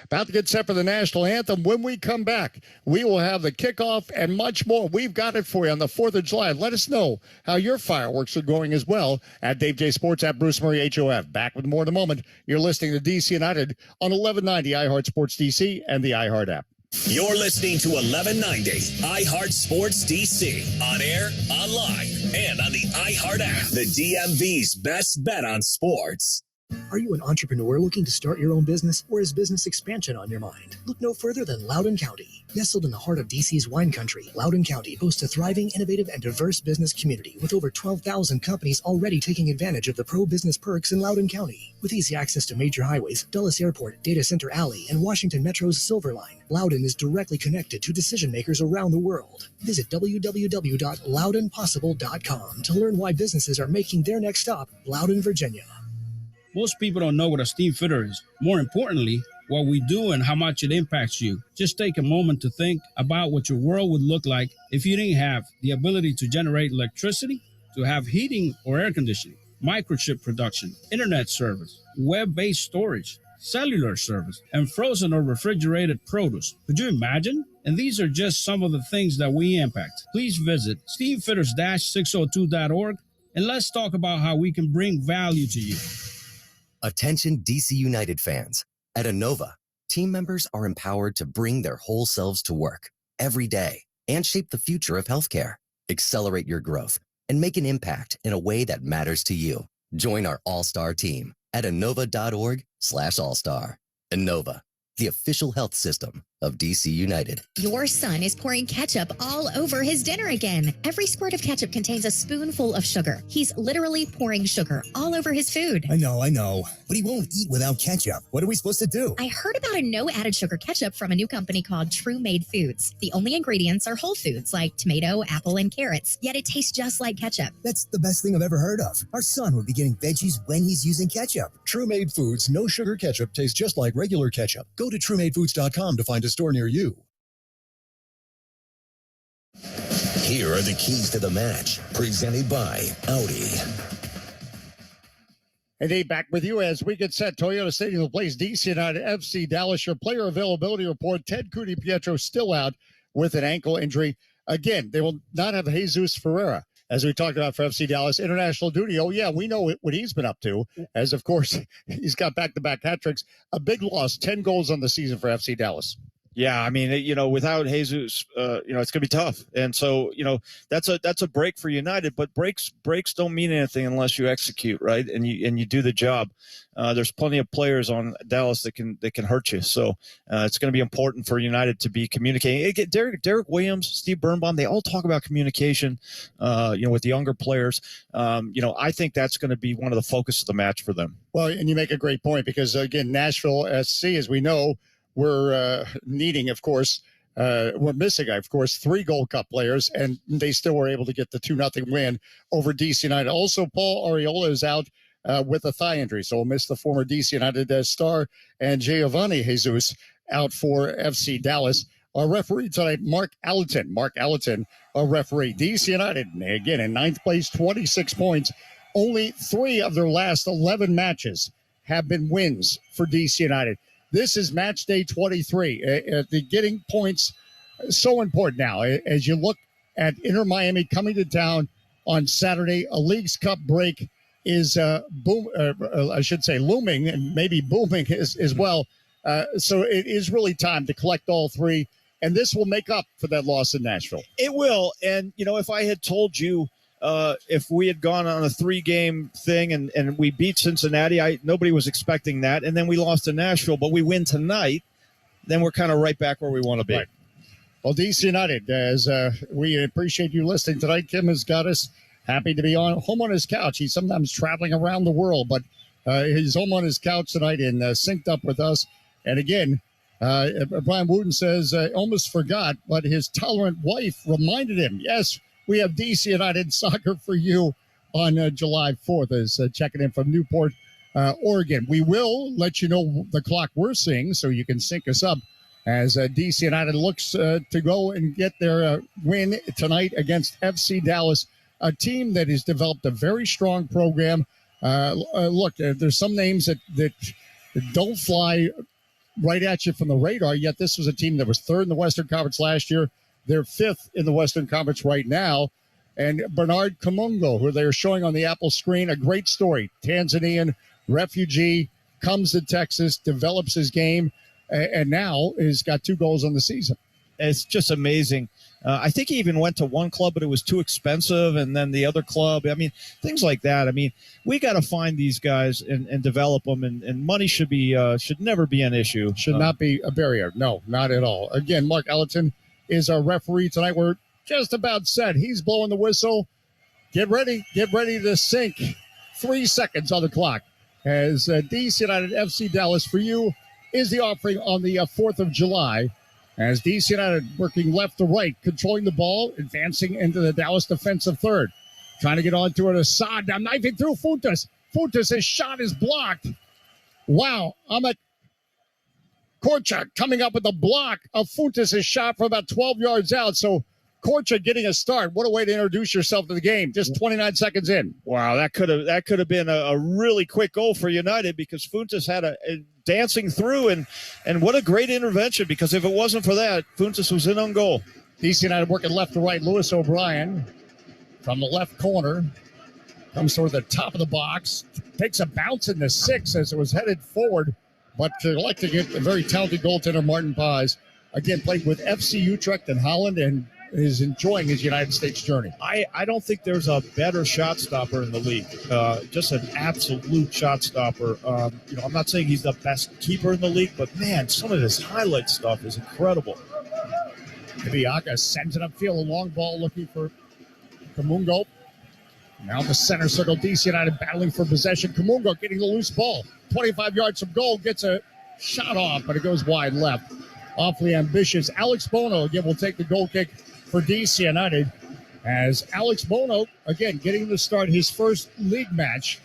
About to get set for the national anthem. When we come back, we will have the kickoff and much more. We've got it for you on the 4th of July. Let us know how your fireworks are going as well at Dave J Sports, at Bruce Murray HOF. Back with more in a moment. You're listening to DC United on 1190 iHeart Sports DC and the iHeart app. You're listening to 1190 iHeart Sports DC. On air, online, and on the iHeart app. The DMV's best bet on sports. Are you an entrepreneur looking to start your own business, or is business expansion on your mind? Look no further than Loudoun County. Nestled in the heart of DC's wine country, Loudoun County boasts a thriving, innovative, and diverse business community with over 12,000 companies already taking advantage of the pro-business perks in Loudoun County. With easy access to major highways, Dulles Airport, Data Center Alley, and Washington Metro's Silver Line, Loudoun is directly connected to decision makers around the world. Visit www.loudounpossible.com to learn why businesses are making their next stop Loudoun, Virginia. Most people don't know what a steam fitter is. More importantly, what we do and how much it impacts you. Just take a moment to think about what your world would look like if you didn't have the ability to generate electricity, to have heating or air conditioning, microchip production, internet service, web-based storage, cellular service, and frozen or refrigerated produce. Could you imagine? And these are just some of the things that we impact. Please visit steamfitters-602.org and let's talk about how we can bring value to you. Attention DC United fans. At Innova, team members are empowered to bring their whole selves to work every day and shape the future of healthcare. Accelerate your growth and make an impact in a way that matters to you. Join our all-star team at innova.org/allstar. Innova, the official health system of DC United. Your son is pouring ketchup all over his dinner again. Every squirt of ketchup contains a spoonful of sugar. He's literally pouring sugar all over his food. I know. But he won't eat without ketchup. What are we supposed to do? I heard about a no added sugar ketchup from a new company called True Made Foods. The only ingredients are whole foods like tomato, apple, and carrots, yet it tastes just like ketchup. That's the best thing I've ever heard of. Our son would be getting veggies when he's using ketchup. True Made Foods no sugar ketchup tastes just like regular ketchup. Go to truemadefoods.com to find a store near you. Here are the keys to the match, presented by Audi. And Dave, back with you as we get set. Toyota Stadium will place DC United FC Dallas. Your player availability report, Ted Cudi-Pietro still out with an ankle injury. Again, they will not have Jesus Ferreira, as we talked about, for FC Dallas. International duty, oh yeah, we know what he's been up to, as of course he's got back-to-back hat tricks. A big loss, 10 goals on the season for FC Dallas. Yeah, I mean, without Jesus, it's going to be tough. And so, that's a break for United, but breaks don't mean anything unless you execute, right? And you do the job. There's plenty of players on Dallas that can hurt you. So it's going to be important for United to be communicating. Derek Williams, Steve Birnbaum, they all talk about communication, with the younger players. I think that's going to be one of the focus of the match for them. Well, and you make a great point because, again, Nashville SC, as we know, we're needing, of course, we're missing, of course, 3 Gold Cup players, and they still were able to get the 2-0 win over DC United. Also, Paul Arriola is out with a thigh injury, so we'll miss the former DC United star, and Giovanni Jesus out for FC Dallas. Our referee tonight, Mark Allerton, our referee. DC United, again, in 9th place, 26 points. Only 3 of their last 11 matches have been wins for DC United. This is match day 23. The getting points so important now. As you look at Inter Miami coming to town on Saturday, a Leagues Cup break is looming, and maybe booming as well. So it is really time to collect all 3, and this will make up for that loss in Nashville. It will. And, if I had told you, if we had gone on a 3-game thing and we beat Cincinnati, nobody was expecting that. And then we lost to Nashville, but we win tonight, then we're kind of right back where we want to be. Right. Well, DC United, as we appreciate you listening tonight. Kim has got us happy to be home on his couch. He's sometimes traveling around the world, but he's home on his couch tonight and synced up with us. And again, Brian Wooten says, almost forgot, but his tolerant wife reminded him, yes, we have DC United soccer for you on July 4th, is checking in from Newport, Oregon. We will let you know the clock we're seeing so you can sync us up as DC United looks to go and get their win tonight against FC Dallas, a team that has developed a very strong program. Look, there's some names that don't fly right at you from the radar, yet this was a team that was third in the Western Conference last year. They're fifth in the Western Conference right now. And Bernard Kamungo, who they're showing on the Apple screen, a great story. Tanzanian refugee, comes to Texas, develops his game, and now has got 2 goals on the season. It's just amazing. I think he even went to one club, but it was too expensive, and then the other club. I mean, things like that. I mean, we got to find these guys and develop them, and money should never be an issue. Should not be a barrier. No, not at all. Again, Mark Ellerton is our referee tonight. We're just about set. He's blowing the whistle. Get ready to sink. 3 seconds on the clock as DC United FC Dallas for you is the offering on the 4th of July. As DC United working left to right, controlling the ball, advancing into the Dallas defensive third. Trying to get onto it, Assad. Now knifing through Funtas. Funtas' shot is blocked. Wow. Ahmet Korchak coming up with a block of Funtas' shot from about 12 yards out. So Korchak getting a start. What a way to introduce yourself to the game. Just 29 seconds in. Wow, that could have been a really quick goal for United because Funtas had a dancing through and what a great intervention, because if it wasn't for that, Funtas was in on goal. DC United working left to right. Lewis O'Brien from the left corner comes toward the top of the box, takes a bounce in the 6 as it was headed forward, but collecting it, a very talented goaltender Martin Paz. Again, played with FC Utrecht in Holland and is enjoying his United States journey. I don't think there's a better shot stopper in the league. Just an absolute shot stopper. I'm not saying he's the best keeper in the league, but man, some of his highlight stuff is incredible. Ibiaka sends it upfield, a long ball looking for Kamungo. Now the center circle, DC United battling for possession. Kamungo getting the loose ball. 25 yards from goal, gets a shot off, but it goes wide left. Awfully ambitious. Alex Bono, again, will take the goal kick for DC United, as Alex Bono, again, getting to start his first league match.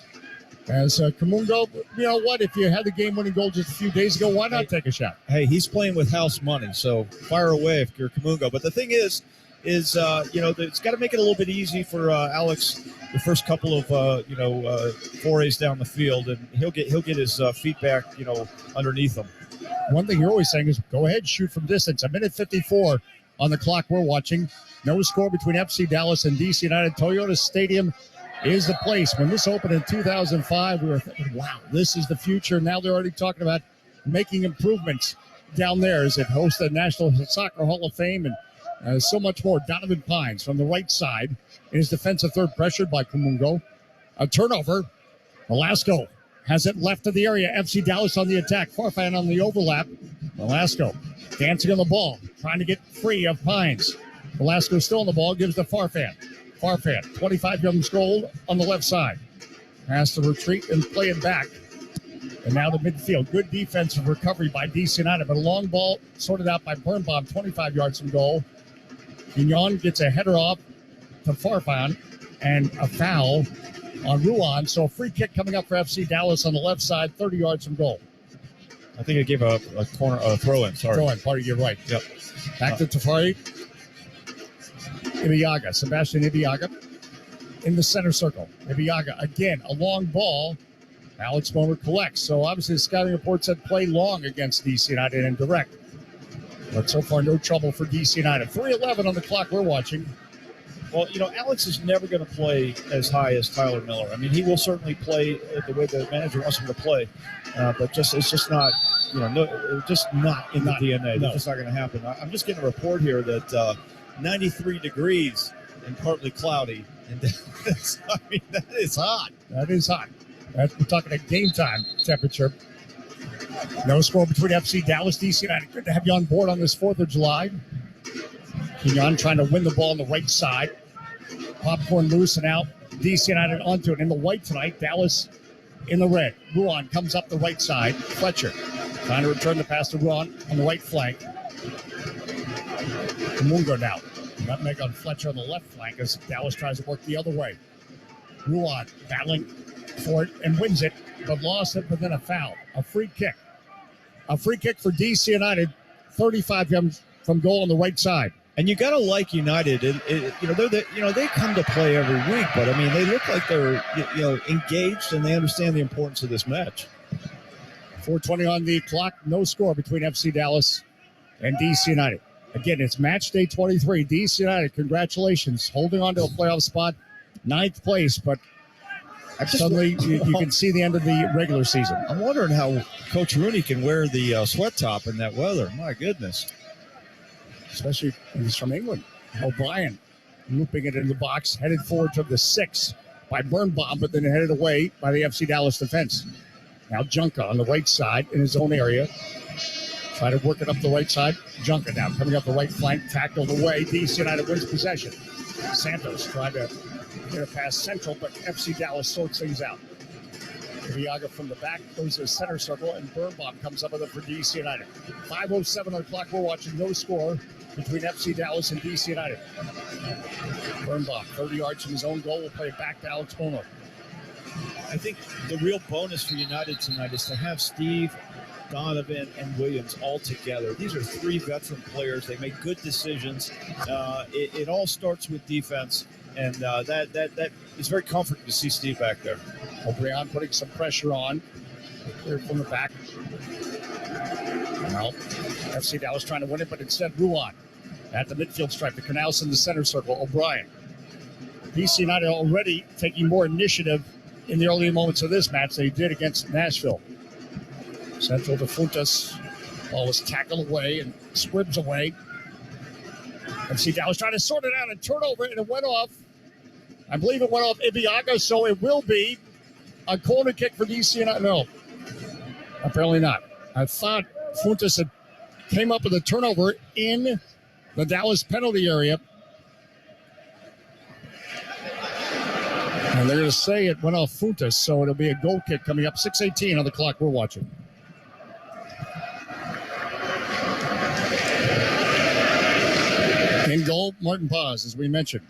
As Kamungo, you know what? If you had the game-winning goal just a few days ago, why not take a shot? Hey, he's playing with house money, so fire away if you're Kamungo. But the thing is it's got to make it a little bit easy for Alex the first couple of forays down the field, and he'll get his feet back, underneath him. One thing you're always saying is go ahead, shoot from distance. A minute 54 on the clock we're watching. No score between FC Dallas and DC United. Toyota Stadium is the place. When this opened in 2005, we were thinking, wow, this is the future. Now they're already talking about making improvements down there as it hosts the National Soccer Hall of Fame and so much more. Donovan Pines from the right side in his defensive third, pressured by Kamungo. A turnover. Velasco has it left of the area. FC Dallas on the attack. Farfan on the overlap. Velasco dancing on the ball, trying to get free of Pines. Velasco still on the ball, gives to Farfan. Farfan, 25 yards goal on the left side. Has to retreat and play it back. And now the midfield. Good defensive recovery by DC United, but a long ball sorted out by Birnbaum, 25 yards from goal. Quignon gets a header off to Farfan and a foul on Ruan. So a free kick coming up for FC Dallas on the left side, 30 yards from goal. I think it gave a throw-in. Sorry. Throw-in, party, you're right. Yep. Back to Tafari. Ibiaga, Sebastian Ibiaga in the center circle. Ibiaga, again, a long ball. Alex Boner collects. So obviously the scouting report said play long against DC United and direct. But so far, no trouble for DC United. 3:11 on the clock we're watching. Well, Alex is never going to play as high as Tyler Miller. I mean, he will certainly play the way the manager wants him to play, but it's just not, just not in the DNA. That's just not going to happen. I'm just getting a report here that 93 degrees and partly cloudy. And I mean, that is hot. That is hot. We're talking a game time temperature. No score between FC Dallas, DC United. Good to have you on board on this 4th of July. Quignon trying to win the ball on the right side. Popcorn loose and out. DC United onto it in the white tonight. Dallas in the red. Ruan comes up the right side. Fletcher trying to return the pass to Ruan on the right flank. Kamungo now. Nutmeg on Fletcher on the left flank as Dallas tries to work the other way. Ruan battling for it and wins it, but lost it, but then a foul. A free kick. A free kick for DC United. 35 yards from goal on the right side. And you got to like United. They come to play every week, but I mean, they look like they're engaged and they understand the importance of this match. 4:20 on the clock. No score between FC Dallas and DC United. Again, it's match day 23. DC United, congratulations, holding on to a playoff spot, 9th place, but suddenly you can see the end of the regular season. I'm wondering how Coach Rooney can wear the sweat top in that weather. My goodness. Especially he's from England. O'Brien looping it into the box, headed forward to the 6 by Birnbaum, but then headed away by the FC Dallas defense. Now Junka on the right side in his own area. Try to work it up the right side. Junka now coming up the right flank, tackled away. DC United wins possession. Santos trying to get it past Central, but FC Dallas sorts things out. Viaga from the back goes to the center circle, and Birnbaum comes up with it for DC United. 5:07 on the clock. We're watching no score between FC Dallas and DC United. Birnbaum, 30 yards from his own goal, will play it back to Alex Bono. I think the real bonus for United tonight is to have Steve, Donovan, and Williams all together. These are 3 veteran players. They make good decisions. It all starts with defense, and that is very comforting to see Steve back there. O'Brien putting some pressure on. Clear from the back. Well, FC Dallas trying to win it, but instead Ruan at the midfield stripe. The Canals in the center circle. O'Brien. DC United already taking more initiative in the early moments of this match than they did against Nashville. Central to Funtas. Ball was tackled away and squibs away. FC Dallas trying to sort it out and turn over, and it went off. I believe it went off Ibiaga, so it will be a corner kick for DC United. No, apparently not. I thought Funtas had came up with a turnover in the Dallas penalty area. And they're going to say it went off Funtas, so it'll be a goal kick coming up. 6:18 on the clock we're watching. In goal, Martin Paz, as we mentioned.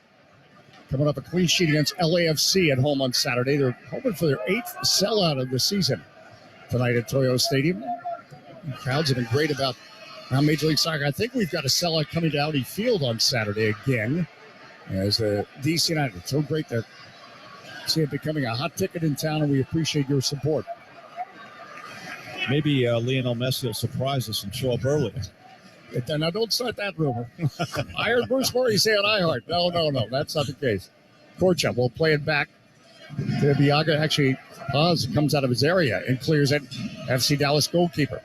Coming up a clean sheet against LAFC at home on Saturday. They're hoping for their 8th sellout of the season tonight at Toyota Stadium. The crowds have been great about how Major League Soccer. I think we've got a sellout coming to Audi Field on Saturday again. As DC United, it's so great to see it becoming a hot ticket in town, and we appreciate your support. Maybe Lionel Messi will surprise us and show up early. Now, don't start that rumor. I heard Bruce Murray say on iHeart. No, that's not the case. Korchak will play it back to Biaga. Actually, Paz comes out of his area and clears it. FC Dallas goalkeeper.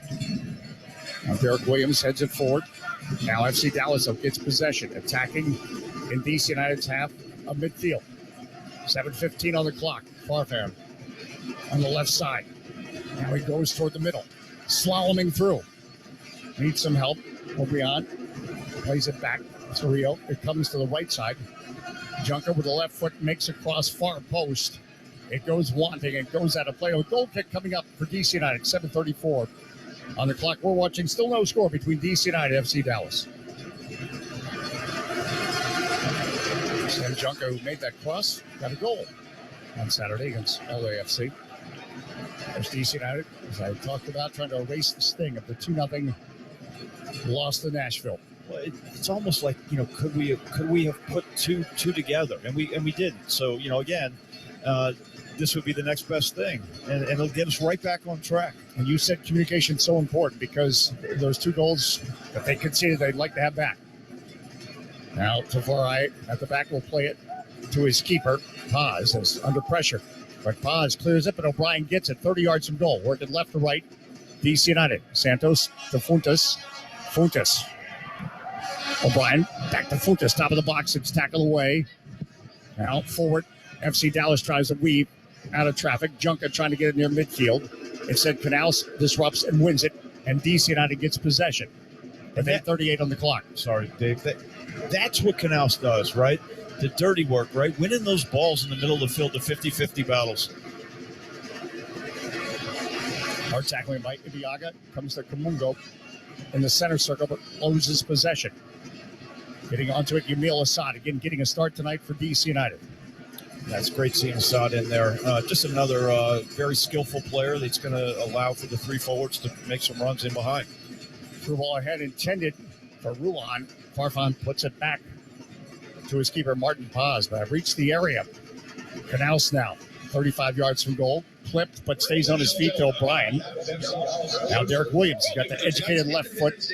Now Derek Williams heads it forward. Now FC Dallas gets possession, attacking in DC United's half of midfield. 7:15 on the clock. Farfan on the left side. Now he goes toward the middle, slaloming through. Needs some help. O'Brien plays it back to Rio. It comes to the right side. Junker with the left foot makes a cross far post. It goes wanting. It goes out of play. A goal kick coming up for DC United. 7:34 on the clock. We're watching. Still no score between DC United and FC Dallas. And Junker, who made that cross, got a goal on Saturday against LAFC. There's DC United, as I talked about, trying to erase the sting of the 2-0 loss to Nashville. Well, it's almost like, could we have put two together, and we didn't. So again, this would be the next best thing, and it'll get us right back on track. And you said communication is so important because those 2 goals that they conceded, they'd like to have back. Now Tavares at the back will play it to his keeper. Paz is under pressure, but Paz clears it, but O'Brien gets it 30 yards from goal. Working left to right. DC United. Santos to Funtas. O'Brien back to Funtas, top of the box. It's tackled away. Now forward. FC Dallas tries to weave out of traffic. Junka trying to get it near midfield. Instead, Canals disrupts and wins it, and DC United gets possession. With 8:38 on the clock. Sorry, Dave. That's what Canals does, right? The dirty work, right? Winning those balls in the middle of the field, the 50-50 battles. Hard tackling by Ibiaga. Comes to Kamungo in the center circle, but loses possession. Getting onto it, Yamil Assad. Again, getting a start tonight for DC United. That's great seeing Assad in there. Just another very skillful player that's going to allow for the 3 forwards to make some runs in behind. Through ball ahead intended for Ruan. Farfan puts it back to his keeper, Martin Paz, but I've reached the area. Canals now 35 yards from goal. Clipped, but stays on his feet to O'Brien. Now Derek Williams got the educated left foot.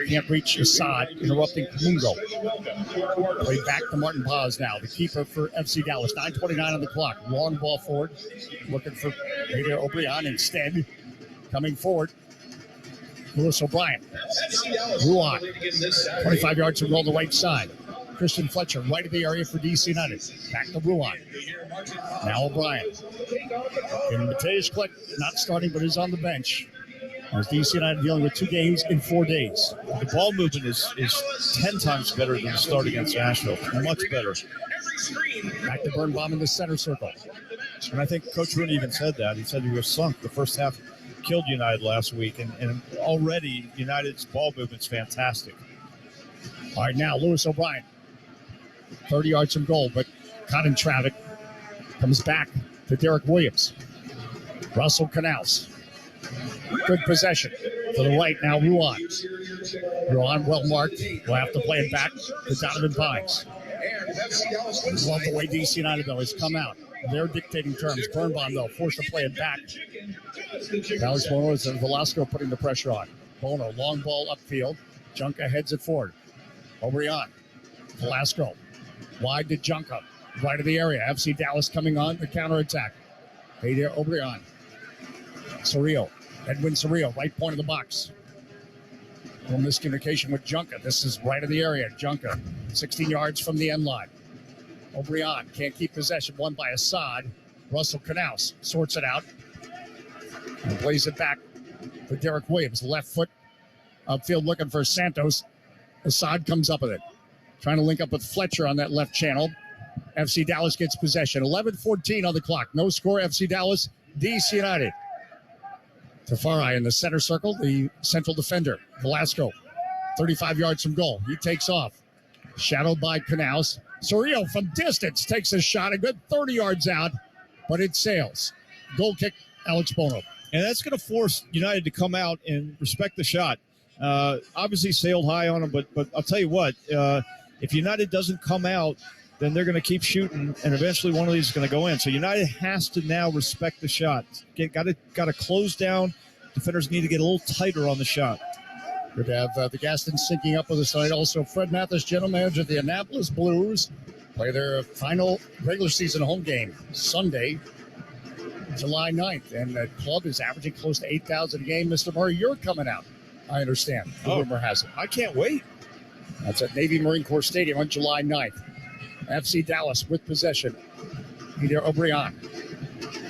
Can't reach Assad, interrupting Mungo. Play back to Martin Paz now, the keeper for FC Dallas. 9:29 on the clock. Long ball forward. Looking for Peter O'Brien instead. Coming forward. Lewis O'Brien. Ruan. 25 yards from goal to the right side. Christian Fletcher right of the area for DC United. Back to Ruan. Now O'Brien. And Mateusz Klick not starting, but is on the bench. As DC United dealing with 2 games in 4 days. The ball movement is 10 times better than the start against Nashville. Much better. Back to Birnbaum in the center circle. And I think Coach Rooney even said that. He said he was sunk. The first half killed United last week, and already United's ball movement's fantastic. All right, now Lewis O'Brien. 30 yards from goal, but caught in traffic. Comes back to Derek Williams. Russell Canals. Good possession. To the right now, Ruan. Ruan well marked. Will have to play it back to Donovan Pines. Love the way DC United, though, has come out. They're dictating terms. Birnbaum, though, forced to play it back. Alex Bono is Velasco putting the pressure on. Bono, long ball upfield. Junka heads it forward. O'Brien. Velasco. Wide to Junka. Right of the area. FC Dallas coming on the counterattack. Hey there, O'Brien. Cerrillo. Edwin Cerrillo, right point of the box. A little miscommunication with Junka. This is right of the area. Junka, 16 yards from the end line. O'Brien can't keep possession. Won by Assad. Russell Canals sorts it out and plays it back to Derek Williams. Left foot upfield looking for Santos. Assad comes up with it. Trying to link up with Fletcher on that left channel. FC Dallas gets possession. 11:14 on the clock. No score, FC Dallas, DC United. Tafari in the center circle, the central defender, Velasco, 35 yards from goal. He takes off. Shadowed by Canals. Cerrillo from distance takes a shot, a good 30 yards out, but it sails. Goal kick, Alex Bono. And that's going to force United to come out and respect the shot. Obviously sailed high on them, but I'll tell you what, if United doesn't come out, then they're going to keep shooting, and eventually one of these is going to go in. So United has to now respect the shot. Got to close down. Defenders need to get a little tighter on the shot. Good to have the Gastons syncing up with us tonight. Also, Fred Mathis, general manager of the Annapolis Blues, play their final regular season home game Sunday, July 9th. And the club is averaging close to 8,000 a game. Mr. Murray, you're coming out, I understand. The rumor has it. I can't wait. That's at Navy Marine Corps Stadium on July 9th. FC Dallas with possession. Peter O'Brien,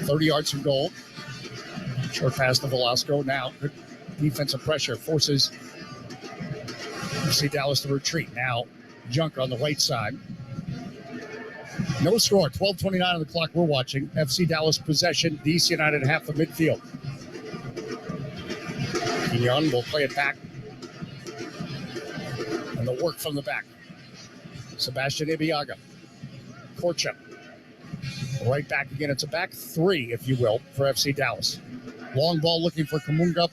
30 yards from goal. Short pass to Velasco. Now, good defensive pressure forces FC Dallas to retreat. Now, Junk on the right side. No score. 12:29 on the clock. We're watching. FC Dallas possession. DC United half the midfield. Quignon will play it back. And the work from the back. Sebastian Ibiaga. Korchak. Right back again. It's a back three, if you will, for FC Dallas. Long ball looking for Kamunga.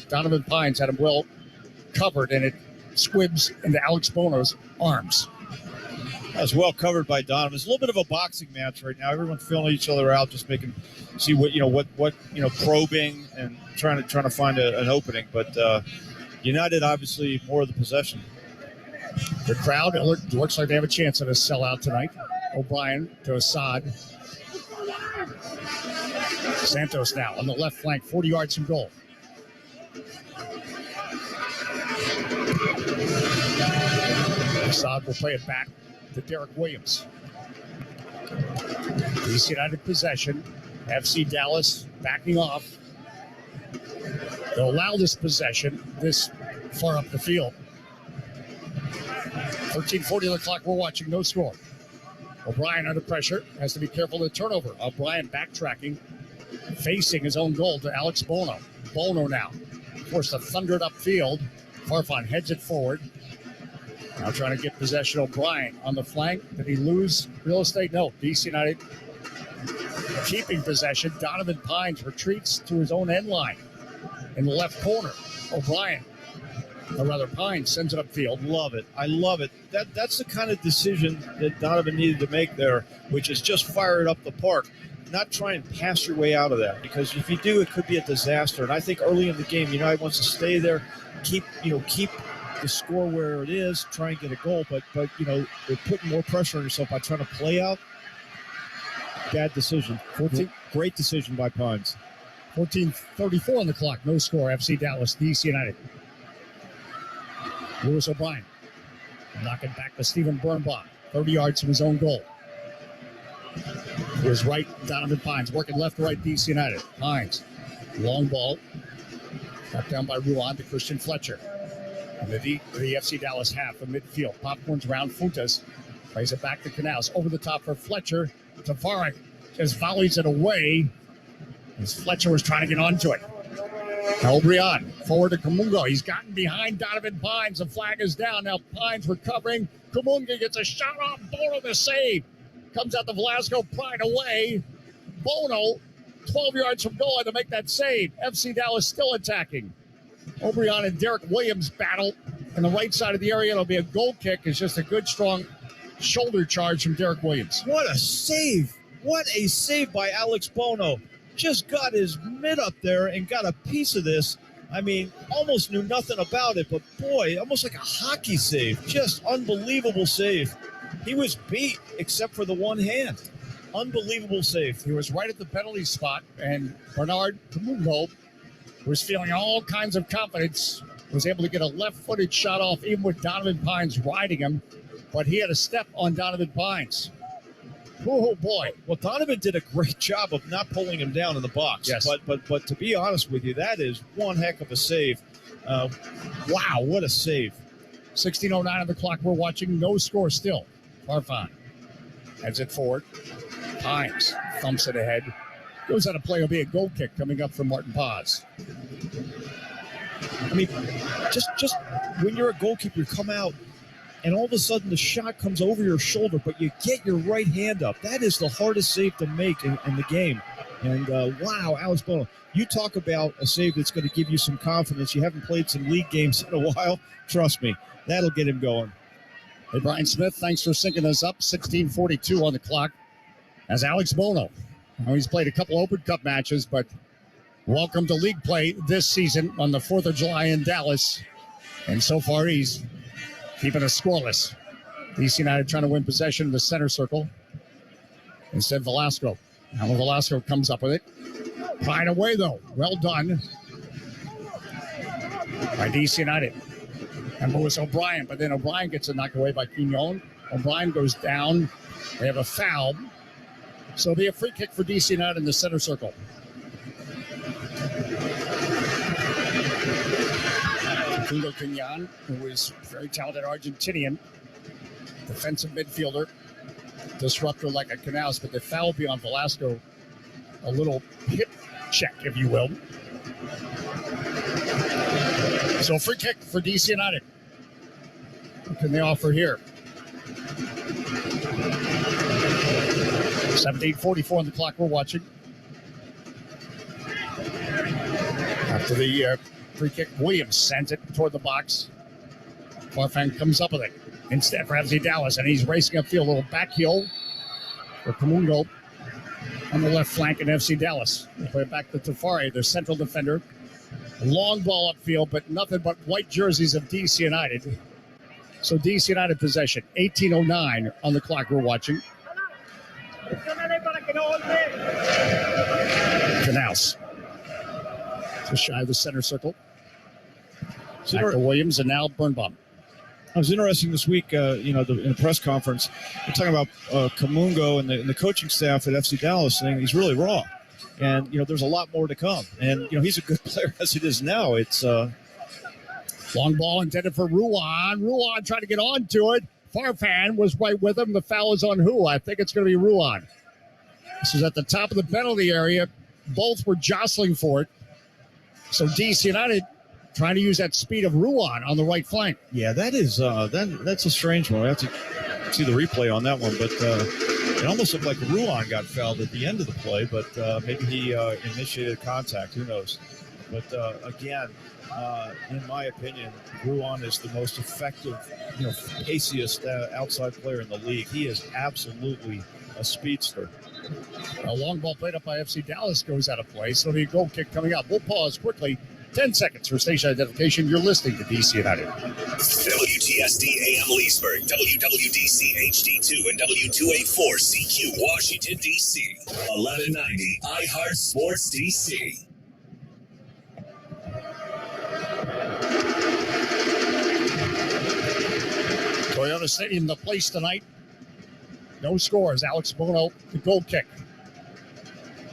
Donovan Pines had him well covered, and it squibs into Alex Bono's arms. That's well covered by Donovan. It's a little bit of a boxing match right now. Everyone's feeling each other out, just making see what probing and trying to find an opening. But United obviously more of the possession. The crowd, it looks like they have a chance at a sellout tonight. O'Brien to Assad. Santos now on the left flank, 40 yards from goal. Assad will play it back to Derek Williams. DC United possession. FC Dallas backing off. They'll allow this possession this far up the field. 13:40 on the clock. We're watching. No score. O'Brien under pressure. Has to be careful of the turnover. O'Brien backtracking. Facing his own goal to Alex Bono. Bono now. Forced to thunder it upfield. Farfan heads it forward. Now trying to get possession. O'Brien on the flank. Did he lose real estate? No. DC United keeping possession. Donovan Pines retreats to his own end line in the left corner. O'Brien Or rather, Pines sends it upfield. Love it. I love it. That's the kind of decision that Donovan needed to make there, which is just fire it up the park. Not try and pass your way out of that, because if you do, it could be a disaster. And I think early in the game, United wants to stay there, keep the score where it is, try and get a goal. But they're putting more pressure on yourself by trying to play out. Bad decision. Great decision by Pines. 14:34 on the clock. No score. FC Dallas, DC United. Lewis O'Brien knocking back to Stephen Birnbaum. 30 yards from his own goal. To his right, Donovan Pines working left to right, DC United. Pines, long ball. Got down by Ruan to Christian Fletcher. And the FC Dallas half of midfield. Popcorns around Funtas. Plays it back to Canals. Over the top for Fletcher. Tavares just volleys it away as Fletcher was trying to get onto it. Elbrian forward to Kamungo. He's gotten behind Donovan Pines. The flag is down. Now Pines recovering. Kamungo gets a shot off. Bono the save. Comes out to Velasco. Pride away. Bono, 12 yards from goal, had to make that save. FC Dallas still attacking. O'Brien and Derek Williams battle in the right side of the area. It'll be a goal kick. It's just a good, strong shoulder charge from Derek Williams. What a save. What a save by Alex Bono. Just got his mitt up there and got a piece of this. I mean, almost knew nothing about it, but boy, almost like a hockey save. Just unbelievable save. He was beat except for the one hand. Unbelievable save. He was right at the penalty spot, and Bernard Kamungo was feeling all kinds of confidence, was able to get a left-footed shot off even with Donovan Pines riding him, but he had a step on Donovan Pines. Oh, boy. Well, Donovan did a great job of not pulling him down in the box. Yes. But to be honest with you, that is one heck of a save. Wow, what a save. 16:09 on the clock. We're watching. No score still. Farfan heads it forward. Pines thumps it ahead. Goes out of play. Will be a goal kick coming up from Martin Paz. I mean, just when you're a goalkeeper, you come out, and all of a sudden the shot comes over your shoulder, but you get your right hand up. That is the hardest save to make in the game. And wow, Alex Bono, you talk about a save that's going to give you some confidence. You haven't played some league games in a while. Trust me, that'll get him going. Hey, Brian Smith, thanks for syncing us up. 16:42 on the clock as Alex Bono. He's played a couple Open Cup matches, but welcome to league play this season on the 4th of July in Dallas. And so far, he's keeping us scoreless. DC United trying to win possession in the center circle. Instead, Velasco. Now Velasco comes up with it. Pride away, though. Well done by DC United. And Lewis O'Brien, but then O'Brien gets a knock away by Quignon. O'Brien goes down. They have a foul. So it'll be a free kick for DC United in the center circle. Facundo Quignon, who is a very talented Argentinian defensive midfielder, disruptor like a Canals, but the foul will be on Velasco. A little hip check, if you will. So free kick for DC United. What can they offer here? 17:44 on the clock. We're watching. After the free kick, Williams sends it toward the box. Farfan comes up with it. Instead for FC Dallas, and he's racing upfield. A little back heel for Kamungo on the left flank in FC Dallas. They play it back to Tafari, their central defender. Long ball upfield, but nothing but white jerseys of DC United. So DC United possession. 18:09 on the clock. We're watching. Canals. Just shy of the center circle. Back to Williams and now Birnbaum. It was interesting this week, in the press conference, we're talking about Kamungo and the coaching staff at FC Dallas saying he's really raw. And, there's a lot more to come. And, he's a good player as it is now. It's long ball intended for Ruan. Ruan trying to get onto it. Farfan was right with him. The foul is on who? I think it's going to be Ruan. This is at the top of the penalty area. Both were jostling for it. So DC United trying to use that speed of Ruan on the right flank. Yeah, that is that's a strange one. I have to see the replay on that one, but it almost looked like Ruan got fouled at the end of the play, but maybe he initiated contact. Who knows? But again, in my opinion, Ruan is the most effective, paciest outside player in the league. He is absolutely a speedster. A long ball played up by FC Dallas goes out of play. So the goal kick coming up. We'll pause quickly. 10 seconds for station identification. You're listening to DC United. WTSD AM Leesburg, WWDC HD2, and W2A4CQ Washington, D.C. 1190 iHeart Sports D.C. Toyota Stadium, the place tonight. No scores. Alex Bono, the goal kick.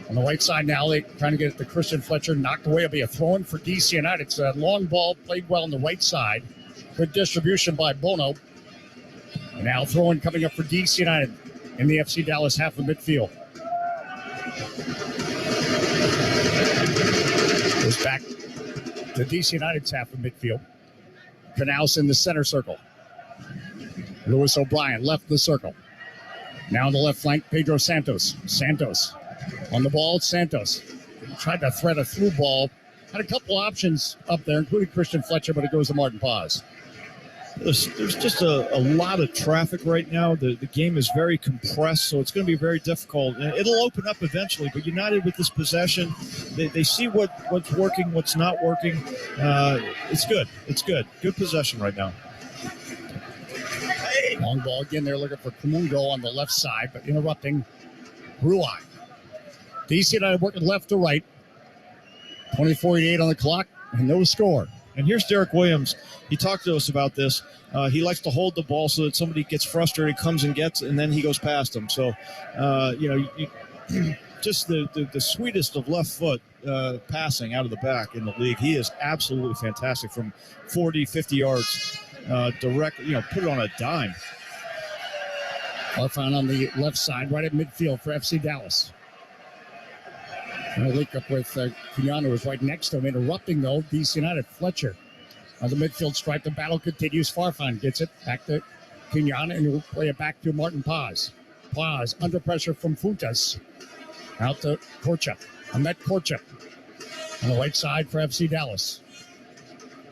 On the right side now, they trying to get it to Christian Fletcher. Knocked away. It'll be a throw-in for DC United. It's a long ball, played well on the right side. Good distribution by Bono. And now throw-in coming up for DC United in the FC Dallas half of midfield. Goes back to DC United's half of midfield. Canals in the center circle. Lewis O'Brien left the circle. Now on the left flank, Pedro Santos. Santos on the ball. Santos tried to thread a through ball. Had a couple options up there, including Christian Fletcher, but it goes to Martin Paz. There's just a lot of traffic right now. The game is very compressed, so it's going to be very difficult. And it'll open up eventually, but United with this possession, they see what's working, what's not working. It's good. It's good. Good possession right now. Long ball again. They're looking for Kumungo on the left side, but interrupting Ruai. DC United working left to right. 24:88 on the clock, and no score. And here's Derek Williams. He talked to us about this. He likes to hold the ball so that somebody gets frustrated, comes and gets, and then he goes past them. So, just the sweetest of left foot passing out of the back in the league. He is absolutely fantastic from 40, 50 yards. Direct, put it on a dime. Arfon on the left side, right at midfield for FC Dallas. And a link up with Keanu, who's right next to him, interrupting though. DC United, Fletcher on the midfield stripe. The battle continues. Farfan gets it back to Keanu, and he'll play it back to Martin Paz. Paz under pressure from Funtas. Out to Korchak. Ahmet Korchak on the right side for FC Dallas.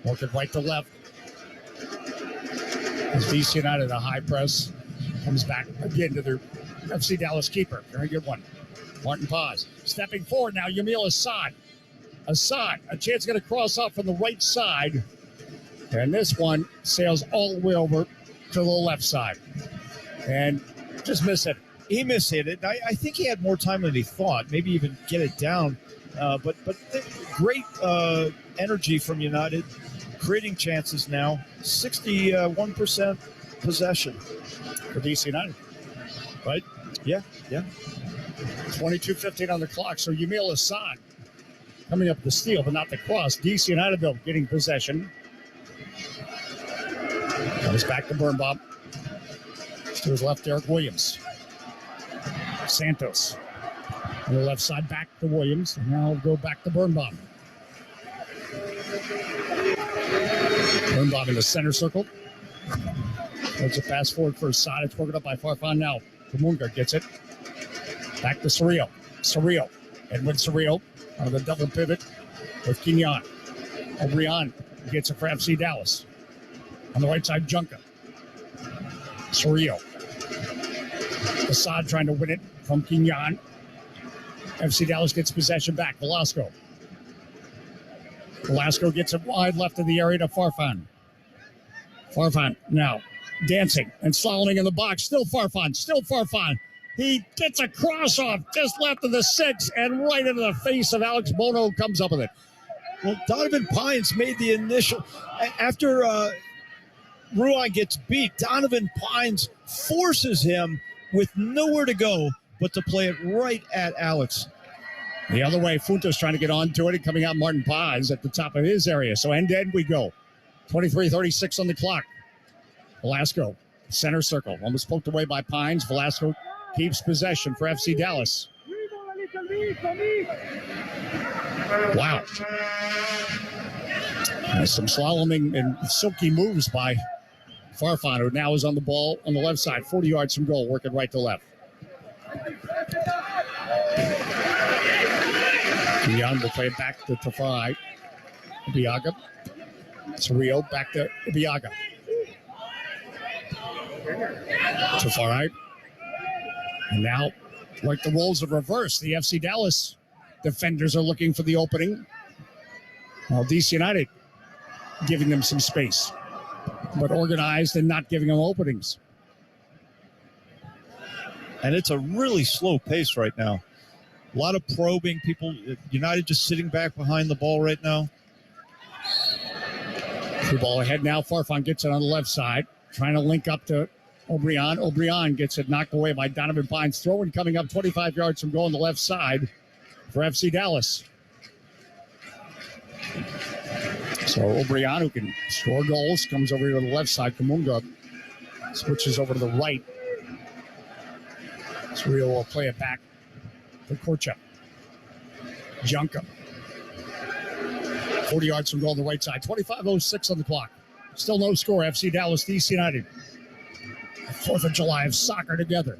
Working right to left. As DC United, a high press, comes back again to their FC Dallas keeper. Very good one. Martin Paz stepping forward now. Yamil Assad. Assad, a chance to get a cross off from the right side. And this one sails all the way over to the left side. And just miss it. He mishit it. I think he had more time than he thought. Maybe even get it down. But great energy from United. Creating chances now. 61% possession For DC United. Right? Yeah. 22:15 on the clock. So Yamil Assad coming up the steal, but not the cross. DC United, though, getting possession. Comes back to Birnbaum. To his left, Derek Williams. Santos. On the left side, back to Williams. And now go back to Birnbaum. Birnbaum in the center circle. There's a pass forward for Assad. It's broken up by Farfan now. Kumunga gets it. Back to Surreal. Edwin Surreal on the double pivot with Quignon. O'Brien gets it for FC Dallas. On the right side, Junca. Surreal. Assad trying to win it from Quignon. FC Dallas gets possession back. Velasco gets it wide left of the area to Farfan. Farfan now dancing and slaloming in the box. Still Farfan. He gets a cross off just left of the 6 and right into the face of Alex Bono, comes up with it. Well, Donovan Pines made the initial. After Ruan gets beat, Donovan Pines forces him with nowhere to go but to play it right at Alex. The other way, Funtos trying to get onto it and coming out Martin Paz at the top of his area. So end-to-end we go. 23:36 on the clock. Velasco, center circle. Almost poked away by Pines. Velasco keeps possession for FC Dallas. Wow. Some slaloming and silky moves by Farfan, who now is on the ball on the left side, 40 yards from goal, working right to left. Young will play it back to Tafai. Biaga. It's Rio back to Biaga. To far right. And now, like the roles are reversed, the FC Dallas defenders are looking for the opening. While DC United giving them some space, but organized and not giving them openings. And it's a really slow pace right now. A lot of probing. People, United just sitting back behind the ball right now. The ball ahead now. Farfan gets it on the left side, trying to link up to O'Brien. O'Brien gets it knocked away by Donovan Pines. Throwing coming up 25 yards from goal on the left side for FC Dallas. So O'Brien, who can score goals, comes over to the left side. Kamunga switches over to the right. So Rio will play it back to Korcha. Junka. 40 yards from goal on the right side. 25:06 on the clock. Still no score. FC Dallas, DC United. 4th of July of soccer together.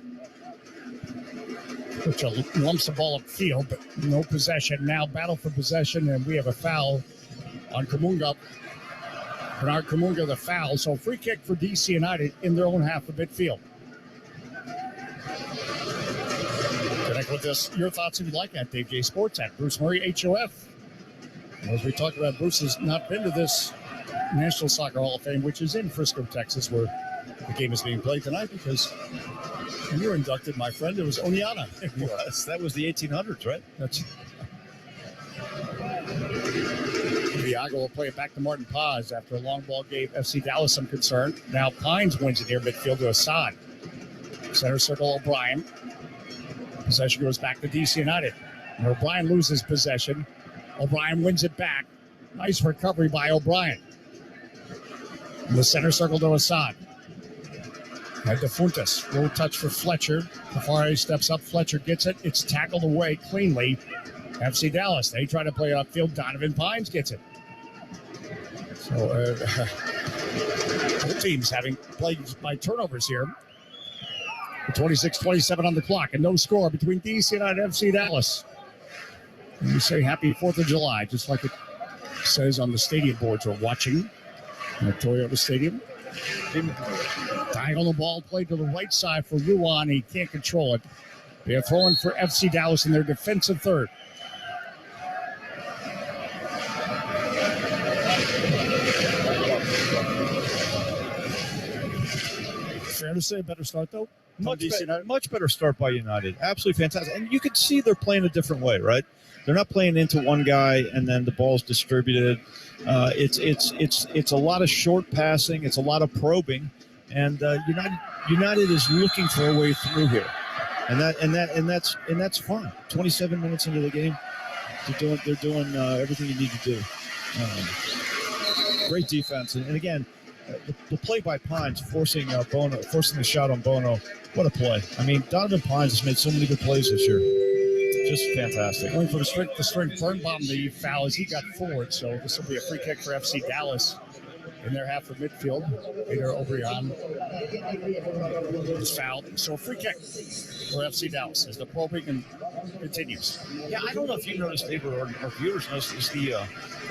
Korcha lumps the ball upfield, but no possession. Now battle for possession, and we have a foul on Kamunga. Bernard Kamunga, the foul. So free kick for DC United in their own half of midfield. Connect with us. Your thoughts if you'd like at Dave J Sports at Bruce Murray HOF. As we talked about, Bruce has not been to this National Soccer Hall of Fame, which is in Frisco, Texas, where the game is being played tonight, because when you were inducted, my friend, it was Oniana. Yes, that was the 1800s, right? That's Biaga will play it back to Martin Paz after a long ball gave FC Dallas some concern. Now Pines wins it near midfield to Assad. Center circle O'Brien. Possession goes back to DC United. And O'Brien loses possession. O'Brien wins it back. Nice recovery by O'Brien. In the center circle to Assad. Head to Fuentes. Low touch for Fletcher. Tafari steps up. Fletcher gets it. It's tackled away cleanly. FC Dallas. They try to play upfield. Donovan Pines gets it. So both teams having played by turnovers here. 26-27 on the clock, and no score between DC United and FC Dallas. And we say happy 4th of July, just like it says on the stadium boards we're watching at Toyota Stadium. Diagonal ball played to the right side for Ruan. He can't control it. They're throwing for FC Dallas in their defensive third. Fair to say, better start though. Much better start by United. Absolutely fantastic. And you can see they're playing a different way, right? They're not playing into one guy and then the ball's distributed. It's a lot of short passing. It's a lot of probing, and United is looking for a way through here, and that's fun. 27 minutes into the game, they're doing everything you need to do. Great defense, and again, the play by Pines forcing the shot on Bono. What a play! I mean, Donovan Pines has made so many good plays this year. Just fantastic. Going for the strength Birnbaum, the foul as he got forward. So this will be a free kick for FC Dallas in their half of midfield. Peter O'Brien is fouled. So a free kick for FC Dallas as the probing continues. Yeah, I don't know if you noticed, David, or viewers noticed, is the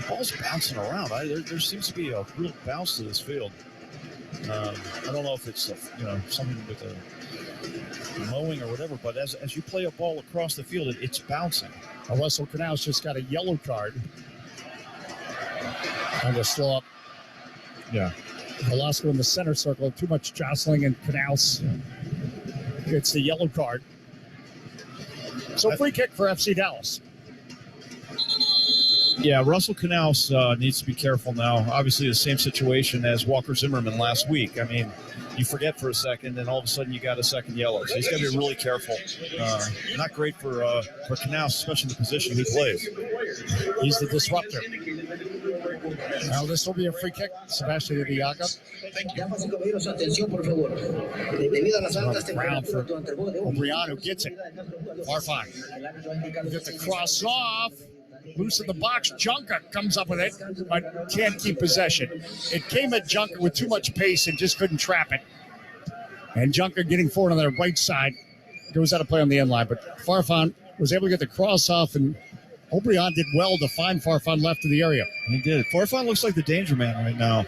ball's bouncing around. There seems to be a real bounce to this field. I don't know if it's something with a mowing or whatever, but as you play a ball across the field, it's bouncing. Russell Canals just got a yellow card. Trying to slow up. Yeah. Velasco in the center circle. Too much jostling, and Canals gets the yellow card. So free kick for FC Dallas. Yeah, Russell Canals needs to be careful now. Obviously, the same situation as Walker Zimmerman last week. I mean, you forget for a second, and all of a sudden you got a second yellow. So he's got to be really careful. Not great for Canals, especially the position he plays. He's the disruptor. Now this will be a free kick. Sebastian Biaga. Ground for O'Brien, who gets it. Farfan. Get the cross off. Loose in the box. Junker comes up with it, but can't keep possession. It came at Junker with too much pace and just couldn't trap it. And Junker getting forward on their right side goes out of play on the end line. But Farfan was able to get the cross off and O'Brien did well to find Farfan left of the area. He did. Farfan looks like the danger man right now.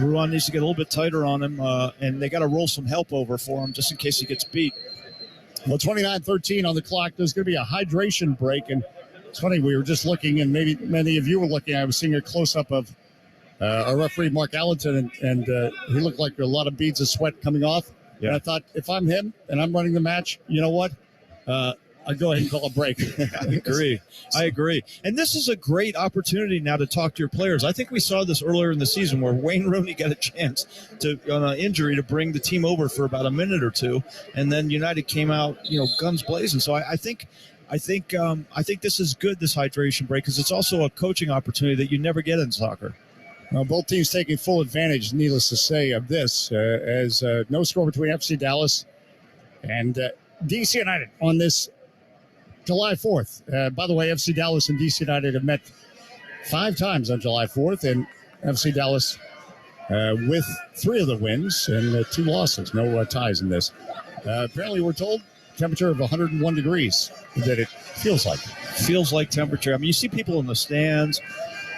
Ruan needs to get a little bit tighter on him, and they got to roll some help over for him just in case he gets beat. Well, 29-13 on the clock. There's going to be a hydration break. And it's funny, we were just looking, and maybe many of you were looking. I was seeing a close-up of our referee, Mark Allenton, and he looked like a lot of beads of sweat coming off. Yeah. And I thought, if I'm him and I'm running the match, you know what? I'd go ahead and call a break. I agree. And this is a great opportunity now to talk to your players. I think we saw this earlier in the season where Wayne Rooney got a chance to, on an injury, to bring the team over for about a minute or two, and then United came out, guns blazing. So I think this is good, this hydration break, because it's also a coaching opportunity that you never get in soccer. Well, both teams taking full advantage, needless to say, of this, as no score between FC Dallas and DC United on this July 4th. By the way, FC Dallas and DC United have met 5 times on July 4th, and FC Dallas with 3 of the wins and 2 losses. No ties in this. Apparently, we're told temperature of 101 degrees that it feels like. Feels like temperature. I mean, you see people in the stands.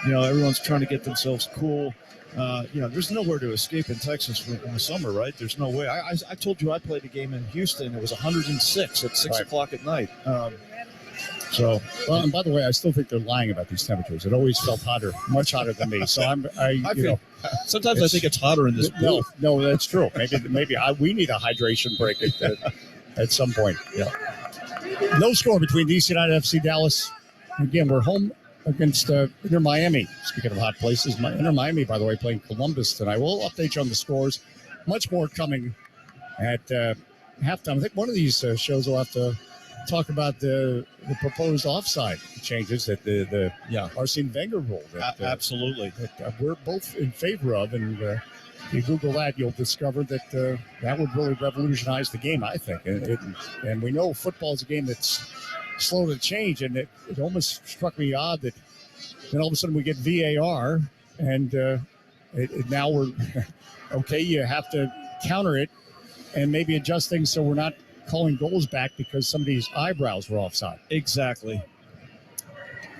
Everyone's trying to get themselves cool. There's nowhere to escape in Texas in the summer, right? There's no way. I told you I played a game in Houston. It was 106 at 6 o'clock at night. And by the way, I still think they're lying about these temperatures. It always felt hotter, much hotter than me. So sometimes I think it's hotter in this pool. No, that's true. Maybe we need a hydration break at some point. Yeah. No score between DC United and FC Dallas. Again, we're home against Inter Miami. Speaking of hot places, Inter Miami, by the way, playing Columbus tonight. We'll update you on the scores. Much more coming at halftime. I think one of these shows will have to talk about the proposed offside changes that the Arsene Wenger rule. Absolutely. That we're both in favor of, and if you Google that, you'll discover that that would really revolutionize the game, I think. And we know football is a game that's slow to change, and it almost struck me odd that then all of a sudden we get VAR, and now we're okay. You have to counter it and maybe adjust things so we're not calling goals back because somebody's eyebrows were offside. Exactly.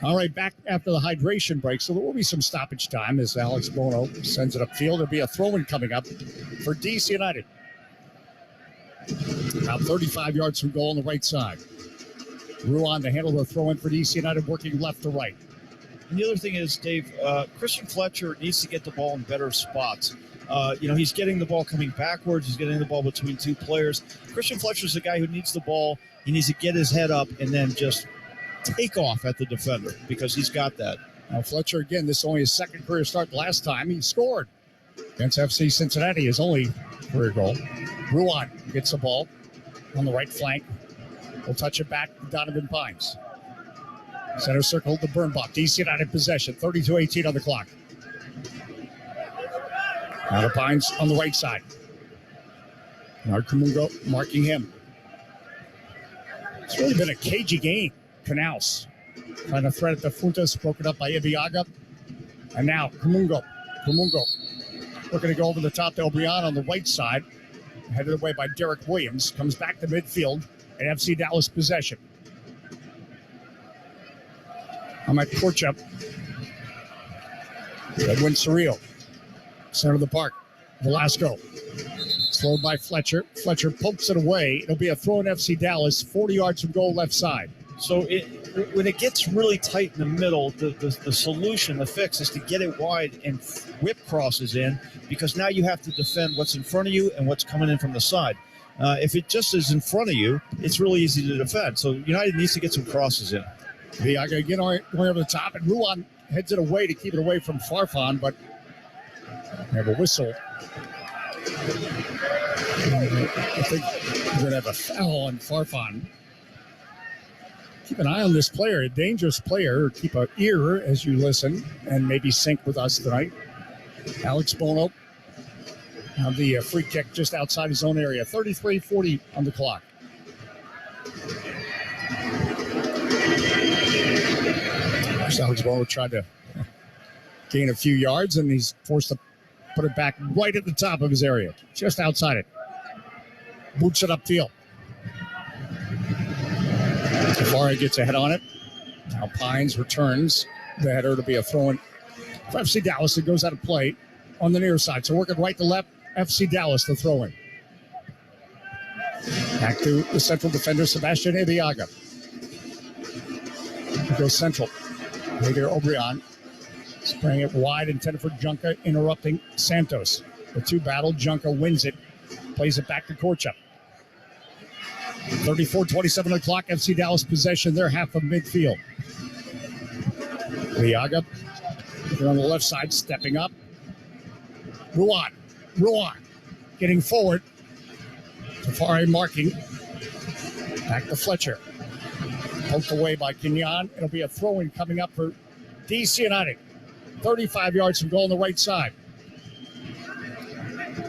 All right, back after the hydration break, so there will be some stoppage time as Alex Bono sends it upfield. There'll be a throw-in coming up for DC United. About 35 yards from goal on the right side. Ruan to handle the throw-in for DC United, working left to right. And the other thing is, Dave, Christian Fletcher needs to get the ball in better spots. He's getting the ball coming backwards. He's getting the ball between 2 players. Christian Fletcher's the guy who needs the ball. He needs to get his head up and then just take off at the defender because he's got that. Now, Fletcher, again, this is only his second career start. Last time he scored against FC Cincinnati, his only career goal. Ruan gets the ball on the right flank. We'll touch it back to Donovan Pines. Center circle to Birnbach. DC United possession. 32-18 on the clock. Now to Pines on the right side. Mark Kamungo marking him. It's really been a cagey game. Canals trying to thread at the Funtas, broken up by Ibiaga. And now Kamungo. Looking to go over the top to O'Brien on the right side. Headed away by Derek Williams. Comes back to midfield. And FC Dallas possession. I'm at Korchup. Edwin Cerrillo. Center of the park. Velasco. Slowed by Fletcher. Fletcher pokes it away. It'll be a throw in FC Dallas. 40 yards from goal left side. So when it gets really tight in the middle, the solution, the fix is to get it wide and whip crosses in, because now you have to defend what's in front of you and what's coming in from the side. If it just is in front of you, it's really easy to defend. So United needs to get some crosses in. I got to get going over the top, and Ruan heads it away to keep it away from Farfan, but we have a whistle. I think we're going to have a foul on Farfan. Keep an eye on this player, a dangerous player. Keep an ear as you listen and maybe sync with us tonight. Alex Bono on the free kick just outside his own area. 33-40 on the clock. Alex Bono tried to gain a few yards, and he's forced to put it back right at the top of his area, just outside it. Boots it upfield. Tafari gets ahead on it. Now Pines returns the header to be a throw-in for FC Dallas. It goes out of play on the near side. So working right to left, FC Dallas the throw-in. Back to the central defender, Sebastian Ibiaga. He goes central. Later, O'Brien spraying it wide, intended for Junca, interrupting Santos. The two battle. Junca wins it, plays it back to Korchak. 34-27 on the clock. FC Dallas possession. They're half of midfield. Liaga on the left side, stepping up. Ruan getting forward. Tafari marking. Back to Fletcher. Poked away by Kenyon. It'll be a throw-in coming up for DC United. 35 yards from goal on the right side.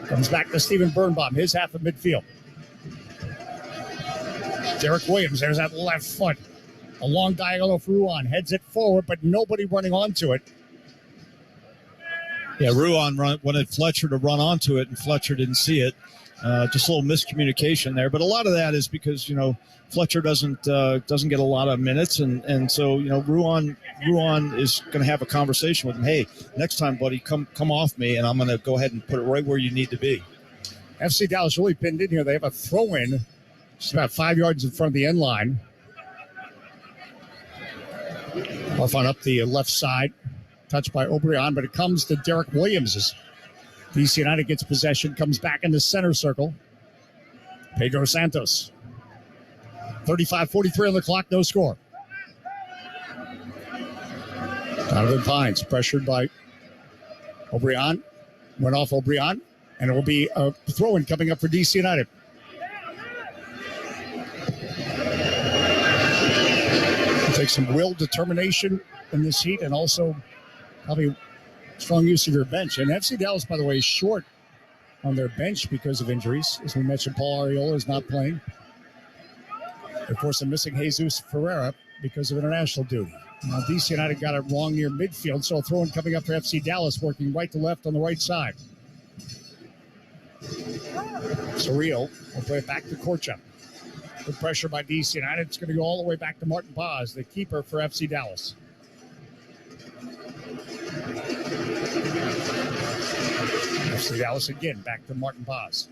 Comes back to Steven Birnbaum, his half of midfield. Derek Williams, there's that left foot. A long diagonal for Ruan. Heads it forward, but nobody running onto it. Yeah, Ruan wanted Fletcher to run onto it, and Fletcher didn't see it. Just a little miscommunication there. But a lot of that is because, Fletcher doesn't get a lot of minutes. And so, Ruan is going to have a conversation with him. Hey, next time, buddy, come off me, and I'm going to go ahead and put it right where you need to be. FC Dallas really pinned in here. They have a throw-in just about 5 yards in front of the end line. Off on up the left side. Touched by O'Brien, but it comes to Derek Williams as DC United gets possession, comes back in the center circle. Pedro Santos. 35-43 on the clock, no score. Donovan Pines pressured by O'Brien. Went off O'Brien, and it will be a throw-in coming up for DC United. It'll take some will, determination in this heat, and also probably strong use of your bench. And FC Dallas, by the way, is short on their bench because of injuries. As we mentioned, Paul Arriola is not playing. Of course, they're missing Jesus Ferreira because of international duty. Now, DC United got it wrong near midfield, so a throw-in coming up for FC Dallas, working right to left on the right side. Surreal will play it back to Korchak. Good pressure by DC United. It's going to go all the way back to Martin Paz, the keeper for FC Dallas. FC Dallas again, back to Martin Paz.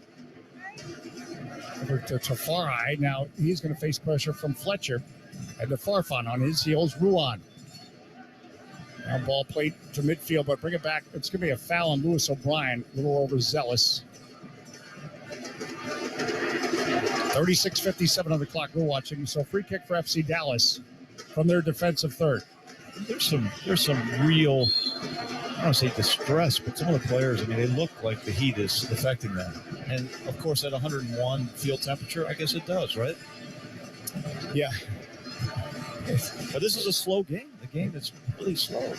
Over to Tafari. Now he's going to face pressure from Fletcher. And the Farfan on his heels, Ruan. Now ball played to midfield, but bring it back. It's going to be a foul on Lewis O'Brien, a little overzealous. 36-57 on the clock. We're watching. So free kick for FC Dallas from their defensive third. There's some real, I don't want to say distress, but some of the players, they look like the heat is affecting them. And, of course, at 101 field temperature, I guess it does, right? Yeah. But this is a slow game. The game is really slow.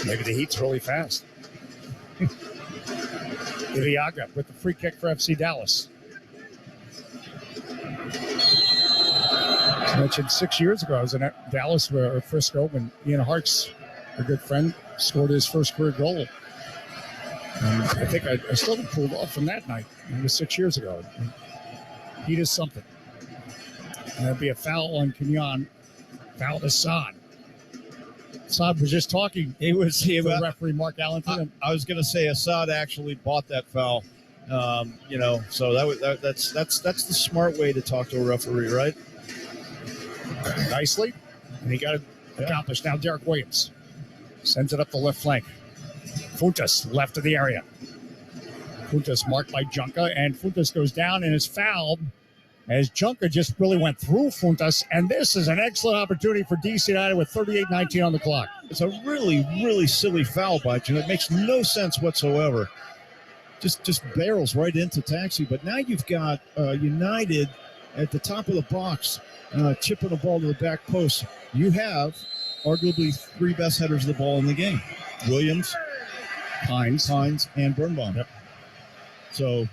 Maybe the heat's really fast. Iliaga with the free kick for FC Dallas. As mentioned 6 years ago, I was in Dallas or Frisco when Ian Harks, a good friend, scored his first career goal. And I think I still haven't cooled off from that night. It was 6 years ago. Heat is something. And there'll be a foul on Kenyon. Foul to Saad. Saad was just talking to the referee, Mark Allington. I was going to say Assad actually bought that foul. So that's the smart way to talk to a referee, right? Nicely. And he got it accomplished. Now Derek Williams sends it up the left flank. Funtas left of the area. Funtas marked by Junca, and Funtas goes down and is fouled as Junca just really went through Funtas. And this is an excellent opportunity for DC United with 38-19 on the clock. It's a really, really silly foul by Junca. It makes no sense whatsoever. Just barrels right into Taxi. But now you've got United at the top of the box, chipping the ball to the back post. You have arguably three best headers of the ball in the game. Williams, Hines, and Birnbaum. Yep. So,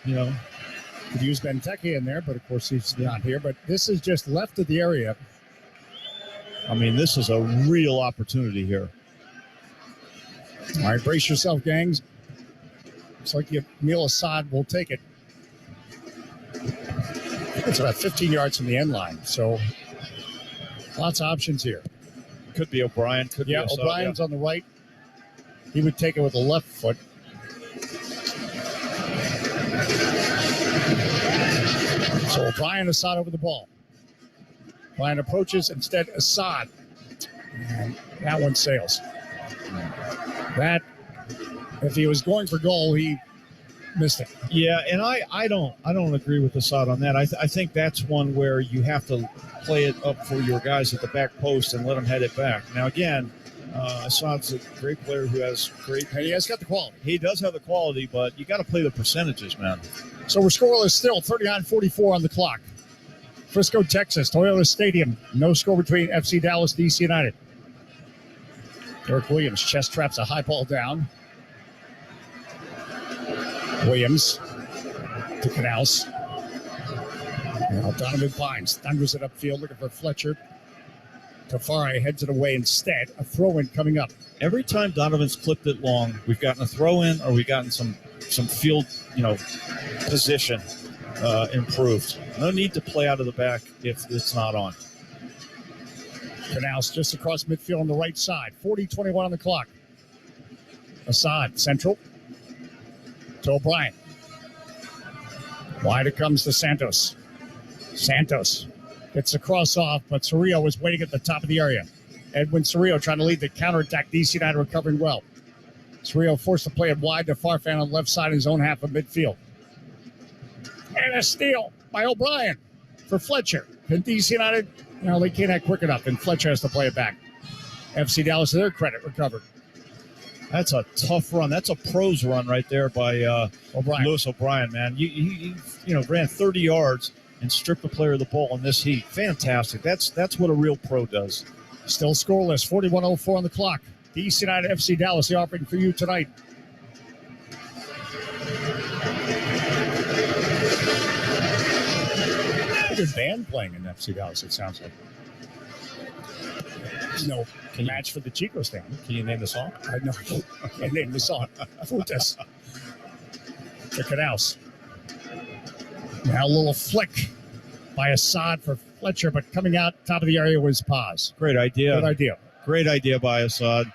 could use Benteke in there, but of course he's not here. But this is just left of the area. This is a real opportunity here. All right, brace yourself, gangs. Looks like Emil Assad will take it. It's about 15 yards from the end line. So lots of options here. Could be O'Brien. Could be O'Brien's on the right. He would take it with the left foot. So O'Brien, Assad over the ball. O'Brien approaches, instead Assad. And that one sails. That, if he was going for goal, he missed it. Yeah, and I don't agree with Assad on that. I think that's one where you have to play it up for your guys at the back post and let them head it back. Now, again, Assad's a great player who has great... And he has got the quality. He does have the quality, but you got to play the percentages, man. So we're scoreless still, 39-44 on the clock. Frisco, Texas, Toyota Stadium. No score between FC Dallas, DC United. Derek Williams chest traps a high ball down. Williams to Canals. Now Donovan Pines thunders it upfield, looking for Fletcher. Tafari heads it away instead. A throw-in coming up. Every time Donovan's clipped it long, we've gotten a throw-in or we've gotten some field, position improved. No need to play out of the back if it's not on. Canals just across midfield on the right side. 40-21 on the clock. Assad, central. To O'Brien. Wide it comes to Santos. Santos gets the cross off, but Cerrillo was waiting at the top of the area. Edwin Cerrillo trying to lead the counterattack. DC United recovering well. Cerrillo forced to play it wide to Farfan on the left side in his own half of midfield. And a steal by O'Brien for Fletcher. And DC United, they can't act quick enough, and Fletcher has to play it back. FC Dallas, to their credit, recovered. That's a tough run. That's a pros run right there by O'Brien. Lewis O'Brien, man. He ran 30 yards and stripped the player of the ball in this heat. Fantastic. That's what a real pro does. Still scoreless, 41-04 on the clock. DC United, FC Dallas, the offering for you tonight. A good band playing in FC Dallas, it sounds like. No match for the Chico stand. Can you name the song? I know. I can't name the song. Futas. To Canals. Now a little flick by Assad for Fletcher, but coming out top of the area was Paz. Great idea. Good idea. Great idea by Assad.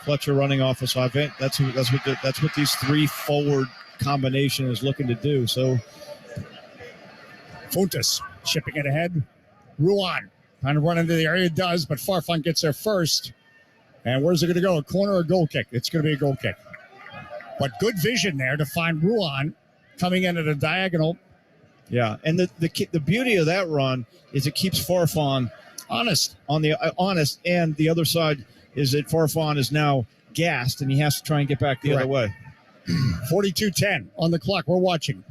Fletcher running off Assad. That's what these three forward combination is looking to do. So Futas chipping it ahead. Ruan trying to run into the area. It does, but Farfan gets there first. And where's it going to go? A corner or a goal kick? It's going to be a goal kick. But good vision there to find Ruan coming in at a diagonal. Yeah, and the beauty of that run is it keeps Farfan honest, and the other side is that Farfan is now gassed and he has to try and get back the other way. 42-10 on the clock. We're watching.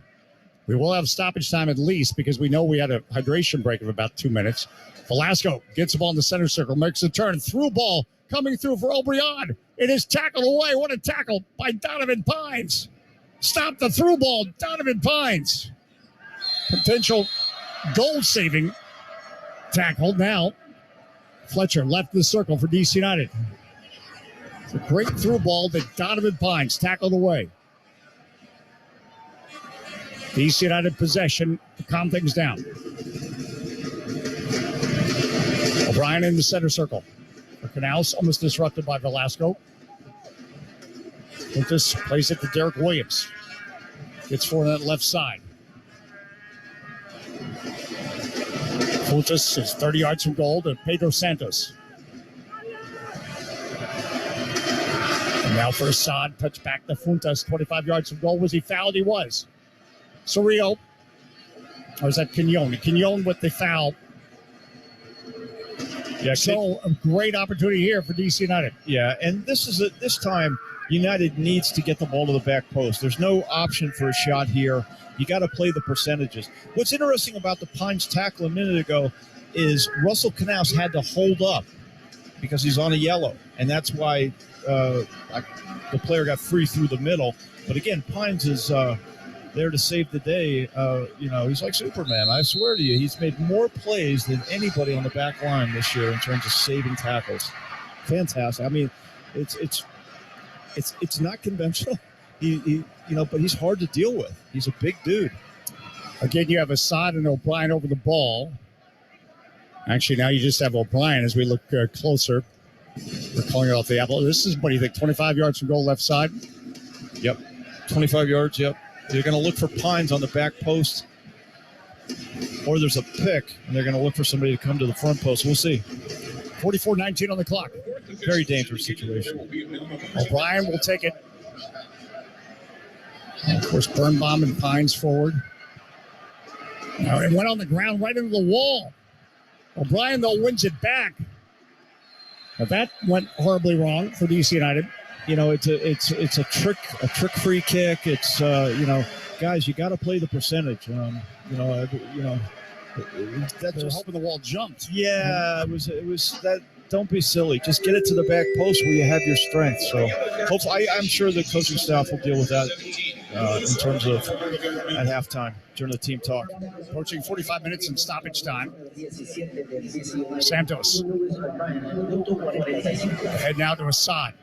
We will have stoppage time at least because we know we had a hydration break of about 2 minutes. Velasco gets the ball in the center circle, makes a turn, through ball coming through for O'Brien. It is tackled away. What a tackle by Donovan Pines. Stop the through ball, Donovan Pines. Potential goal-saving tackle now. Fletcher left the circle for DC United. It's a great through ball that Donovan Pines tackled away. DC United possession to calm things down. O'Brien in the center circle. For Canals, almost disrupted by Velasco. Quintus plays it to Derek Williams. Gets forward on that left side. Quintus is 30 yards from goal to Pedro Santos. And now for Assad, touch back to Fuentes, 25 yards from goal. Was he fouled? He was. Cerrillo, or is that Quignon? Quignon with the foul. Yeah, so a great opportunity here for DC United. Yeah, and this time United needs to get the ball to the back post. There's no option for a shot here. You got to play the percentages. What's interesting about the Pines tackle a minute ago is Russell Canals had to hold up because he's on a yellow, and that's why the player got free through the middle. But again, Pines is there to save the day. He's like Superman. I swear to you, he's made more plays than anybody on the back line this year in terms of saving tackles. Fantastic. I mean, it's not conventional. But he's hard to deal with. He's a big dude. Again, you have Assad and O'Brien over the ball. Actually, now you just have O'Brien as we look closer. We're calling it off the apple. This is, what do you think, 25 yards from goal left side? Yep. 25 yards, yep. They're going to look for Pines on the back post. Or there's a pick, and they're going to look for somebody to come to the front post. We'll see. 44-19 on the clock. Very dangerous situation. O'Brien will take it. And of course, Birnbaum and Pines forward. Now it went on the ground right into the wall. O'Brien, though, wins it back. But that went horribly wrong for DC United. You know, it's a trick free kick. It's guys, you got to play the percentage. They're hoping the wall jumped. Yeah, it was that. Don't be silly. Just get it to the back post where you have your strength. So hopefully, I'm sure the coaching staff will deal with that in terms of at halftime during the team talk. Approaching 45 minutes in stoppage time. Santos. Head now to Assad.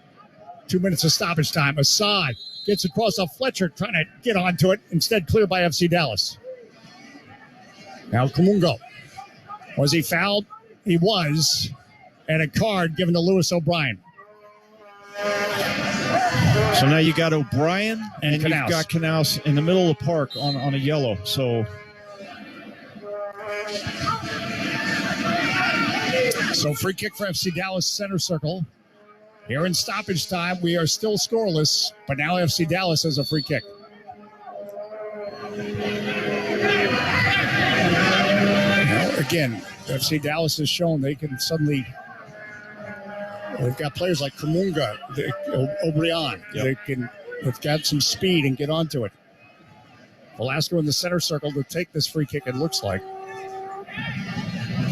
2 minutes of stoppage time. Assad gets across off Fletcher, trying to get onto it. Instead, cleared by FC Dallas. Now Kumungo. Was he fouled? He was. And a card given to Lewis O'Brien. So now you got O'Brien and you've Canals. got Canals in the middle of the park on a yellow. So free kick for FC Dallas center circle. Here in stoppage time, we are still scoreless, but now FC Dallas has a free kick. Now, again, FC Dallas has shown they can suddenly. They've got players like Kumunga, O'Brien. Yep. They've got some speed and get onto it. Velasco in the center circle to take this free kick, it looks like.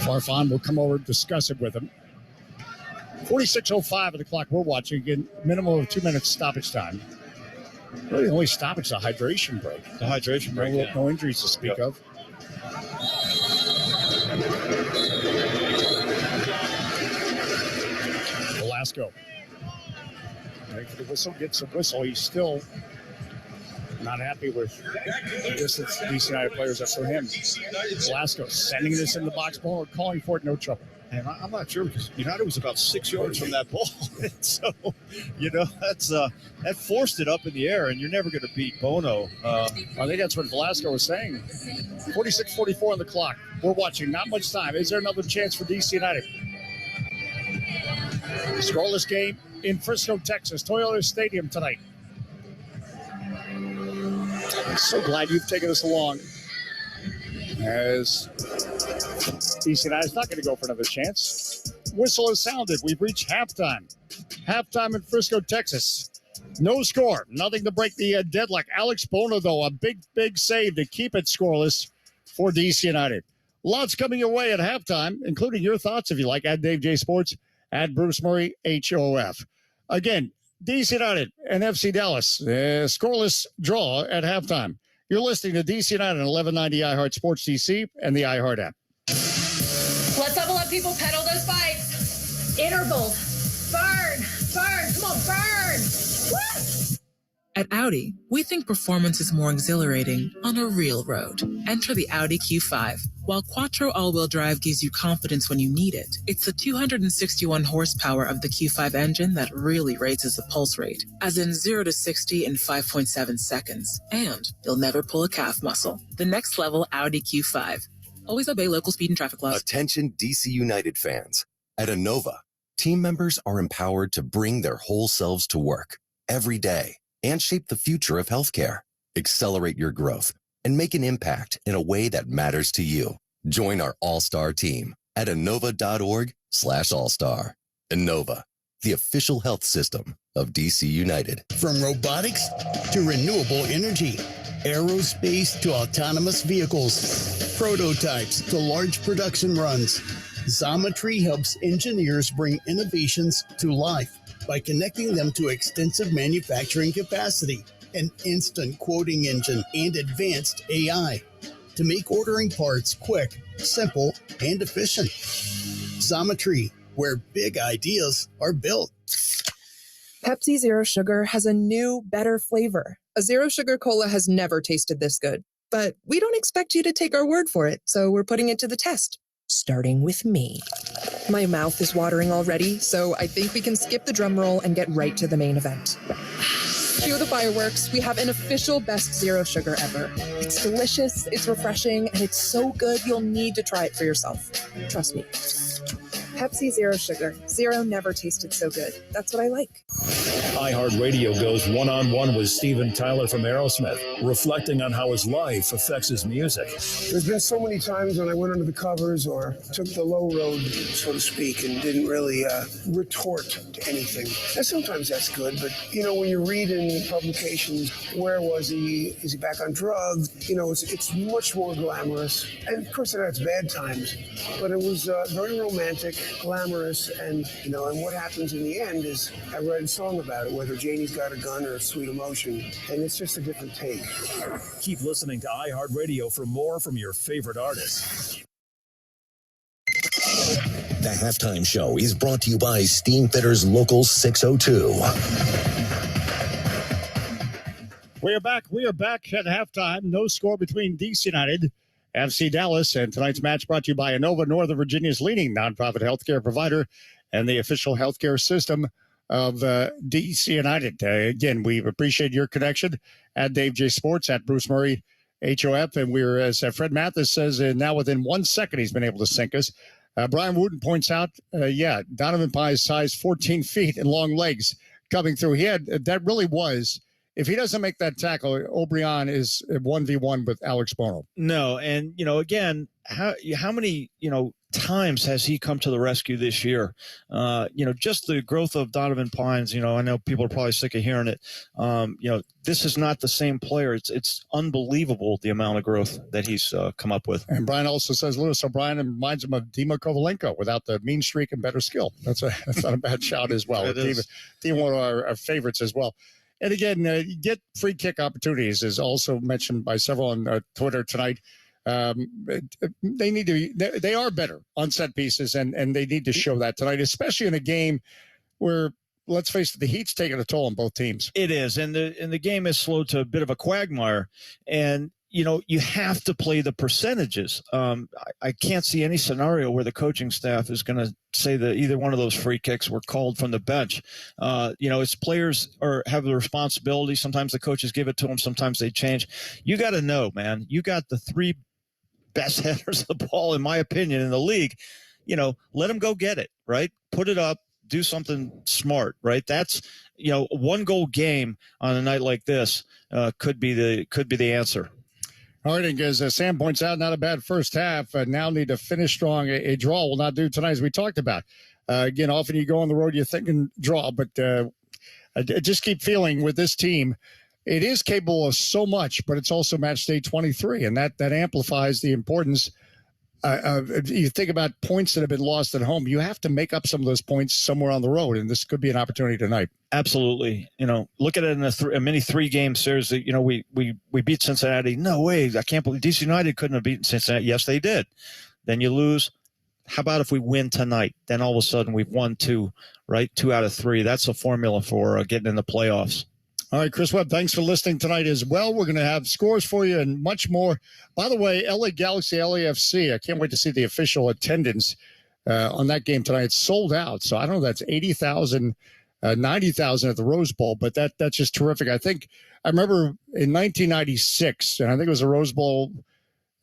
Farfan will come over and discuss it with him. 46:05 of the clock we're watching. Again, minimum of 2 minutes stoppage time. Really, the only stoppage is a hydration break. the hydration break. No injuries to speak of. Velasco. Ready for the whistle, gets the whistle. He's still not happy with the distance DC United players are for him. Velasco sending this in the box ball or calling for it, no trouble. And I'm not sure because United was about 6 yards from that ball. So, that forced it up in the air, and you're never going to beat Bono. I think that's what Velasco was saying. 46:44 on the clock. We're watching. Not much time. Is there another chance for DC United? Scoreless game in Frisco, Texas. Toyota Stadium tonight. I'm so glad you've taken us along. As DC United's not going to go for another chance. Whistle has sounded. We've reached halftime. Halftime in Frisco, Texas. No score. Nothing to break the deadlock. Alex Bono, though, a big save to keep it scoreless for DC United. Lots coming your way at halftime, including your thoughts, if you like, at Dave J Sports, at Bruce Murray, HOF. Again, DC United and FC Dallas, scoreless draw at halftime. You're listening to DC United on 1190 iHeart Sports DC and the iHeart app. Let's level up, people. Pedal those bikes. Intervals. Burn. Come on, burn. Woo! At Audi, we think performance is more exhilarating on a real road. Enter the Audi Q5. While Quattro all-wheel drive gives you confidence when you need it, it's the 261 horsepower of the Q5 engine that really raises the pulse rate, as in 0 to 60 in 5.7 seconds. And you'll never pull a calf muscle. The next level Audi Q5. Always obey local speed and traffic laws. Attention DC United fans. At Innova, team members are empowered to bring their whole selves to work every day and shape the future of healthcare. Accelerate your growth and make an impact in a way that matters to you. Join our all-star team at innova.org/allstar. Innova, the official health system of DC United. From robotics to renewable energy, aerospace to autonomous vehicles, prototypes to large production runs, Xometry helps engineers bring innovations to life by connecting them to extensive manufacturing capacity, an instant quoting engine, and advanced AI to make ordering parts quick, simple, and efficient. Xometry, where big ideas are built. Pepsi Zero Sugar has a new, better flavor. A Zero Sugar Cola has never tasted this good. But we don't expect you to take our word for it, so we're putting it to the test. Starting with me. My mouth is watering already, so I think we can skip the drum roll and get right to the main event. Cue the fireworks. We have an official best zero sugar ever. It's delicious, it's refreshing, and it's so good you'll need to try it for yourself. Trust me. Pepsi Zero Sugar. Zero never tasted so good. That's what I like. iHeartRadio goes one-on-one with Steven Tyler from Aerosmith, reflecting on how his life affects his music. There's been so many times when I went under the covers or took the low road, so to speak, and didn't really retort to anything. And sometimes that's good, but, when you read in publications, where was he? Is he back on drugs? It's much more glamorous. And, of course, it has bad times, but it was very romantic, glamorous, and what happens in the end is I write a song about it, whether Janie's Got a Gun or Sweet Emotion, and it's just a different take. Keep listening to iHeartRadio for more from your favorite artists. The Halftime Show is brought to you by Steamfitters Local 602. We are back at halftime. No score between DC United, FC Dallas, and tonight's match brought to you by Inova, Northern Virginia's leading nonprofit healthcare provider and the official healthcare system of DC United. Again, we appreciate your connection at Dave J Sports, at Bruce Murray HOF, and we're, as Fred Mathis says, now within 1 second he's been able to sink us. Brian Wooten points out, Donovan Pye's size 14 feet and long legs coming through. That really was. If he doesn't make that tackle, O'Brien is 1v1 with Alex Bono. No, and again, how many times has he come to the rescue this year? Just the growth of Donovan Pines. I know people are probably sick of hearing it. This is not the same player. It's unbelievable the amount of growth that he's come up with. And Brian also says Lewis O'Brien reminds him of Dima Kovalenko without the mean streak and better skill. That's not a bad shout as well. Dima, one of our favorites as well. And again, get free kick opportunities is also mentioned by several on Twitter tonight. They are better on set pieces, and they need to show that tonight, especially in a game where, let's face it, the heat's taking a toll on both teams. It is, and the game is slowed to a bit of a quagmire, and you have to play the percentages. I can't see any scenario where the coaching staff is going to say that either one of those free kicks were called from the bench. It's players have the responsibility. Sometimes the coaches give it to them. Sometimes they change. You got to know, man, you got the three best headers of the ball, in my opinion, in the league. Let them go get it, right? Put it up, do something smart, right? That's, a 1-goal game on a night like this could be the answer. All right, and as Sam points out, not a bad first half. Now need to finish strong. A draw will not do tonight, as we talked about. Again, often you go on the road, you're thinking draw, but I just keep feeling with this team, it is capable of so much, but it's also match day 23, and that amplifies the importance. You think about points that have been lost at home. You have to make up some of those points somewhere on the road, and this could be an opportunity tonight. Absolutely. Look at it in a mini 3-game series. We beat Cincinnati. No way. I can't believe DC United couldn't have beaten Cincinnati. Yes, they did. Then you lose. How about if we win tonight? Then all of a sudden we've won 2, right? 2 out of 3. That's a formula for getting in the playoffs. All right, Chris Webb, thanks for listening tonight as well. We're going to have scores for you and much more. By the way, LA Galaxy, LAFC, I can't wait to see the official attendance on that game tonight. It's sold out, so I don't know, that's 80,000, 90,000 at the Rose Bowl, but that's just terrific. I remember in 1996, and I think it was a Rose Bowl,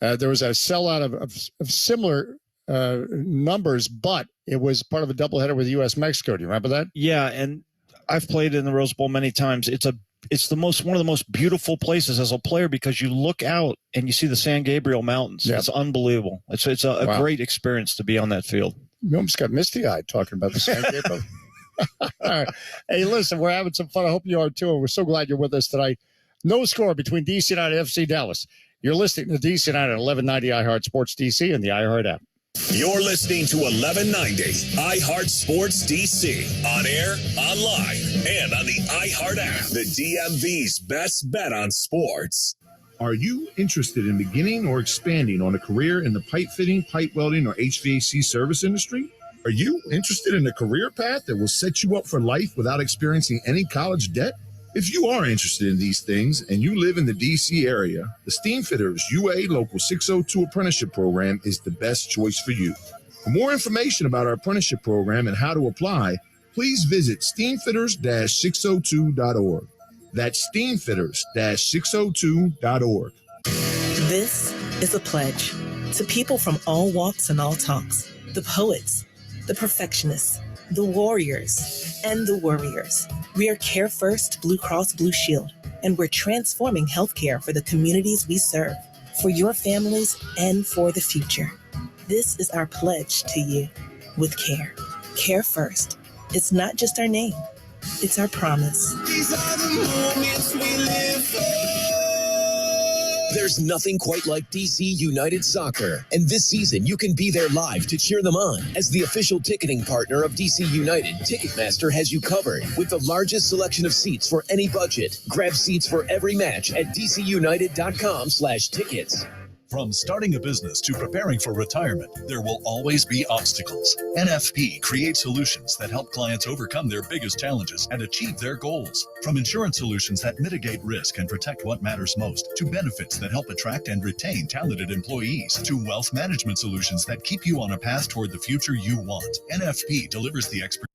there was a sellout of similar numbers, but it was part of a doubleheader with U.S.-Mexico. Do you remember that? Yeah, and I've played in the Rose Bowl many times. It's one of the most beautiful places as a player because you look out and you see the San Gabriel Mountains. Yep. It's unbelievable. It's a great experience to be on that field. You almost got misty-eyed talking about the San Gabriel. All right. Hey, listen, we're having some fun. I hope you are too. And we're so glad you're with us tonight. No score between DC United and FC Dallas. You're listening to DC United at 1190 iHeart Sports DC and the iHeart app. You're listening to 1190 iHeart Sports DC. On air, online, and on the iHeart app. The DMV's best bet on sports. Are you interested in beginning or expanding on a career in the pipe fitting, pipe welding, or HVAC service industry? Are you interested in a career path that will set you up for life without experiencing any college debt? If you are interested in these things and you live in the DC area, the Steamfitters UA Local 602 Apprenticeship Program is the best choice for you. For more information about our apprenticeship program and how to apply, please visit steamfitters-602.org. That's steamfitters-602.org. This is a pledge to people from all walks and all talks, the poets, the perfectionists, the warriors, and the worriers. We are Care First Blue Cross Blue Shield, and we're transforming healthcare for the communities we serve, for your families, and for the future. This is our pledge to you with care. Care First. It's not just our name, it's our promise. These are the moments we live for. There's nothing quite like DC United Soccer, and this season you can be there live to cheer them on. As the official ticketing partner of DC United, Ticketmaster has you covered with the largest selection of seats for any budget. Grab seats for every match at dcunited.com/tickets. From starting a business to preparing for retirement, there will always be obstacles. NFP creates solutions that help clients overcome their biggest challenges and achieve their goals. From insurance solutions that mitigate risk and protect what matters most, to benefits that help attract and retain talented employees, to wealth management solutions that keep you on a path toward the future you want. NFP delivers the expertise.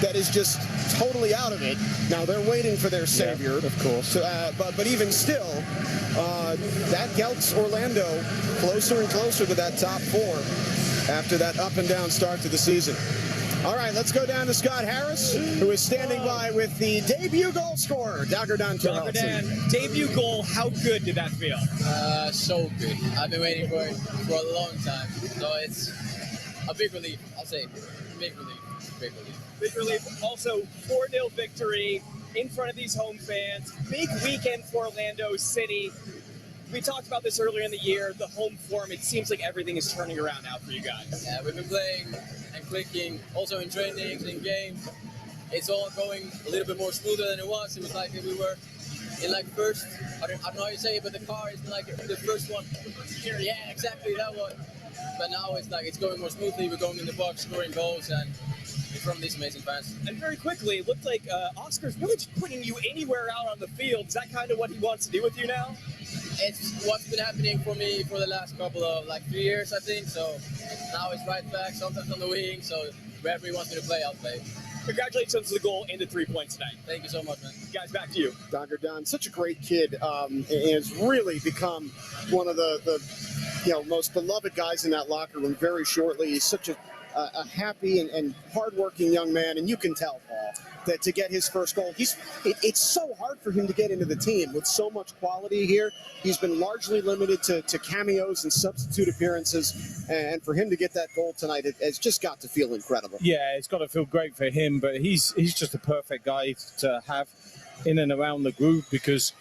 That is just totally out of it. Now they're waiting for their savior, of course. But even still, that gets Orlando closer and closer to that top four after that up and down start to the season. All right, let's go down to Scott Harris, who is standing by with the debut goal scorer, Dr. Dan. Debut goal, how good did that feel? So good. I've been waiting for it for a long time. So it's a big relief, I'll say. Big relief. Big relief. Big relief. Also, 4-0 victory in front of these home fans. Big weekend for Orlando City. We talked about this earlier in the year, the home form. It seems like everything is turning around now for you guys. Yeah, we've been playing and clicking, also in trainings, in games. It's all going a little bit more smoother than it was. It was like we were in like first, I don't know how you say it, but the car is like the first one. Yeah, exactly, that one. But now it's like it's going more smoothly. We're going in the box, scoring goals, and from these amazing fans. And very quickly, it looked like Oscar's really just putting you anywhere out on the field. Is that kind of what he wants to do with you now? It's what's been happening for me for the last couple of 3 years, I think. So now it's right back, sometimes on the wing. So wherever he wants me to play, I'll play. Congratulations on the goal and the 3 points tonight. Thank you so much, man. Guys, back to you. Dr. Dunn, such a great kid, and has really become one of the most beloved guys in that locker room very shortly. He's such a happy and hardworking young man, and you can tell, Paul, that to get his first goal, it's so hard for him to get into the team with so much quality here. He's been largely limited to cameos and substitute appearances, and for him to get that goal tonight, it has just got to feel incredible. Yeah, it's got to feel great for him, but he's just a perfect guy to have in and around the group because,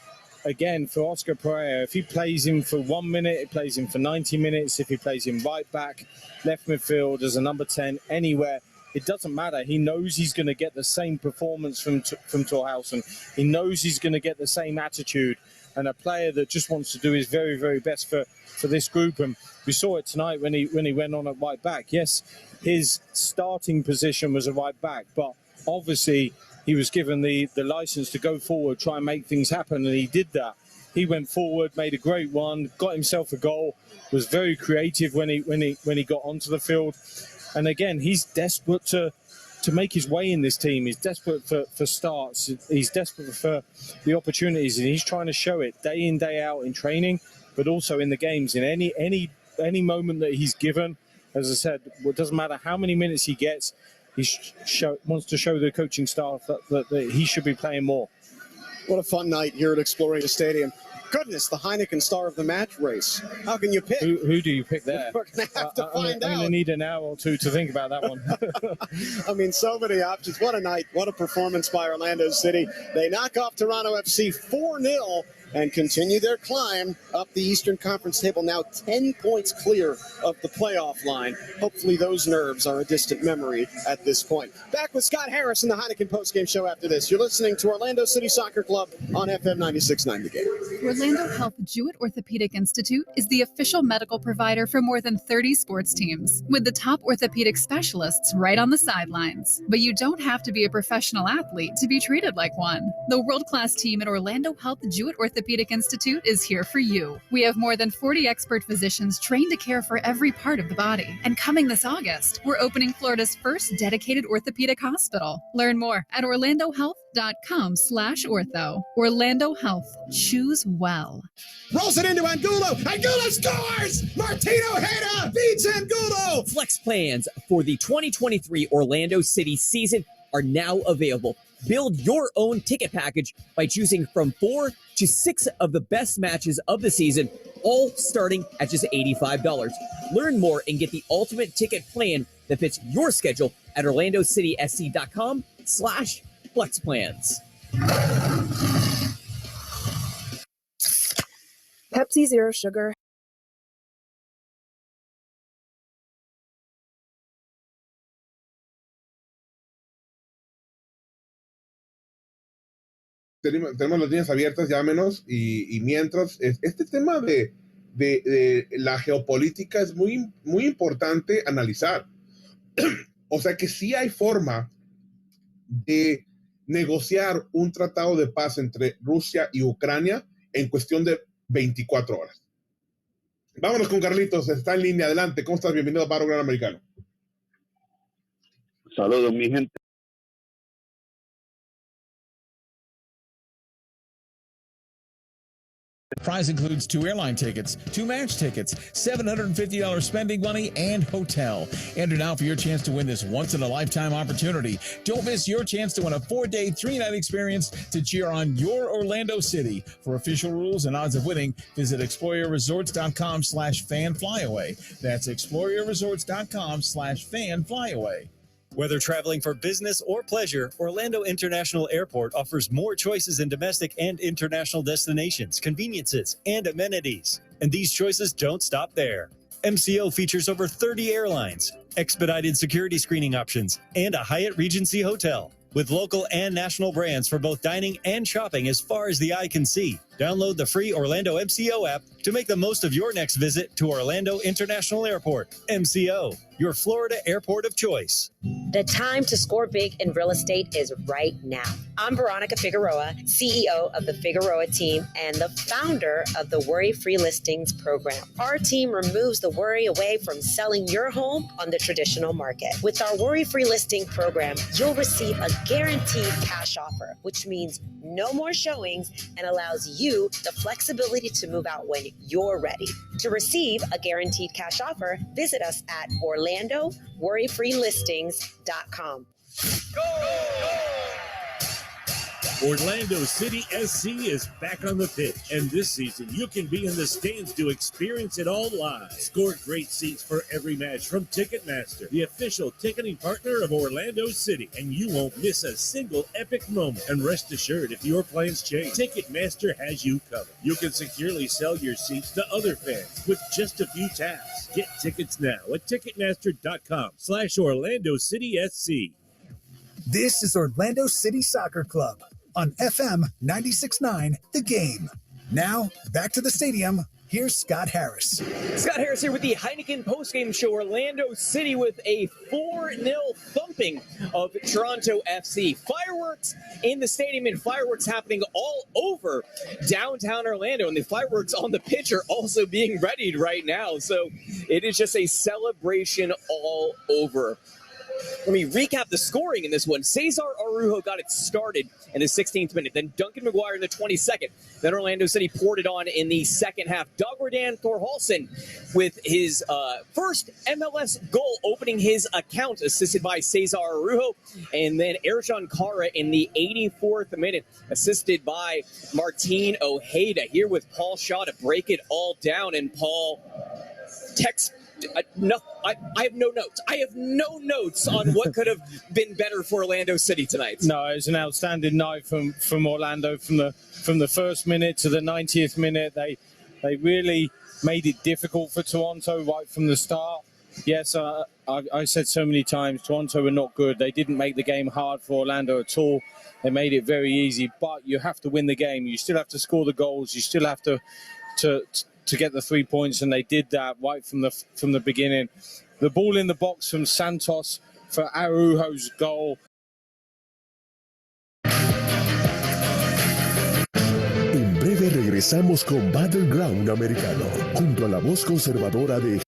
again, for Oscar Pereira, if he plays him for 1 minute, he plays him for 90 minutes. If he plays him right back, left midfield, as a number 10, anywhere, it doesn't matter. He knows he's going to get the same performance from Torhausen. He knows he's going to get the same attitude, and a player that just wants to do his very, very best for this group. And we saw it tonight when he went on at right back. Yes, his starting position was a right back, but obviously he was given the license to go forward, try and make things happen, and he did that. He went forward, made a great one, got himself a goal, was very creative when he got onto the field. And again, he's desperate to make his way in this team. He's desperate for starts. He's desperate for the opportunities, and he's trying to show it day in, day out in training, but also in the games. In any moment that he's given, as I said, it doesn't matter how many minutes he gets, wants to show the coaching staff that he should be playing more. What a fun night here at Exploria Stadium. Goodness, the Heineken Star of the Match race. How can you pick? Who do you pick there? We're going to have to find out. I'm going to need an hour or two to think about that one. I mean, so many options. What a night. What a performance by Orlando City. They knock off Toronto FC 4-0 and continue their climb up the Eastern Conference table, now 10 points clear of the playoff line. Hopefully those nerves are a distant memory at this point. Back with Scott Harris in the Heineken postgame show after this. You're listening to Orlando City Soccer Club on FM 96.9 The Game. Orlando Health Jewett Orthopedic Institute is the official medical provider for more than 30 sports teams, with the top orthopedic specialists right on the sidelines. But you don't have to be a professional athlete to be treated like one. The world-class team at Orlando Health Jewett Orthopedic Institute is here for you. We have more than 40 expert physicians trained to care for every part of the body. And coming this August, we're opening Florida's first dedicated orthopedic hospital. Learn more at orlandohealth.com/ortho. Orlando Health. Choose well. Rolls it into Angulo. Angulo scores! Martino Heda beats Angulo! Flex plans for the 2023 Orlando City season are now available. Build your own ticket package by choosing from 4 to 6 of the best matches of the season, all starting at just $85. Learn more and get the ultimate ticket plan that fits your schedule at orlandocitysc.com/flexplans. Pepsi Zero Sugar. Tenemos las líneas abiertas, llámenos, y mientras, este tema de la geopolítica es muy, muy importante analizar. O sea que sí hay forma de negociar un tratado de paz entre Rusia y Ucrania en cuestión de 24 horas. Vámonos con Carlitos, está en línea, adelante. ¿Cómo estás? Bienvenido a Paro Gran Americano. Saludos, mi gente. The prize includes 2 airline tickets, 2 match tickets, $750 spending money, and hotel. Enter now for your chance to win this once-in-a-lifetime opportunity. Don't miss your chance to win a 4-day, 3-night experience to cheer on your Orlando City. For official rules and odds of winning, visit ExplorerResorts.com/fanflyaway. That's ExplorerResorts.com/fanflyaway. Whether traveling for business or pleasure, Orlando International Airport offers more choices in domestic and international destinations, conveniences, and amenities. And these choices don't stop there. MCO features over 30 airlines, expedited security screening options, and a Hyatt Regency hotel. With local and national brands for both dining and shopping as far as the eye can see. Download the free Orlando MCO app to make the most of your next visit to Orlando International Airport. MCO, your Florida airport of choice. The time to score big in real estate is right now. I'm Veronica Figueroa, CEO of the Figueroa team and the founder of the Worry-Free Listings program. Our team removes the worry away from selling your home on the traditional market. With our Worry-Free Listing program, you'll receive a guaranteed cash offer, which means no more showings and allows you the flexibility to move out when you're ready. To receive a guaranteed cash offer, visit us at OrlandoWorryFreeListings.com. Orlando City SC is back on the pitch, and this season you can be in the stands to experience it all live. Score great seats for every match from Ticketmaster, the official ticketing partner of Orlando City, and you won't miss a single epic moment. And rest assured, if your plans change, Ticketmaster has you covered. You can securely sell your seats to other fans with just a few taps. Get tickets now at Ticketmaster.com/OrlandoCitySC. This is Orlando City Soccer Club on FM 96.9 The Game. Now, back to the stadium. Here's Scott Harris. Scott Harris here with the Heineken postgame show. Orlando City with a 4-0 thumping of Toronto FC. Fireworks in the stadium and fireworks happening all over downtown Orlando. And the fireworks on the pitch are also being readied right now. So it is just a celebration all over. Let me recap the scoring in this one. Cesar Araujo got it started in the 16th minute. Then Duncan McGuire in the 22nd. Then Orlando City poured it on in the second half. Dagwardan Thorhalson with his first MLS goal, opening his account, assisted by Cesar Araujo. And then Erjan Kara in the 84th minute, assisted by Martin Ojeda. Here with Paul Shaw to break it all down. And Paul, I have no notes. I have no notes on what could have been better for Orlando City tonight. No, it was an outstanding night from Orlando from the first minute to the 90th minute. They really made it difficult for Toronto right from the start. Yes, I said so many times, Toronto were not good. They didn't make the game hard for Orlando at all. They made it very easy, but you have to win the game. You still have to score the goals. You still have to get the 3 points, and they did that right from the beginning. The ball in the box from Santos for Araujo's goal. En breve regresamos con Battleground Americano, junto a la voz conservadora de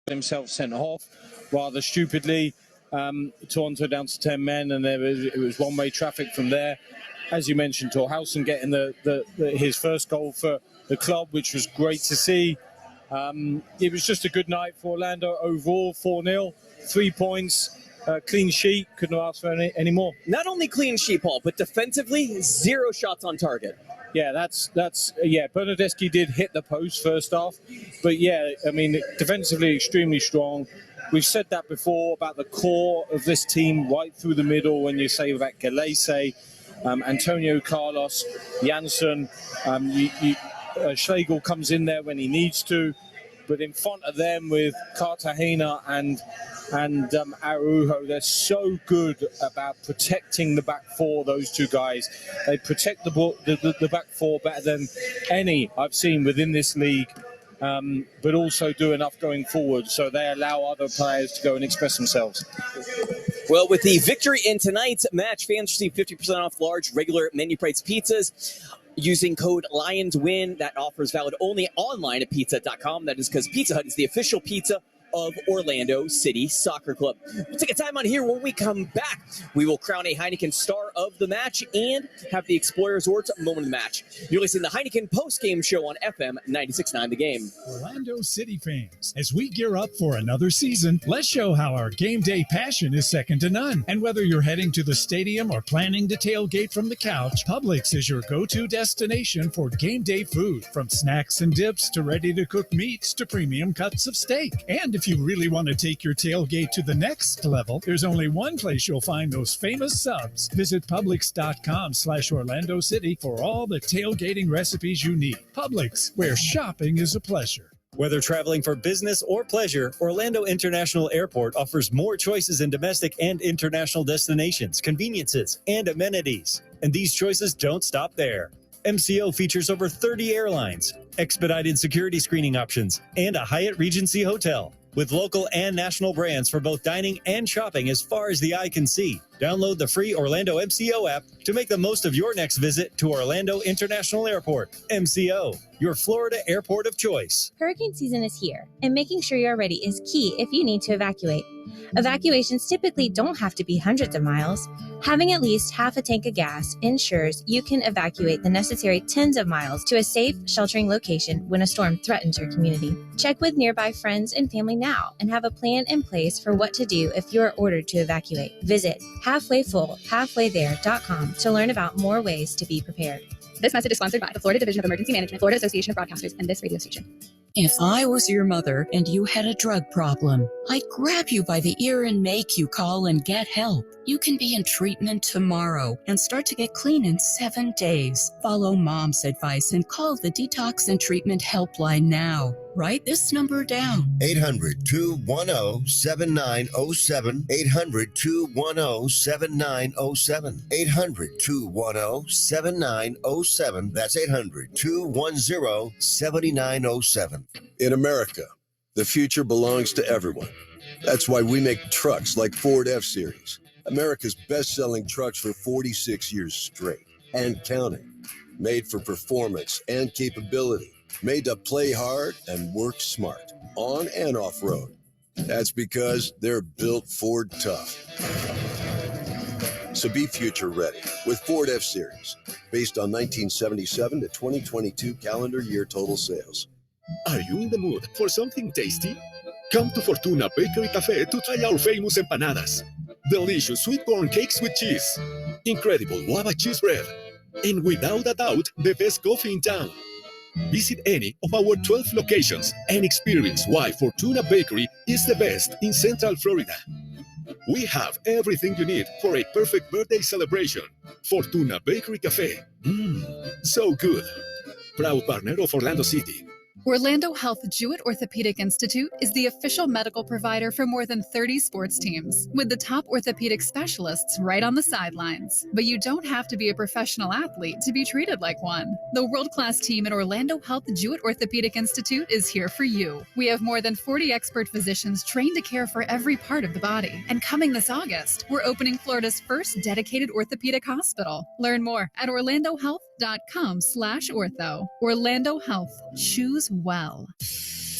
himself sent off rather stupidly. Toronto down to 10 men, and it was one-way traffic from there. As you mentioned, Thorhalson getting his first goal for the club, which was great to see. It was just a good night for Orlando overall. 4-0, 3 points, clean sheet. Couldn't have asked for any more. Not only clean sheet, Paul, but defensively, 0 shots on target. Yeah, Bernardeschi did hit the post first off, but yeah, I mean, defensively extremely strong. We've said that before about the core of this team right through the middle. When you say about Galese, Antonio Carlos, Janssen, Schlegel comes in there when he needs to, but in front of them with Cartagena and Araujo, they're so good about protecting the back four. Those two guys, they protect the back four better than any I've seen within this league. But also do enough going forward, so they allow other players to go and express themselves. Well, with the victory in tonight's match, fans receive 50% off large regular menu price pizzas using code LIONSWIN. That offer is valid only online at pizza.com. That is because Pizza Hut is the official pizza of Orlando City Soccer Club. We'll take a time on here. When we come back, we will crown a Heineken star of the match and have the Explorer Resorts moment of the match. You're listening to the Heineken post-game show on FM 96.9 The Game. Orlando City fans, as we gear up for another season, let's show how our game day passion is second to none. And whether you're heading to the stadium or planning to tailgate from the couch, Publix is your go-to destination for game day food. From snacks and dips to ready-to-cook meats to premium cuts of steak. And if you really want to take your tailgate to the next level, there's only one place you'll find those famous subs. Visit Publix.com/Orlando City for all the tailgating recipes you need. Publix, where shopping is a pleasure. Whether traveling for business or pleasure, Orlando International Airport offers more choices in domestic and international destinations, conveniences, and amenities. And these choices don't stop there. MCO features over 30 airlines, expedited security screening options, and a Hyatt Regency hotel. With local and national brands for both dining and shopping as far as the eye can see. Download the free Orlando MCO app to make the most of your next visit to Orlando International Airport. MCO, your Florida airport of choice. Hurricane season is here, and making sure you're ready is key if you need to evacuate. Evacuations typically don't have to be hundreds of miles. Having at least half a tank of gas ensures you can evacuate the necessary tens of miles to a safe, sheltering location when a storm threatens your community. Check with nearby friends and family now and have a plan in place for what to do if you are ordered to evacuate. Visit halfwayfull.halfwaythere.com to learn about more ways to be prepared. This message is sponsored by the Florida Division of Emergency Management, Florida Association of Broadcasters, and this radio station. If I was your mother and you had a drug problem, I'd grab you by the ear and make you call and get help. You can be in treatment tomorrow and start to get clean in 7 days. Follow Mom's advice and call the Detox and Treatment Helpline now. Write this number down. 800-210-7907. 800-210-7907. 800-210-7907. That's 800-210-7907. In America, the future belongs to everyone. That's why we make trucks like Ford F-Series, America's best-selling trucks for 46 years straight and counting. Made for performance and capability. made to play hard and work smart, on and off road. That's because they're built Ford tough. So be future ready with Ford F-Series, based on 1977 to 2022 calendar year total sales. Are you in the mood for something tasty? Come to Fortuna Bakery Cafe to try our famous empanadas. Delicious sweet corn cakes with cheese. Incredible guava cheese bread. And without a doubt, the best coffee in town. Visit any of our 12 locations and experience why Fortuna Bakery is the best in Central Florida. We have everything you need for a perfect birthday celebration. Fortuna Bakery Cafe. So good. Proud partner of Orlando City. Orlando Health Jewett Orthopedic Institute is the official medical provider for more than 30 sports teams, with the top orthopedic specialists right on the sidelines. But you don't have to be a professional athlete to be treated like one. The world-class team at Orlando Health Jewett Orthopedic Institute is here for you. We have more than 40 expert physicians trained to care for every part of the body. And coming this August, we're opening Florida's first dedicated orthopedic hospital. Learn more at orlandohealth.com/ortho. Orlando Health. Choose well.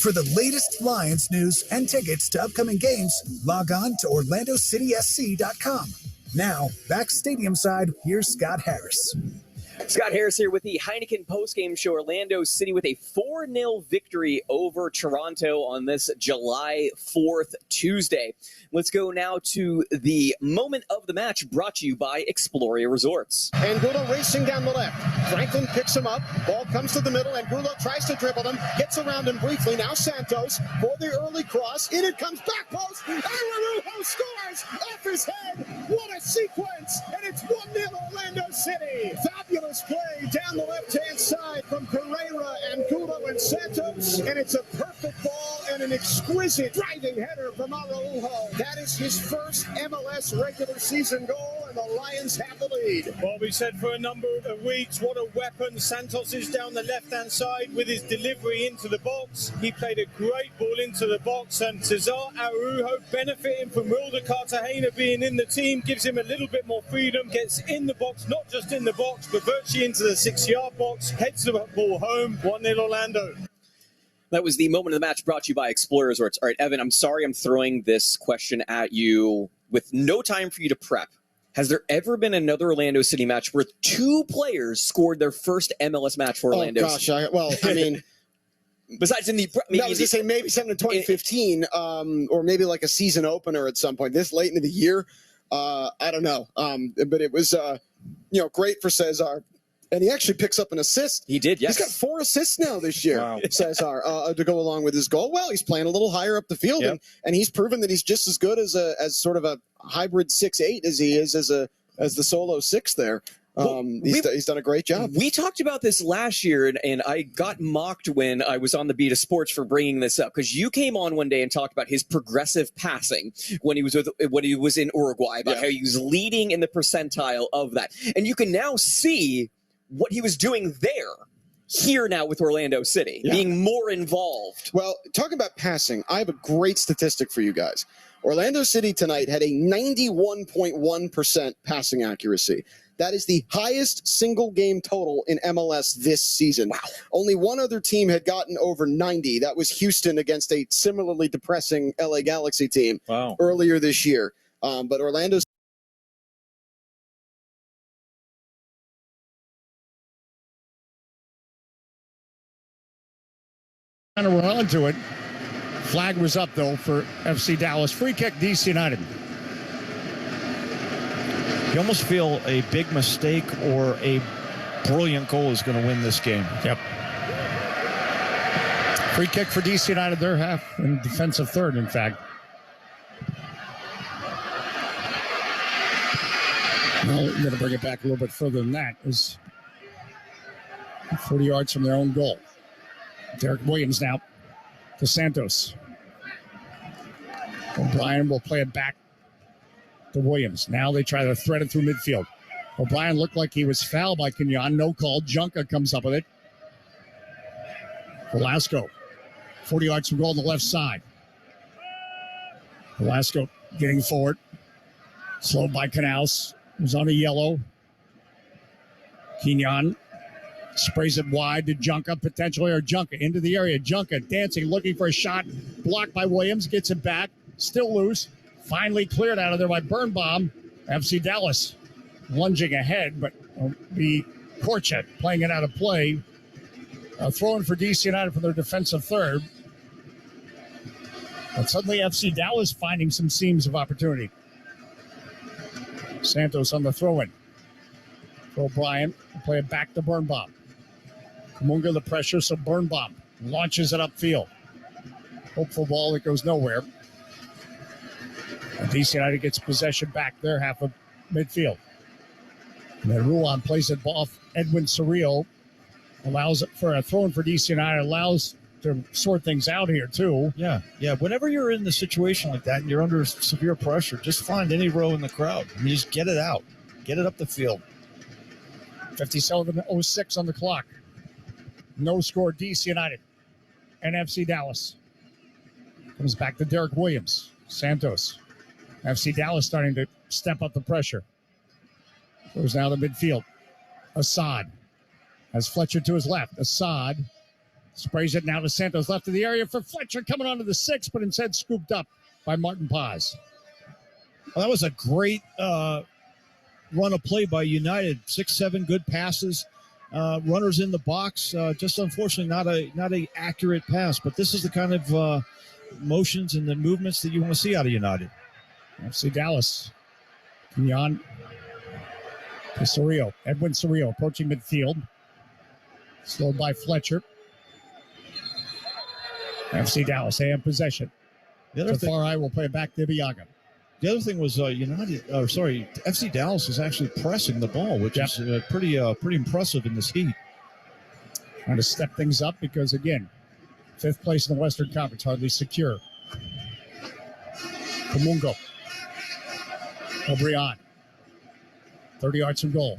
For the latest Lions news and tickets to upcoming games, log on to orlandocitysc.com. Now, back stadium side, here's Scott Harris. Scott Harris here with the Heineken postgame show. Orlando City with a 4-0 victory over Toronto on this July 4th, Tuesday. Let's go now to the moment of the match, brought to you by Exploria Resorts. Angulo racing down the left. Franklin picks him up. Ball comes to the middle. Angulo tries to dribble him. Gets around him briefly. Now Santos for the early cross. In it comes back post. Araujo scores off his head. What a sequence. And it's 1-0 Orlando City. Fabulous play down the left-hand side from Pereira, Angulo, and Santos. And it's a perfect ball and an exquisite driving header from Araujo. That is his first MLS regular season goal, and the Lions have the lead. Well, we said for a number of weeks, what a weapon. Santos is down the left-hand side with his delivery into the box. He played a great ball into the box, and Cesar Araujo, benefiting from Wilder Cartagena being in the team, gives him a little bit more freedom, gets in the box, not just in the box, but virtually into the 6-yard box, heads the ball home, 1-0 Orlando. That was the moment of the match brought to you by Exploria Resorts. All right, Evan, I'm sorry I'm throwing this question at you with no time for you to prep. Has there ever been another Orlando City match where two players scored their first MLS match for Orlando? Oh, gosh. I mean... Besides in the... I was going to say maybe something in 2015, or maybe like a season opener at some point. This late into the year, I don't know. But it was, great for Cesar. And he actually picks up an assist. He did, yes. He's got 4 assists now this year, wow. Cesar, to go along with his goal. Well, he's playing a little higher up the field, yep. and he's proven that he's just as good as sort of a hybrid 6'8" as he is as the solo 6 there. He's done a great job. We talked about this last year, and I got mocked when I was on the Beat of Sports for bringing this up, because you came on one day and talked about his progressive passing when he was in Uruguay, about how he was leading in the percentile of that. And you can now see what he was doing here now with Orlando City, being more involved. Well, talking about passing, I have a great statistic for you guys. Orlando City tonight had a 91.1% passing accuracy. That is the highest single game total in MLS this season. Wow. Only one other team had gotten over 90. That was Houston against a similarly depressing LA Galaxy team earlier this year. But Orlando kind of were onto it. Flag was up, though, for FC Dallas. Free kick, DC United. You almost feel a big mistake or a brilliant goal is going to win this game. Yep. Free kick for DC United, their half, and defensive third, in fact. Well, we're going to bring it back a little bit further than that. Is 40 yards from their own goal. Derek Williams now to Santos. O'Brien will play it back to Williams. Now they try to thread it through midfield. O'Brien looked like he was fouled by Kenyon. No call. Junka comes up with it. Velasco, 40 yards from goal on the left side. Velasco getting forward. Slowed by Canals. Who's on a yellow. Kenyon Sprays it wide to Junka, potentially, or Junka into the area. Junka dancing, looking for a shot. Blocked by Williams, gets it back. Still loose. Finally cleared out of there by Birnbaum. FC Dallas lunging ahead, but the Korchet playing it out of play. Throwing for DC United for their defensive third. But suddenly FC Dallas finding some seams of opportunity. Santos on the throw-in. For O'Brien, play it back to Birnbaum. Kumunga the pressure, so Birnbaum launches it upfield. Hopeful ball that goes nowhere. And DC United gets possession back there, half of midfield. And then Ruan plays it off. Edwin Surreal allows it for a throw-in for DC United, allows to sort things out here, too. Yeah. Whenever you're in the situation like that and you're under severe pressure, just find any row in the crowd. I mean, just get it out. Get it up the field. 57:06 on the clock. No score, DC United and FC Dallas. Comes back to Derek Williams. Santos. FC Dallas starting to step up the pressure. Goes now to midfield. Assad has Fletcher to his left. Assad sprays it now to Santos. Left of the area for Fletcher, coming onto the 6, but instead scooped up by Martin Paz. Well, that was a great run of play by United. 6-7 good passes. Runners in the box. Just unfortunately not a accurate pass, but this is the kind of motions and the movements that you want to see out of United. FC Dallas. Kenyon. Surreal. Edwin Surreal approaching midfield. Slowed by Fletcher. FC Dallas, they have possession. Far I will play it back to Biaga. The other thing was FC Dallas is actually pressing the ball, which is pretty impressive in this heat. Trying to step things up because, again, 5th place in the Western Conference, hardly secure. Kumungo. O'Brien. 30 yards from goal.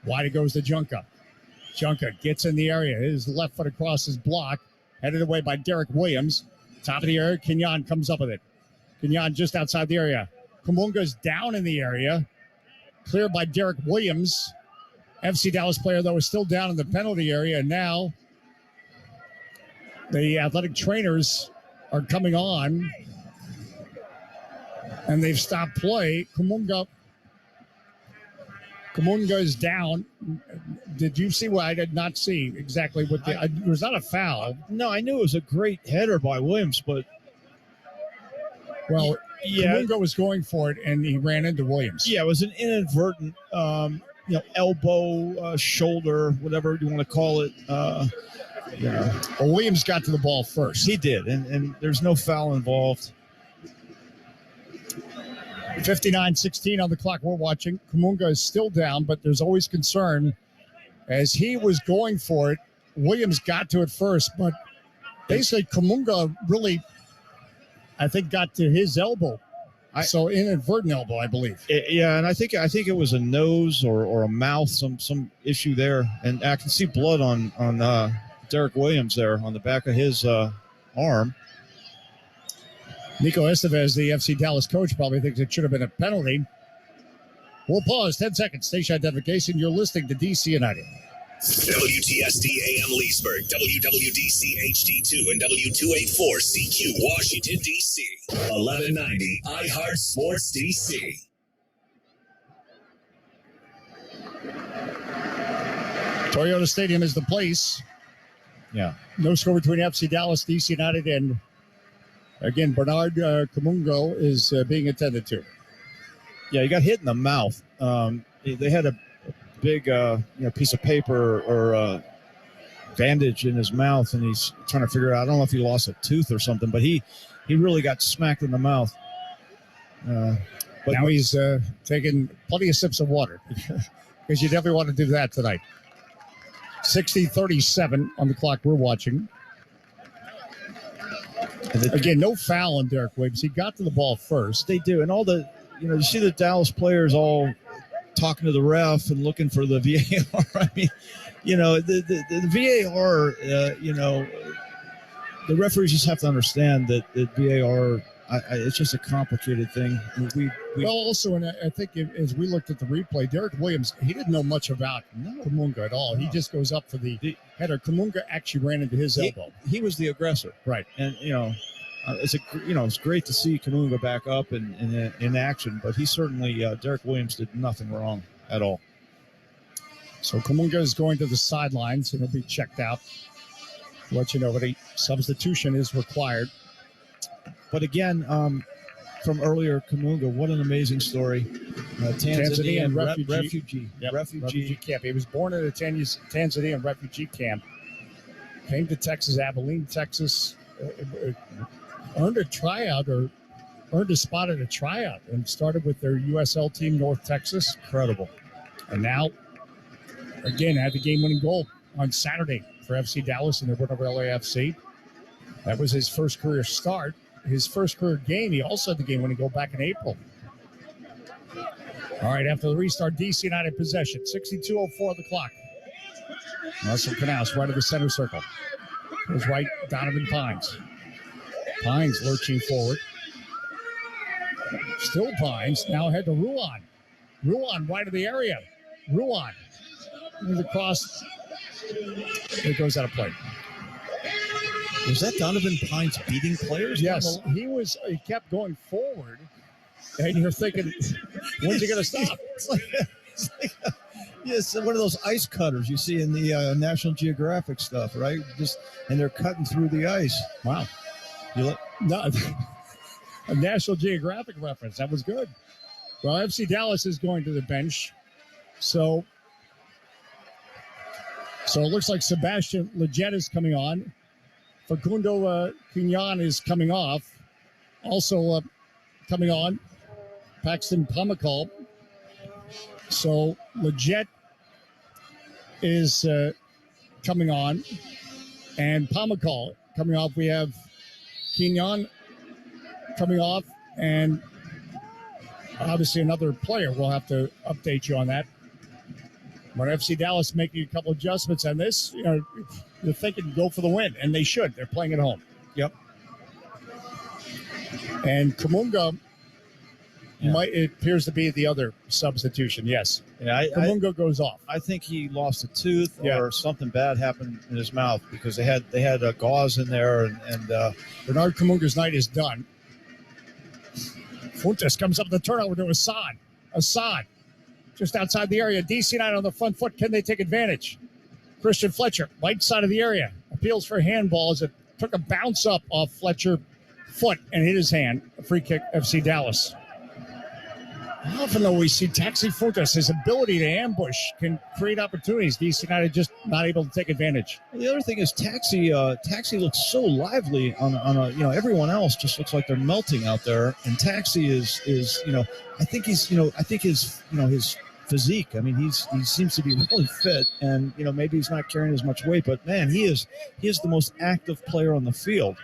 Wide it goes to Junka. Junka gets in the area. His left foot across his block. Headed away by Derek Williams. Top of the area. Kenyon comes up with it. Kenyon just outside the area. Kumunga's down in the area. Cleared by Derek Williams. FC Dallas player, though, is still down in the penalty area. And now the athletic trainers are coming on. And they've stopped play. Kumunga is down. Did you see what I did not see exactly what it was not a foul? No, I knew it was a great header by Williams, but Kumunga was going for it and he ran into Williams. Yeah, it was an inadvertent elbow, shoulder, whatever you want to call it. Well, Williams got to the ball first. He did, and there's no foul involved. 59-16 on the clock. We're watching. Kumunga is still down, but there's always concern. As he was going for it, Williams got to it first, but basically Kumunga really, I think, got to his elbow. So inadvertent elbow, I believe. And I think it was a nose or a mouth, some issue there, and I can see blood on Derek Williams there on the back of his arm. Nico Estevez, the FC Dallas coach, probably thinks it should have been a penalty. We'll pause 10 seconds. Station identification. You're listening to DC United. WTSD AM Leesburg, WWDC HD2, and W284CQ Washington, D.C. 1190 iHeart Sports DC. Toyota Stadium is the place. Yeah. No score between FC Dallas, DC United, and again, Bernard Kumungo is being attended to. Yeah, he got hit in the mouth. They had a big piece of paper or bandage in his mouth, and he's trying to figure out. I don't know if he lost a tooth or something, but he really got smacked in the mouth. But now he's taking plenty of sips of water because you definitely want to do that tonight. 60-37 on the clock. We're watching. Again, no foul on Derek Williams. He got to the ball first. They do, and all the you see the Dallas players all talking to the ref and looking for the VAR. I mean, the VAR. The referees just have to understand that VAR. It's just a complicated thing. Well, also, and I think as we looked at the replay, Derek Williams, he didn't know much about Kumunga at all. He just goes up for the header. Kumunga actually ran into his elbow. He was the aggressor, right? And it's great to see Kumunga back up in action, but he certainly Derek Williams did nothing wrong at all. So Kumunga is going to the sidelines and he'll be checked out. Let you know that a substitution is required. But again, from earlier, Kumunga, what an amazing story. Tanzanian refugee camp. He was born at a Tanzanian refugee camp. Came to Texas, Abilene, Texas. Earned a spot at a tryout and started with their USL team, North Texas. Incredible. And now, again, had the game-winning goal on Saturday for FC Dallas in their win over LAFC. That was his first career start. His first career game, he also had the game-winning goal back in April. All right, after the restart, DC United possession. 62:04 the clock. Russell Canals right of the center circle. Goes right, Donovan Pines. Pines lurching forward. Still Pines. Now ahead to Ruan. Ruan right of the area. Ruan. The cross. It goes out of play. Was that Donovan Pines beating players? Yes. He kept going forward. And you're thinking, when's he going to stop? It's like yes, one of those ice cutters you see in the National Geographic stuff, right? And they're cutting through the ice. Wow. No, a National Geographic reference. That was good. Well, FC Dallas is going to the bench. So it looks like Sebastian Leggett is coming on. Facundo Quignon is coming off. Also coming on, Paxton Pomacall. So Leggett is coming on. And Pomacall coming off. We have Quignon coming off. And obviously another player. We'll have to update you on that. But FC Dallas making a couple adjustments on this. You know, they're thinking go for the win, and they should. They're playing at home. Yep. And Kumunga it appears to be the other substitution. Yes. Yeah, Kumunga goes off. I think he lost a tooth or something bad happened in his mouth because they had a gauze in there, and Bernard Kumunga's night is done. Fuentes comes up with the turnover to Assad. Assad. Just outside the area. DC United on the front foot. Can they take advantage? Christian Fletcher, right side of the area. Appeals for handball as it took a bounce up off Fletcher's foot and hit his hand. A free kick, FC Dallas. Often, though, we see Taxi Fuentes, his ability to ambush can create opportunities. DC United just not able to take advantage. The other thing is Taxi looks so lively on a everyone else just looks like they're melting out there, and Taxi is I think his physique. I mean, he seems to be really fit, and maybe he's not carrying as much weight, but man, he is the most active player on the field.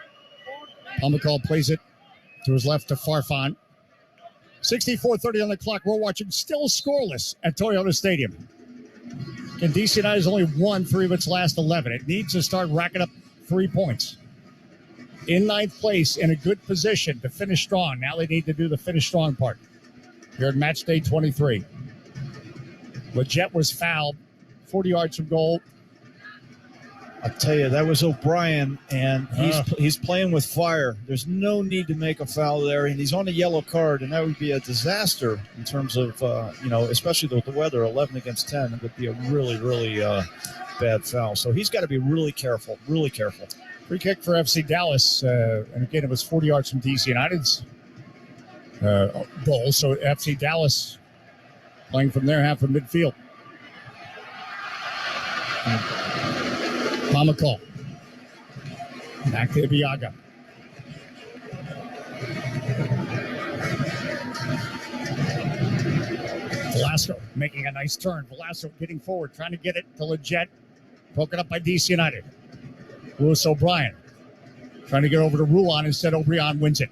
Pomacall plays it to his left to Farfan. 64:30 on the clock. We're watching still scoreless at Toyota Stadium. And DC United has only won 3 of its last 11. It needs to start racking up 3 points. In 9th place, in a good position to finish strong. Now they need to do the finish strong part. Here at match day 23. Leggett was fouled 40 yards from goal. I'll tell you, that was O'Brien, and he's playing with fire. There's no need to make a foul there, and he's on a yellow card, and that would be a disaster in terms of, especially with the weather, 11 against 10. It would be a really, really bad foul. So he's got to be really careful, really careful. Free kick for FC Dallas, and again, it was 40 yards from DC United's goal. So FC Dallas playing from their half of midfield. Pomacall. Back to Ibiaga. Velasco making a nice turn. Velasco getting forward, trying to get it to Leggett. Broken up by DC United. Lewis O'Brien trying to get over to Ruan. Instead, O'Brien wins it.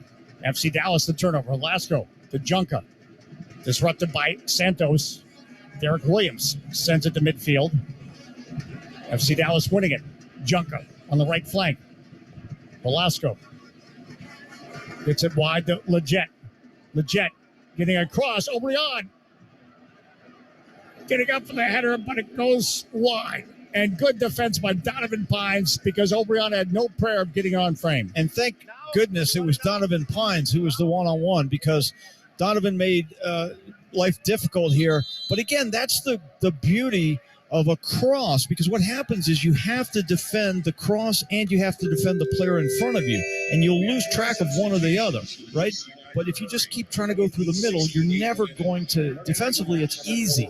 FC Dallas the turnover. Velasco to Junca. Disrupted by Santos. Derek Williams sends it to midfield. FC Dallas winning it. Junca on the right flank. Velasco Gets it wide to Leggett. Leggett getting across. O'Brien getting up for the header, but it goes wide. And good defense by Donovan Pines because O'Brien had no prayer of getting on frame. And thank goodness it was Donovan Pines who was the one-on-one, because Donovan made life difficult here. But again, that's the beauty of a cross, because what happens is you have to defend the cross and you have to defend the player in front of you, and you'll lose track of one or the other, right? But if you just keep trying to go through the middle, you're never going to, defensively, it's easy.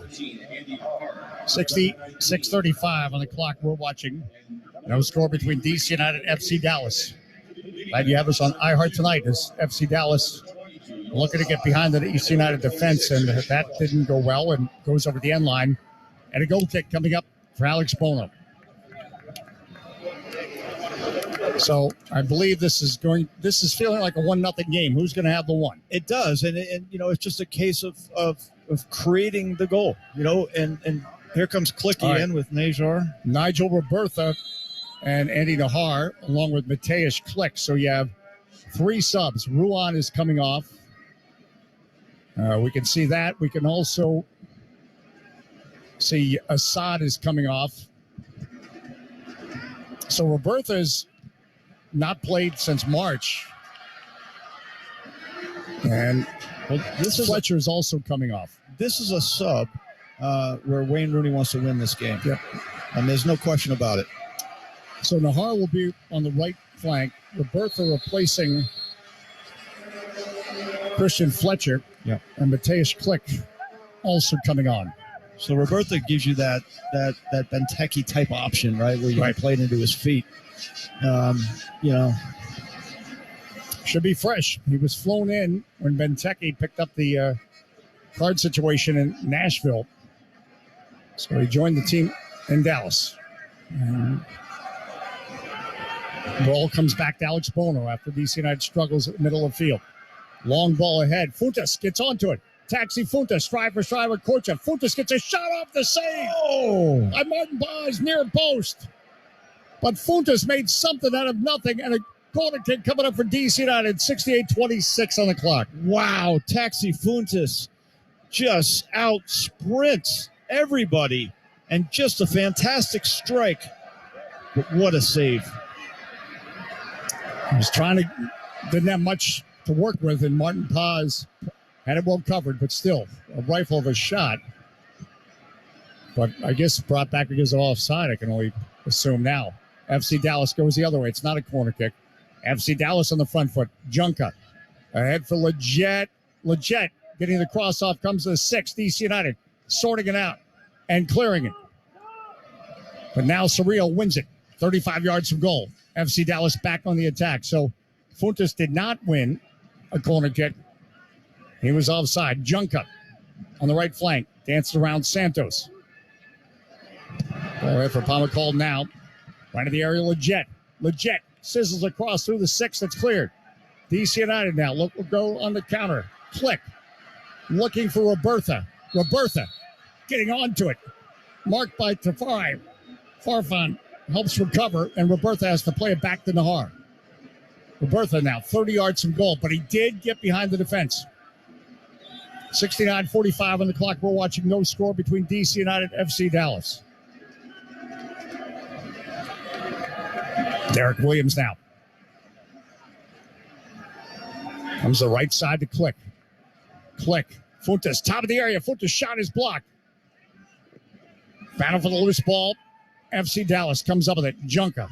6:35 on the clock. We're watching. No score between DC United and FC Dallas. Glad you have us on iHeart tonight as FC Dallas looking to get behind the DC United defense, and that didn't go well and goes over the end line. And a goal kick coming up for Alex Bono. So I believe this is feeling like a 1-0 game. Who's going to have the one? It does, and it's just a case of creating the goal, and here comes Clicky in with Najar. Nigel Robertha and Andy Nahar, along with Mateusz Klich. So you have 3 subs. Ruan is coming off. We can see that. We can also see Assad is coming off. So Robertha's not played since March. And Fletcher is also coming off. This is a sub where Wayne Rooney wants to win this game. Yep. And there's no question about it. So Nahar will be on the right flank. Robertha replacing Christian Fletcher. Yep. And Mateusz Klich also coming on. So Robertha gives you that Benteke type option, right, where you can play it into his feet. Should be fresh. He was flown in when Benteke picked up the card situation in Nashville. So he joined the team in Dallas. And ball comes back to Alex Bono after DC United struggles at the middle of the field. Long ball ahead. Funtas gets onto it. Taxi Funtas, strive for Korcha. Funtas gets a shot off the save. Oh! By Martin Baz near post. But Funtas made something out of nothing, and a corner kick coming up for DC United. 68-26 on the clock. Wow, Taxi Funtas just out sprints everybody, and just a fantastic strike. But what a save. He was didn't have much to work with, and Martin Paz had it well covered, but still, a rifle of a shot. But I guess brought back because of offside, I can only assume now. FC Dallas goes the other way. It's not a corner kick. FC Dallas on the front foot. Junka ahead for Leggett. Leggett getting the cross off, comes to the 6. DC United sorting it out and clearing it. But now Surreal wins it. 35 yards from goal. FC Dallas back on the attack. So Funtas did not win a corner kick. He was offside. Junka on the right flank. Danced around Santos. Ball for Palma now. Right in the area, Leggett. Leggett sizzles across through the 6. That's cleared. DC United now. Look, will go on the counter. Click. Looking for Robertha. Robertha getting onto it. Marked by Tafari. Farfan helps recover, and Robertha has to play it back to Nahar. Robertha now 30 yards from goal, but he did get behind the defense. 69-45 on the clock. We're watching no score between DC United and FC Dallas. Derek Williams now. Comes the right side to Click. Click. Funtas, top of the area. Funtas shot is blocked. Battle for the loose ball. FC Dallas comes up with it. Junka.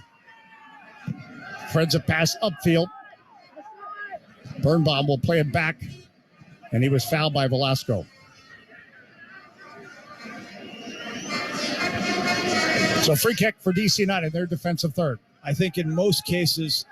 Threads a pass upfield. Birnbaum will play it back. And he was fouled by Velasco. So free kick for DC United, their defensive third. I think in most cases,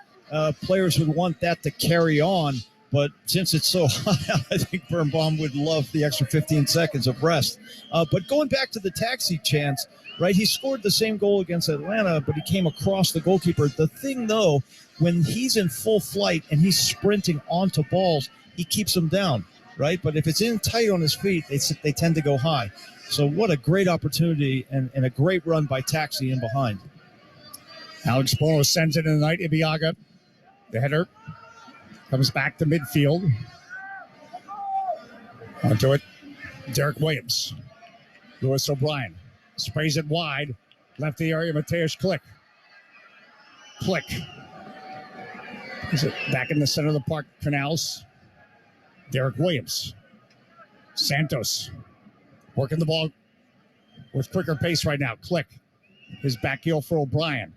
players would want that to carry on. But since it's so hot, I think Birnbaum would love the extra 15 seconds of rest. But going back to the taxi chance, right, he scored the same goal against Atlanta, but he came across the goalkeeper. The thing, though, when he's in full flight and he's sprinting onto balls, he keeps them down, right? But if it's in tight on his feet, they tend to go high. So what a great opportunity and a great run by Taxi in behind. Alex Bono sends it in the night. Ibiaga, the header. Comes back to midfield. Onto it. Derek Williams. Lewis O'Brien. Sprays it wide. Left the area. Mateusz Klick. Klick. Is it back in the center of the park? Canals. Derek Williams. Santos. Working the ball with quicker pace right now. Klick. His back heel for O'Brien.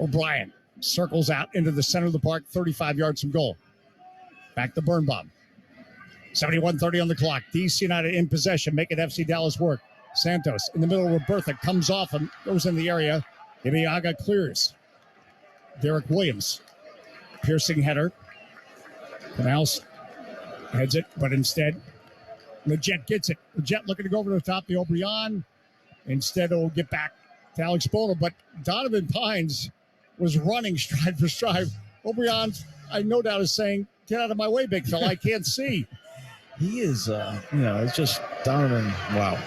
O'Brien circles out into the center of the park, 35 yards from goal. Back to Birnbaum. 71:30 on the clock. DC United in possession, making FC Dallas work. Santos in the middle of Roberta, comes off and goes in the area. Ibiaga clears. Derek Williams. Piercing header. Canals heads it, but instead, Leggett gets it. Leggett looking to go over the top. The O'Brien. Instead, it'll get back to Alex Bono, but Donovan Pines was running stride for stride. O'Brien, I no doubt, is saying, "Get out of my way, big fella. I can't see." He is, it's just Donovan. Wow.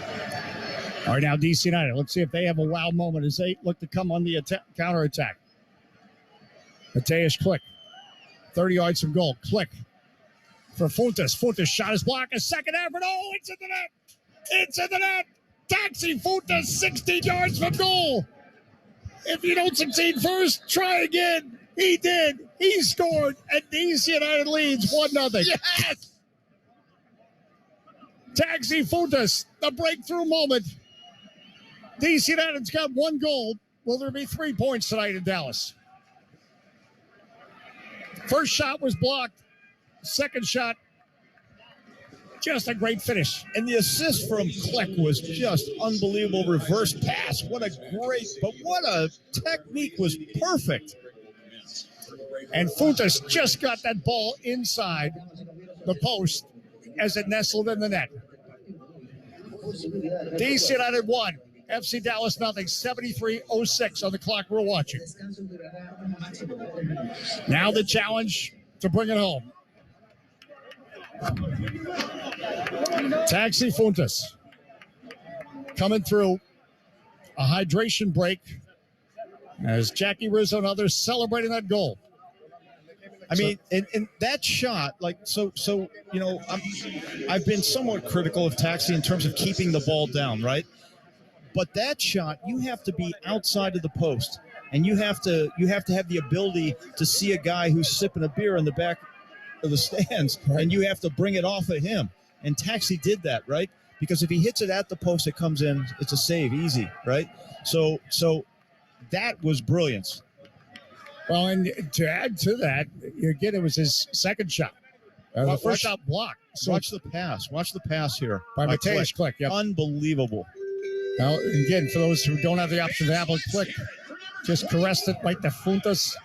All right, now DC United. Let's see if they have a wow moment as they look to come on the counterattack. Mateusz Klick, 30 yards from goal. Klick for Fuentes. Fuentes shot his block. A second effort. Oh, it's in the net. It's in the net. Taxi Fuentes, 16 yards from goal. If you don't succeed first, try again. He did. He scored, and DC United leads 1-0. Yes! Taxi Fuentes, the breakthrough moment. DC United's got one goal. Will there be 3 points tonight in Dallas? First shot was blocked. Second shot, just a great finish. And the assist from Klick was just unbelievable. Reverse pass. What a technique was perfect. And Fuentes just got that ball inside the post as it nestled in the net. DC United 1, FC Dallas 0, 73:06 on the clock. We're watching. Now the challenge to bring it home. Taxi Fuentes coming through a hydration break as Jackie Rizzo and others celebrating that goal. I mean, and that shot, I've been somewhat critical of Taxi in terms of keeping the ball down, right? But that shot, you have to be outside of the post, and you have to have the ability to see a guy who's sipping a beer in the back of the stands, right, and you have to bring it off of him. And Taxi did that, right? Because if he hits it at the post, it comes in, it's a save, easy, right? So that was brilliance. Well, and to add to that, again, it was his second shot. The first shot blocked. So watch the pass here. By Mateusz Klick. Yep. Unbelievable. Now, again, for those who don't have the option to have a Klick, just caressed it right to Fuentes.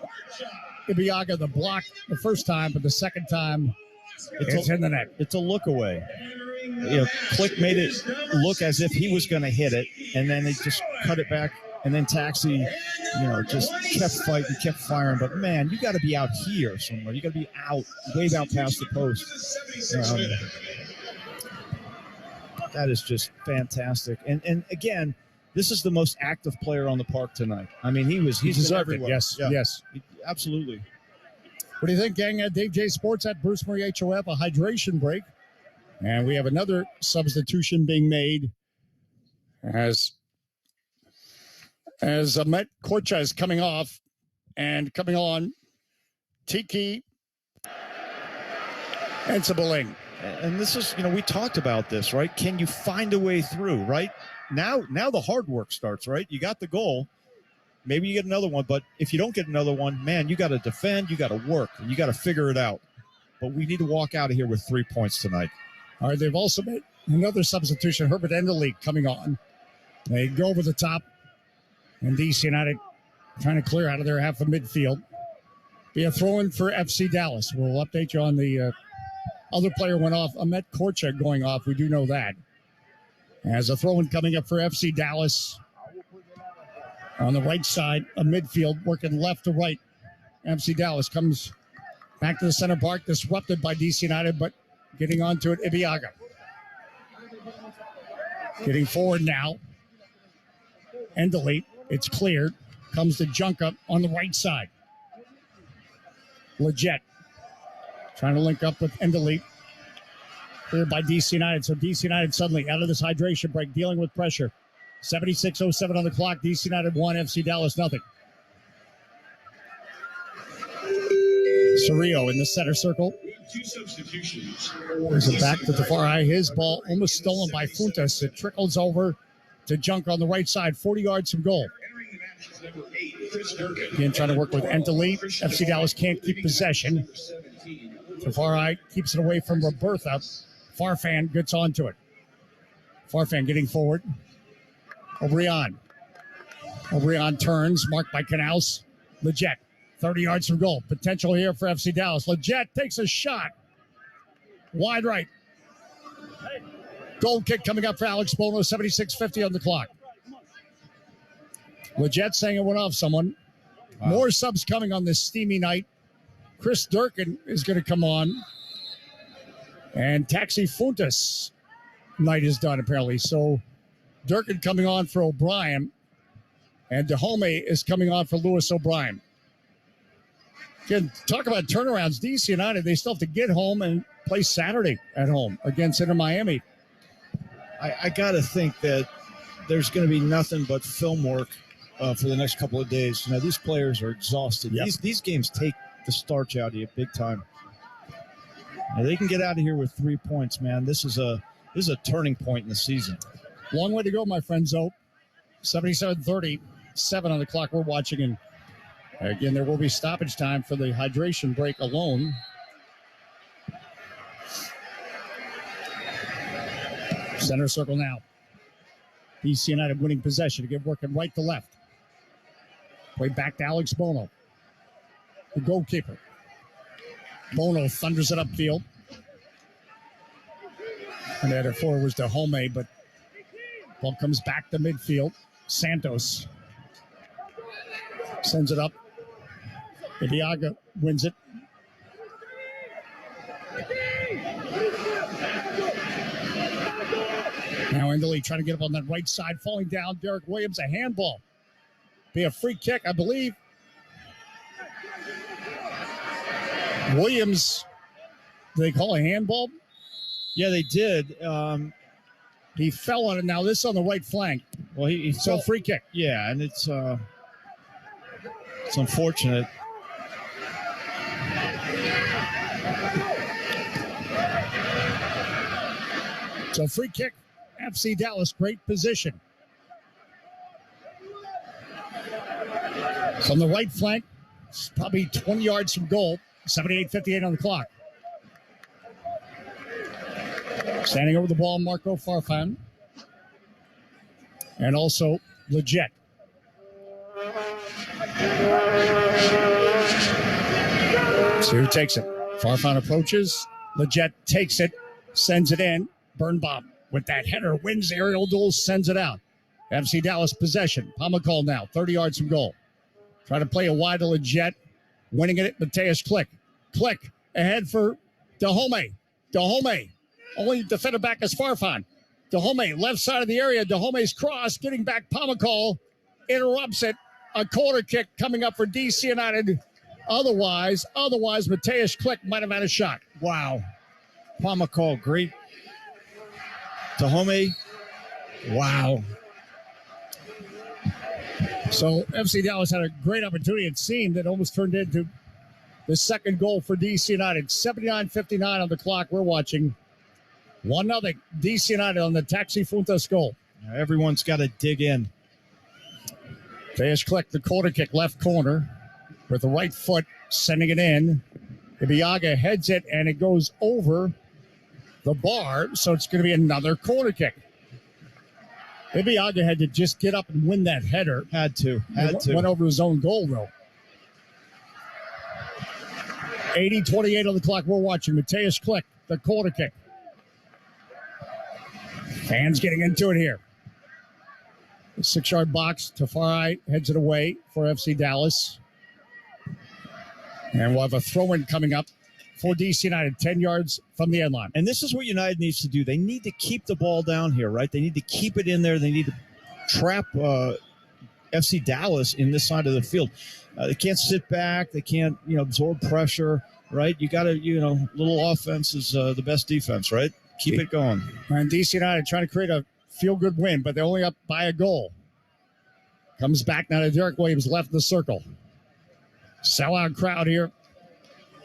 Ibiaga, the block the first time, but the second time, it's in the net. It's a look away. Klick made it look as if he was going to hit it, and then they just cut it back. And then Taxi, just kept fighting, kept firing. But, man, you got to be out here somewhere. You got to be way out past the post. That is just fantastic. And again, this is the most active player on the park tonight. I mean, he's everywhere. Yes, yeah. Yes. Absolutely. What do you think, gang? Dave J Sports at Bruce Murray HOF, a hydration break. And we have another substitution being made as Ahmet Korcha is coming off and coming on Tiki and Sabaling. And this is, we talked about this, right? Can you find a way through, right? Now the hard work starts, right? You got the goal. Maybe you get another one, but if you don't get another one, man, you got to defend, you got to work, and you got to figure it out. But we need to walk out of here with 3 points tonight. All right, they've also made another substitution, Herbert Endelig coming on. They go over the top, and DC United trying to clear out of their half of midfield. Be a throw-in for FC Dallas. We'll update you on the other player went off. Ahmet Korcha going off. We do know that. As a throw-in coming up for FC Dallas on the right side of midfield, working left to right. FC Dallas comes back to the center park, disrupted by DC United, but getting onto it, Ibiaga. Getting forward now. And delete. It's cleared. Comes to Junka on the right side. Leggett Trying to link up with Endeley. Cleared by DC United. So DC United suddenly out of this hydration break, dealing with pressure. 76:07 on the clock. DC United 1, FC Dallas nothing. Cerrillo in the center circle. Two substitutions. Brings it back to Tafari. His ball almost stolen by Funtas. It trickles over to Junk on the right side, 40 yards from goal. Again, trying to work with Endeley. FC Dallas can't keep possession. Tafari keeps it away from Robertha. Farfan gets onto it. Farfan getting forward. O'Brien turns, marked by Canals. Leggett, 30 yards from goal. Potential here for FC Dallas. Leggett takes a shot. Wide right. Goal kick coming up for Alex Bono, 76:50 on the clock. Leggett saying it went off someone. Wow. More subs coming on this steamy night. Chris Durkin is going to come on. And Taxi Funtas night is done, apparently. So Durkin coming on for O'Brien. And Dahomey is coming on for Lewis O'Brien. Again, talk about turnarounds. DC United, they still have to get home and play Saturday at home against Inter Miami. I got to think that there's going to be nothing but film work for the next couple of days. You know, these players are exhausted. Yep. These games take the starch out of you big time. Now, they can get out of here with 3 points, man. This is a turning point in the season. Long way to go, my friends, though. 77:37 on the clock. We're watching, and again, there will be stoppage time for the hydration break alone. Center circle now. DC United winning possession. Again, working right to left. Play back to Alex Bono, the goalkeeper. Bono thunders it upfield. And the other forward was Dahomey, but ball comes back to midfield. Santos sends it up. Ibiaga wins it. Now Endeley trying to get up on that right side, falling down. Derek Williams, a handball. Be a free kick, I believe. Williams, do they call a handball? Yeah, they did. He fell on it. Now this on the right flank. Well, he so free kick. Yeah, and it's unfortunate. So free kick. FC Dallas, great position. From the right flank, it's probably 20 yards from goal. 78:58 on the clock. Standing over the ball, Marco Farfan. And also Leggett. See who takes it. Farfan approaches. Leggett takes it, sends it in. Birnbaum with that header wins the aerial duel, sends it out. FC Dallas possession. Pamakol now, 30 yards from goal. Trying to play a wide to Leggett. Winning it, Mateus Click. Click ahead for Dahomey. Dahomey. Only defender back is Farfan. Dahomey, left side of the area. Dahomey's cross, getting back. Pamakol interrupts it. A corner kick coming up for DC United. Otherwise, Mateus Click might have had a shot. Wow. Pamakol, great. Dahomey, wow. So FC Dallas had a great opportunity. It seemed that almost turned into the second goal for DC United. 79:59 on the clock. We're watching 1-0 DC United on the Taxi Funtas goal. Now everyone's got to dig in. Mateus Click, the corner kick, left corner with the right foot, sending it in. Ibiaga heads it, and it goes over the bar, so it's going to be another corner kick. Ibiaga had to just get up and win that header. Had to. Went over his own goal, though. 80:28 on the clock. We're watching Mateus Click, the corner kick. Fans getting into it here. The 6-yard box. Tafari heads it away for FC Dallas. And we'll have a throw-in coming up for DC United, 10 yards from the end line. And this is what United needs to do. They need to keep the ball down here, right? They need to keep it in there. They need to trap FC Dallas in this side of the field. They can't sit back. They can't, absorb pressure. right? You got to, little offense is the best defense, right? Keep it going. And DC United trying to create a feel-good win, but they're only up by a goal. Comes back now to Derek Williams, left in the circle. Sellout crowd here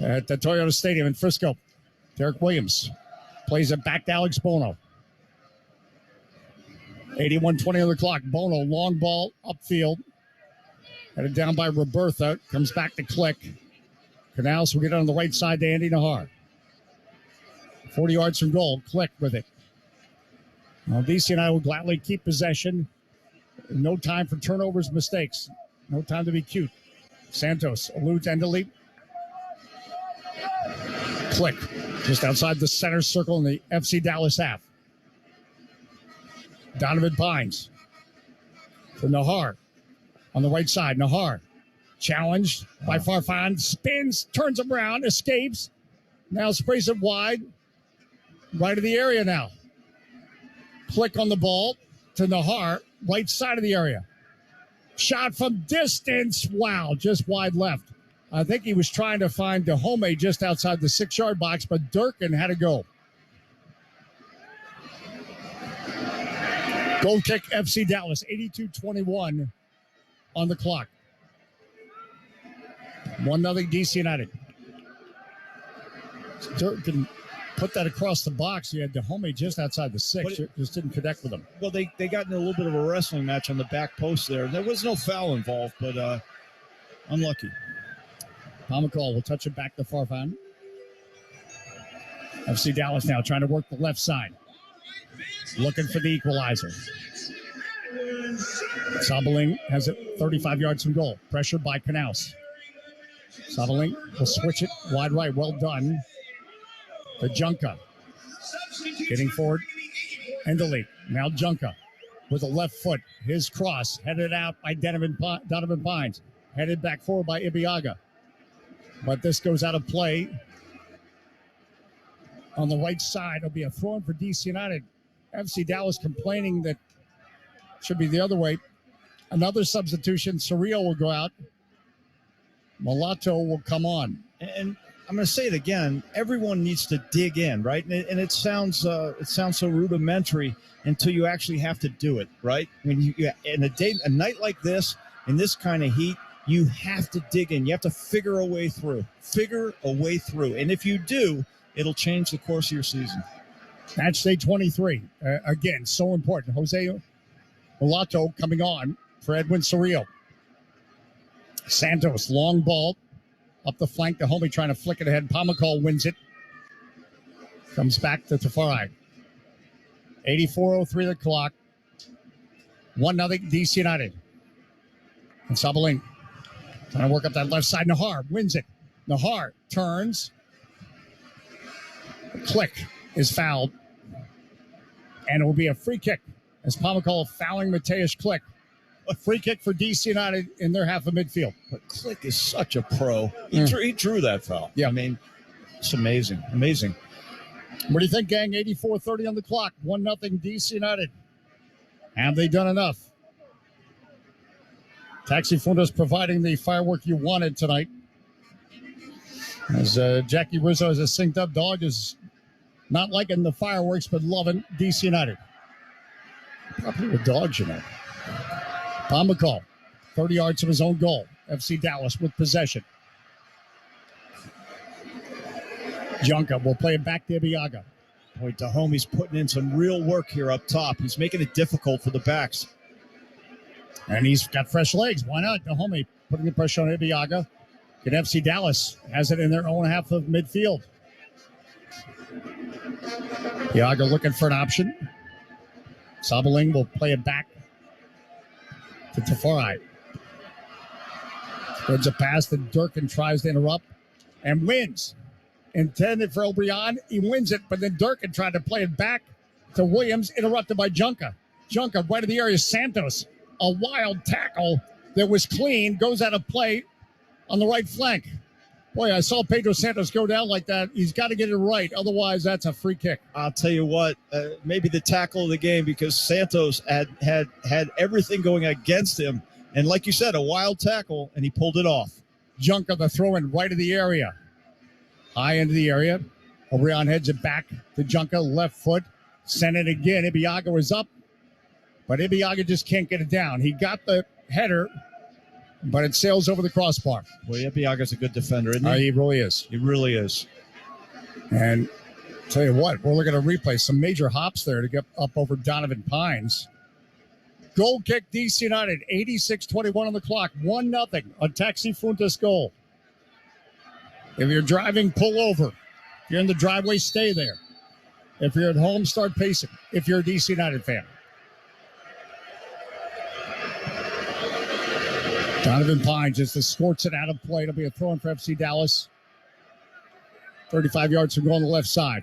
at the Toyota Stadium in Frisco. Derek Williams plays it back to Alex Bono. 81-20 on the clock. Bono, long ball, upfield. Headed down by Robertha. Comes back to Click. Canals will get on the right side to Andy Nahar. 40 yards from goal. Click with it. Well, DC and I will gladly keep possession. No time for turnovers, mistakes. No time to be cute. Santos eludes Endely. Click. Just outside the center circle in the FC Dallas half. Donovan Pines. For Nahar. On the right side. Nahar. Challenged by Farfan. Spins. Turns around. Escapes. Now sprays it wide. Right of the area now. Click on the ball to Nahar. Right side of the area. Shot from distance. Wow. Just wide left. I think he was trying to find Dahome just outside the 6-yard box, but Durkin had to go. Goal kick, FC Dallas, 82-21 on the clock. 1-0 DC United. Durkin put that across the box. He had Dahome just outside the 6. Just didn't connect with him. Well, they got in a little bit of a wrestling match on the back post there. There was no foul involved, but unlucky. Pomacall will touch it back to Farfan. FC Dallas now trying to work the left side. Looking for the equalizer. Sabeling has it 35 yards from goal. Pressured by Knaus. Sabeling will switch it wide right. Well done. To Junka. Getting forward. Endely. Now Junka with a left foot. His cross headed out by Donovan Pines. Headed back forward by Ibiaga. But this goes out of play. On the right side, it'll be a throw-in for DC United. FC Dallas complaining that should be the other way. Another substitution. Surreal will go out. Mulatto will come on. And I'm going to say it again. Everyone needs to dig in, right? And it sounds so rudimentary until you actually have to do it, right? When you in a night like this, in this kind of heat, you have to dig in. You have to figure a way through. And if you do, it'll change the course of your season. Match day 23. Again, so important. Jose Mulatto coming on for Edwin Surreal. Santos, long ball. Up the flank. The homie trying to flick it ahead. Pomacall wins it. Comes back to Tafari. 84:03 the clock. 1-0 DC United. And Sabeling trying to work up that left side. Nahar wins it. Nahar turns. Click is fouled. And it will be a free kick as Pomacall fouling Mateusz Click. A free kick for DC United in their half of midfield. But Click is such a pro. He drew that foul. Yeah. I mean, it's amazing. Amazing. What do you think, gang? 84:30 on the clock. 1-0 DC United. Have they done enough? Taxi Fundos providing the firework you wanted tonight. As Jackie Rizzo as a synced up dog is not liking the fireworks, but loving DC United. Probably with dogs, you know. Pomacall, 30 yards from his own goal. FC Dallas with possession. Junka will play it back to Ibiaga. Boy, Dahome's putting in some real work here up top. He's making it difficult for the backs. And he's got fresh legs. Why not? Dahome putting the pressure on Ibiaga. And FC Dallas has it in their own half of midfield. Ibiaga looking for an option. Sabeling will play it back to Tafari. Spreads a pass that Durkin tries to interrupt and wins. Intended for O'Brien. He wins it, but then Durkin tried to play it back to Williams, interrupted by Junka. Junka right of the area. Santos. A wild tackle that was clean. Goes out of play on the right flank. Boy, I saw Pedro Santos go down like that. He's got to get it right. Otherwise, that's a free kick. I'll tell you what, maybe the tackle of the game because Santos had everything going against him. And like you said, a wild tackle, and he pulled it off. Junka, the throw-in right of the area. High into the area. O'Brien heads it back to Junka, left foot. Sent it again. Ibiaga was up, but Ibiaga just can't get it down. He got the header, but it sails over the crossbar. Well, Ibiaga's a good defender, isn't he? He really is. He really is. And tell you what, we're looking at a replay. Some major hops there to get up over Donovan Pines. Goal kick, DC United. 86-21 on the clock. 1-0. A Taxi Funtas goal. If you're driving, pull over. If you're in the driveway, stay there. If you're at home, start pacing. If you're a DC United fan. Donovan Pines just escorts it out of play. It'll be a throw-in for FC Dallas. 35 yards from goal on the left side.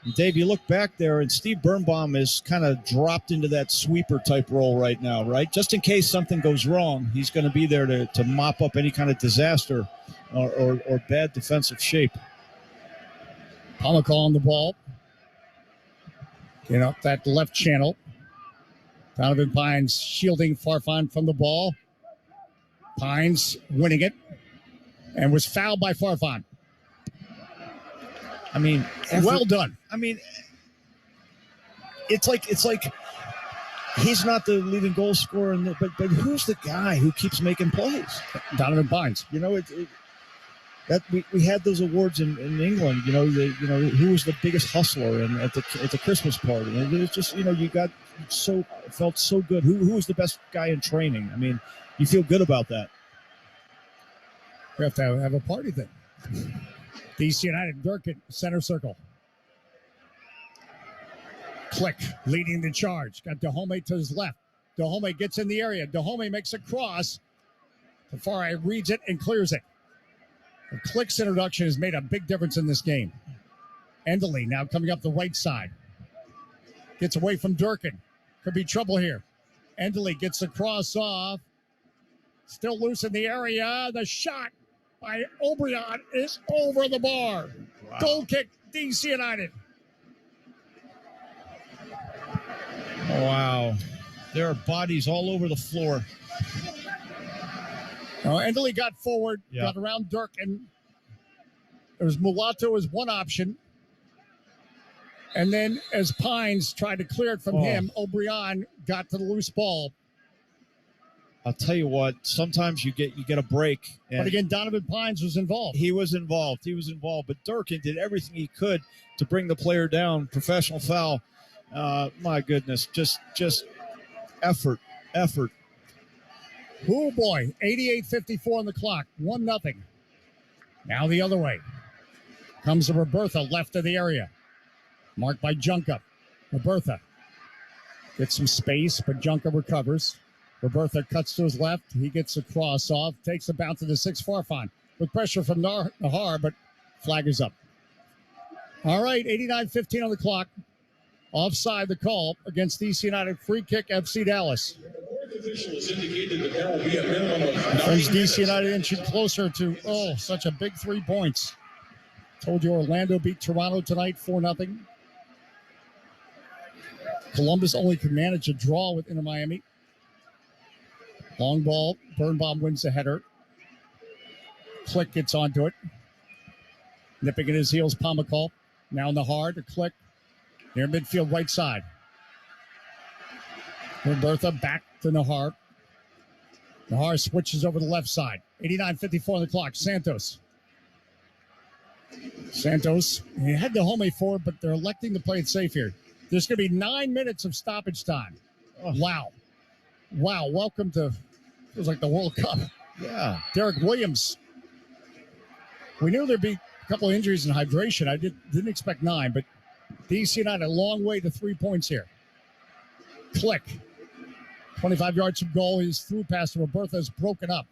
And Dave, you look back there, and Steve Birnbaum is kind of dropped into that sweeper-type role right now, right? Just in case something goes wrong, he's going to be there to mop up any kind of disaster or bad defensive shape. Pomacall on the ball. Get up that left channel. Donovan Pines shielding Farfan from the ball. Pines winning it. And was fouled by Farfan. I mean, well done. I mean, it's like he's not the leading goal scorer, but who's the guy who keeps making plays? Donovan Pines. You know, that we had those awards in England. You know, who was the biggest hustler at the Christmas party, and it was just, you know, you felt so good. Who was the best guy in training? I mean, you feel good about that. We have to have a party then. DC United, Durkin, center circle. Click, leading the charge. Got Dahome to his left. Dahome gets in the area. Dahome makes a cross. Tafari reads it and clears it. The Click's introduction has made a big difference in this game. Endley now coming up the right side. Gets away from Durkin. Could be trouble here. Endley gets the cross off. Still loose in the area. The shot by O'Brien is over the bar. Wow. Goal kick, DC United. Wow. There are bodies all over the floor. Endley got forward, got around Dirk, and there was Mulatto as one option. And then as Pines tried to clear it from him, O'Brien got to the loose ball. I'll tell you what, sometimes you get a break. But again, Donovan Pines was involved. He was involved. But Durkin did everything he could to bring the player down. Professional foul. My goodness, just effort. Oh, boy. 88-54 on the clock. 1-0. Now the other way. Comes to Robertha, left of the area. Marked by Junka. Robertha gets some space, but Junka recovers. Robertha cuts to his left. He gets a cross off. Takes a bounce to the 6 Farfan. With pressure from Nahar, but flag is up. All right, 89-15 on the clock. Offside the call against DC United. Free kick, FC Dallas. Brings DC United inching closer to, such a big 3 points. Told you Orlando beat Toronto tonight 4-0. Columbus only could manage a draw with Inter Miami. Long ball. Birnbaum wins the header. Click gets onto it. Nipping at his heels, Pomacall. Now in the hard to Click. Near midfield right side. Robertha back to Nahar. Nahar switches over the left side. 89-54 on the clock. Santos, he had the home forward, but they're electing to play it safe here. There's going to be 9 minutes of stoppage time. Oh. Wow. Welcome to, feels like the World Cup. Yeah. Derek Williams. We knew there'd be a couple of injuries and hydration. I didn't expect 9, but DC United a long way to 3 points here. Click. 25 yards from goal. His through pass to Robertha is broken up.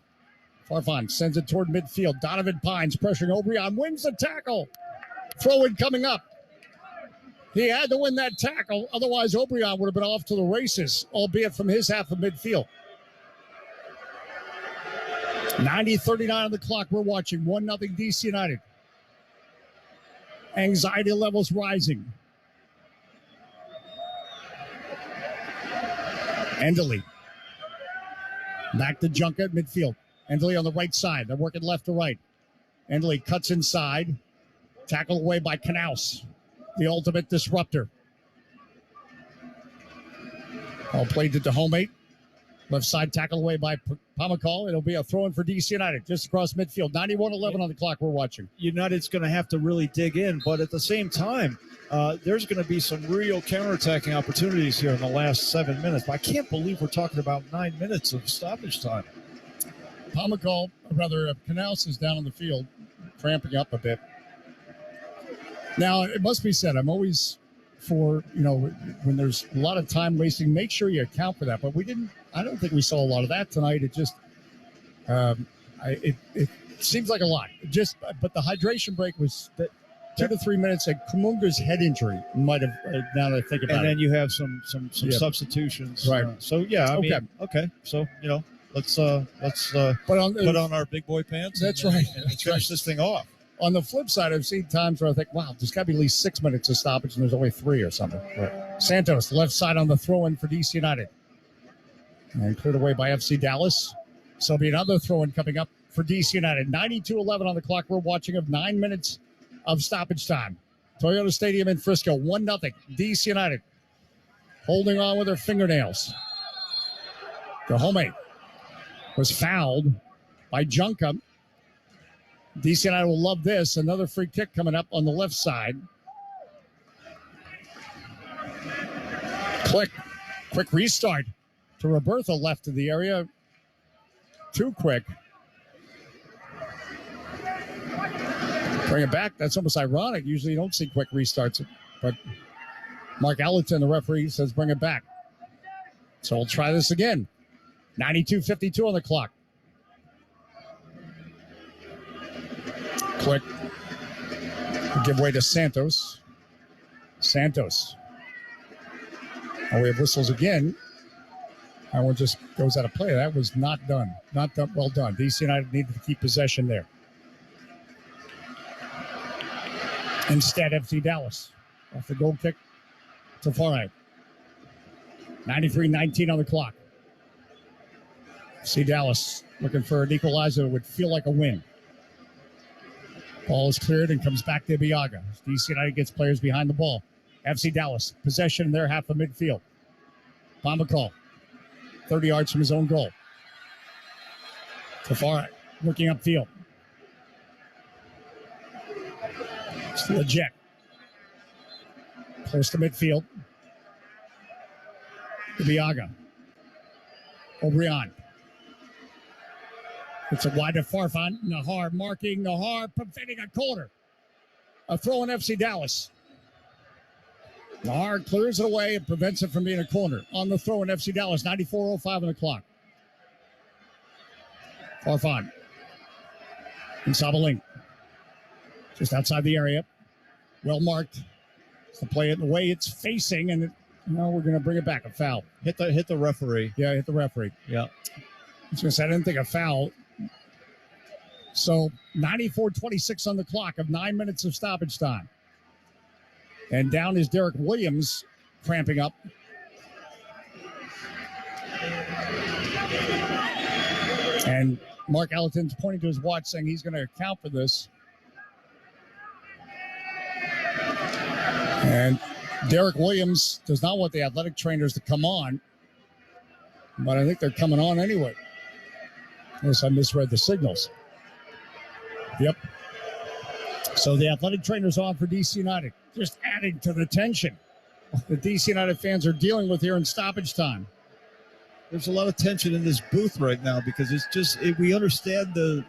Farfan sends it toward midfield. Donovan Pines pressuring O'Brien. Wins the tackle. Throw-in coming up. He had to win that tackle. Otherwise, O'Brien would have been off to the races, albeit from his half of midfield. 90-39 on the clock. We're watching 1-0 DC United. Anxiety levels rising. Endley. Back to Junka at midfield. Endley on the right side. They're working left to right. Endley cuts inside. Tackled away by Knaus, the ultimate disruptor. All played to Dahomey. Left side tackle away by Pomacall. It'll be a throw-in for DC United just across midfield. 91-11 on the clock we're watching. United's going to have to really dig in, but at the same time, there's going to be some real counterattacking opportunities here in the last 7 minutes. But I can't believe we're talking about 9 minutes of stoppage time. Pomacall, or rather, Knaus is down on the field, cramping up a bit. Now, it must be said, I'm always for, when there's a lot of time wasting, make sure you account for that. But I don't think we saw a lot of that tonight. It just, it seems like a lot. But the hydration break was 2 to 3 minutes. And Kumunga's head injury might have, now that I think about it. And then you have some substitutions. Right. Okay. So, let's put on our big boy pants. That's right. Let's finish this thing off. On the flip side, I've seen times where I think, wow, there's got to be at least 6 minutes of stoppage, and there's only 3 or something. Right. Santos, left side on the throw-in for DC United. And cleared away by FC Dallas. So it'll be another throw-in coming up for DC United. 92-11 on the clock. We're watching of 9 minutes of stoppage time. Toyota Stadium in Frisco, 1-0. DC United holding on with their fingernails. Dahomey was fouled by Junka. DC United will love this. Another free kick coming up on the left side. Quick restart to Robertha, left of the area. Too quick. Bring it back. That's almost ironic. Usually you don't see quick restarts. But Mark Allerton, the referee, says bring it back. So we'll try this again. 92-52 on the clock. Quick. Give way to Santos. And we have whistles again. That one just goes out of play. That was not done. Not done. Well done. DC United needed to keep possession there. Instead, FC Dallas off the goal kick to far right. 93-19 on the clock. FC Dallas looking for an equalizer that would feel like a win. Ball is cleared and comes back to Biaga. DC United gets players behind the ball. FC Dallas, possession in their half of midfield. Pomacall, 30 yards from his own goal. Tafari, looking upfield. Still a jet. Close to midfield. Biaga. O'Brien. It's a wide to Farfan. Nahar marking. Nahar preventing a corner. A throw in FC Dallas. Nahar clears it away and prevents it from being a corner. On the throw in FC Dallas. 94:05 on the clock. Farfan. And Sabaling. Just outside the area. Well marked. To play it the way it's facing, and we're going to bring it back. A foul. Hit the referee. Yeah, hit the referee. Yeah. I was going to say, I didn't think a foul. So 94-26 on the clock of 9 minutes of stoppage time. And down is Derek Williams cramping up. And Mark Allerton's pointing to his watch saying he's going to account for this. And Derek Williams does not want the athletic trainers to come on, but I think they're coming on anyway. Unless I misread the signals. Yep. So the athletic trainers on for DC United, just adding to the tension the DC United fans are dealing with here in stoppage time. There's a lot of tension in this booth right now because it's just we understand the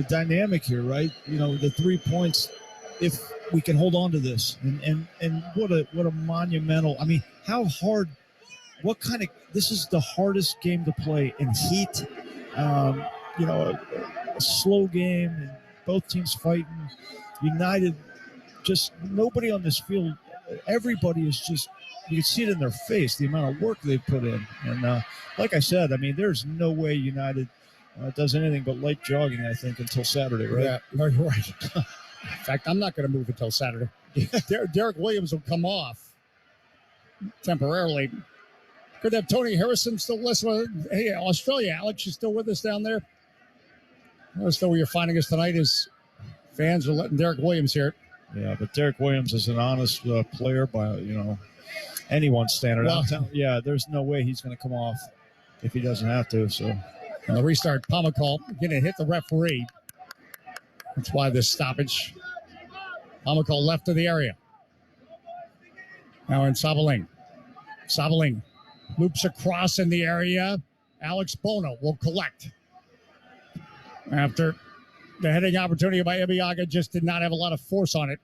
dynamic here, right? The 3 points. If we can hold on to this, and what a monumental. I mean, how hard? This is the hardest game to play in heat. A slow game, and both teams fighting. United, just nobody on this field. Everybody is just, you can see it in their face, the amount of work they've put in. And like I said, I mean, there's no way United does anything but light jogging, I think, until Saturday, right? Yeah, right. In fact, I'm not going to move until Saturday. Derek Williams will come off temporarily. Could have Tony Harrison still listening. Hey, Australia, Alex, you still with us down there? Let us know where you're finding us tonight as fans are letting Derek Williams here. Yeah, but Derek Williams is an honest player by, anyone's standard. Well, there's no way he's going to come off if he doesn't have to. So, the restart, Pomacall going to hit the referee. That's why this stoppage. Pomacall left of the area. Now in Sabaling. Sabaling loops across in the area. Alex Bono will collect. After the heading opportunity by Ibiaga just did not have a lot of force on it.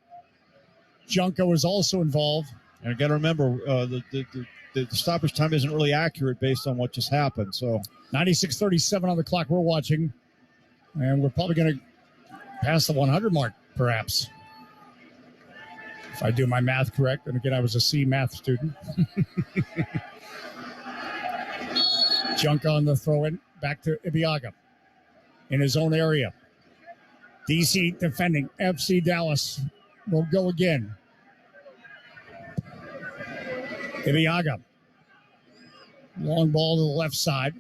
Junko was also involved. And got to remember, the stoppage time isn't really accurate based on what just happened. So 96:37 on the clock we're watching. And we're probably going to pass the 100 mark, perhaps. If I do my math correct. And again, I was a C math student. Junko on the throw-in. Back to Ibiaga. In his own area. DC defending. FC Dallas will go again. Ibiaga. Long ball to the left side.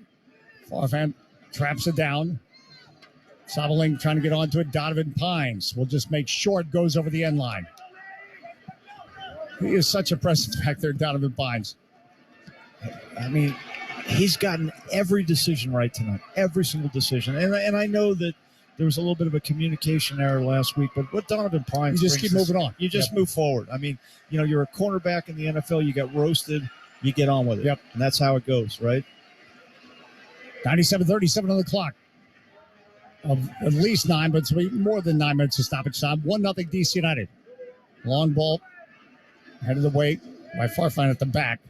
Farfan traps it down. Sabaling trying to get onto it. Donovan Pines will just make sure it goes over the end line. He is such a presence back there, Donovan Pines. I mean, he's gotten every decision right tonight. Every single decision. And I know that there was a little bit of a communication error last week, but what Donovan Pines you just keep moving on. You just move forward. I mean, you're a cornerback in the NFL. You get roasted. You get on with it. Yep. And that's how it goes, right? 97:37 on the clock. Of at least 9, but it's more than 9 minutes of stoppage time. 1-0 DC United. Long ball. Headed away by Farfan at the back.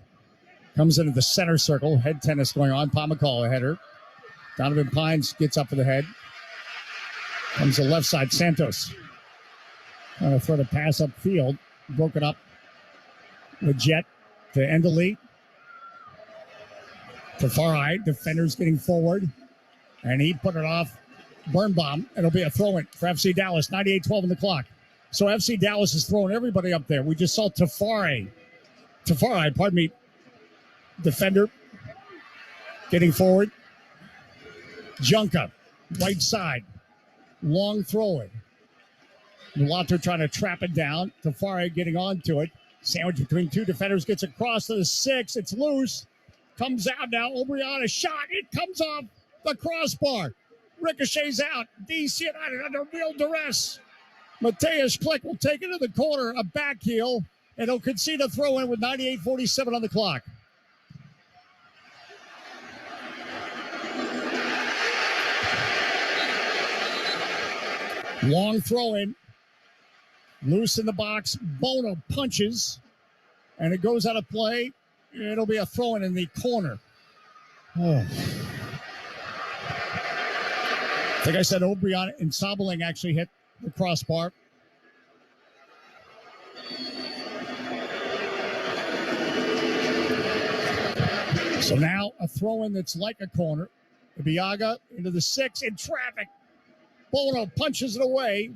Comes into the center circle. Head tennis going on. Pomacall a header. Donovan Pines gets up for the head. Comes to the left side. Santos. Trying to throw the pass upfield. Broken up. With Jet to Endeli. To Farai. Defenders getting forward. And he put it off. Birnbaum. It'll be a throw-in for FC Dallas. 98:12 on the clock. So FC Dallas is throwing everybody up there. We just saw Tafari, defender, getting forward. Junka, right side, long throw-in. Mulato trying to trap it down. Tafari getting onto it. Sandwich between two defenders, gets across to the 6. It's loose. Comes out now. Obriana shot. It comes off the crossbar. Ricochets out. DC United under real duress. Mateus Klick will take it to the corner, a back heel, and he'll concede a throw-in with 98:47 on the clock. Long throw-in. Loose in the box. Bono punches, and it goes out of play. It'll be a throw-in in the corner. Oh. I think I said O'Brien and Sabaling actually hit the crossbar. So now a throw-in that's like a corner. Ibiaga into the 6 in traffic. Bono punches it away.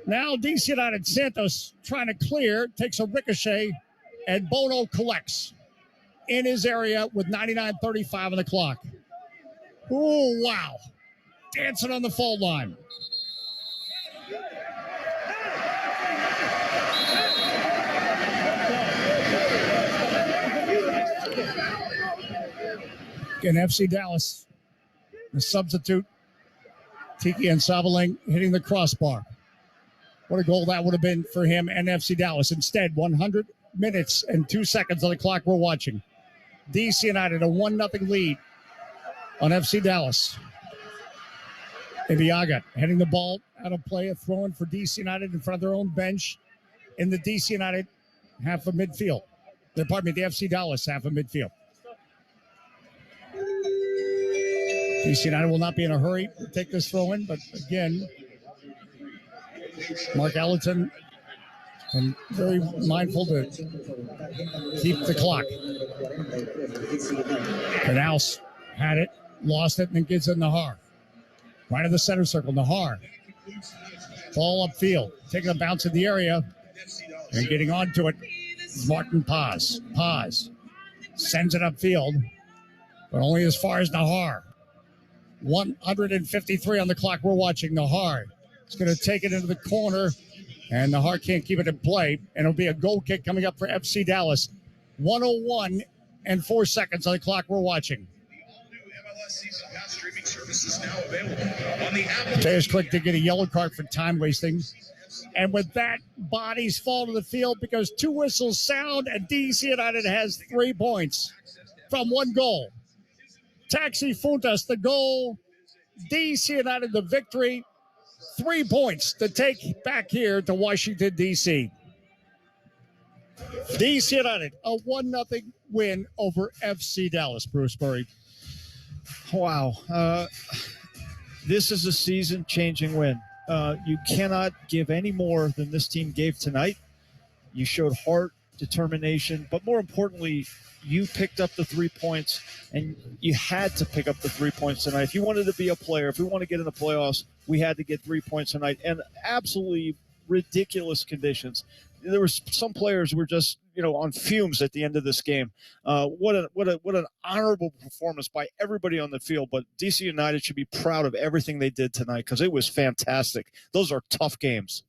Now DC United Santos trying to clear, takes a ricochet, and Bono collects in his area with 99:35 on the clock. Oh, wow. Dancing on the fault line. Again, FC Dallas, the substitute, Tiki and Sabaling hitting the crossbar. What a goal that would have been for him and FC Dallas. Instead, 100 minutes and 2 seconds on the clock we're watching. DC United a 1-0 lead on FC Dallas. Ibiaga heading the ball out of play, a throw-in for DC United in front of their own bench in the DC United half of midfield. Pardon me, the FC Dallas half of midfield. DC United will not be in a hurry to take this throw-in, but again, Mark Allerton and very mindful to keep the clock. Canals had it, lost it, and then gives it Nahar. Right in the center circle, Nahar. Ball upfield, taking a bounce in the area, and getting onto it, Martin Paz. Paz sends it upfield, but only as far as Nahar. 153 on the clock we're watching. Nahar is going to take it into the corner, And the Hart can't keep it in play. And it'll be a goal kick coming up for FC Dallas. 1:01 and 4 seconds on the clock we're watching. Streaming services now available on the Apple. Taylor's quick to get a yellow card for time wasting. And with that, bodies fall to the field because 2 whistles sound, and DC United has 3 points from 1 goal. Taxi Funtas, the goal. DC United, the victory. 3 points to take back here to Washington, D.C. DC United, a 1-0 win over FC Dallas, Bruce Murray. Wow. This is a season-changing win. You cannot give any more than this team gave tonight. You showed heart, determination, but more importantly, you picked up the 3 points, and you had to pick up the 3 points tonight. If you wanted to be a player, if we want to get in the playoffs, we had to get 3 points tonight, and absolutely ridiculous conditions. There were some players who were just, on fumes at the end of this game. What an honorable performance by everybody on the field. But DC United should be proud of everything they did tonight because it was fantastic. Those are tough games.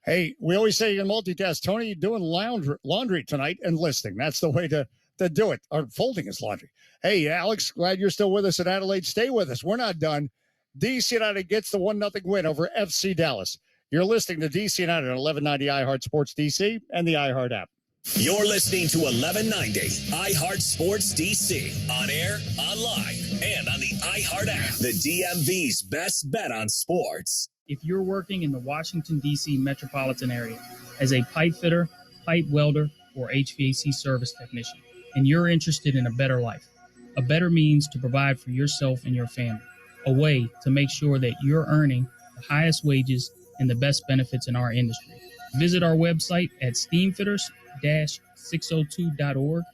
Hey, we always say you can multitask. Tony, you're doing laundry tonight and listening. That's the way to do it. Or folding his laundry. Hey, Alex, glad you're still with us in Adelaide. Stay with us. We're not done. DC United gets the 1-0 win over FC Dallas. You're listening to DC United on 1190 iHeart Sports DC and the iHeart app. You're listening to 1190 iHeart Sports DC. On air, online, and on the iHeart app. The DMV's best bet on sports. If you're working in the Washington, D.C. metropolitan area as a pipe fitter, pipe welder, or HVAC service technician, and you're interested in a better life, a better means to provide for yourself and your family, a way to make sure that you're earning the highest wages and the best benefits in our industry. Visit our website at steamfitters-602.org.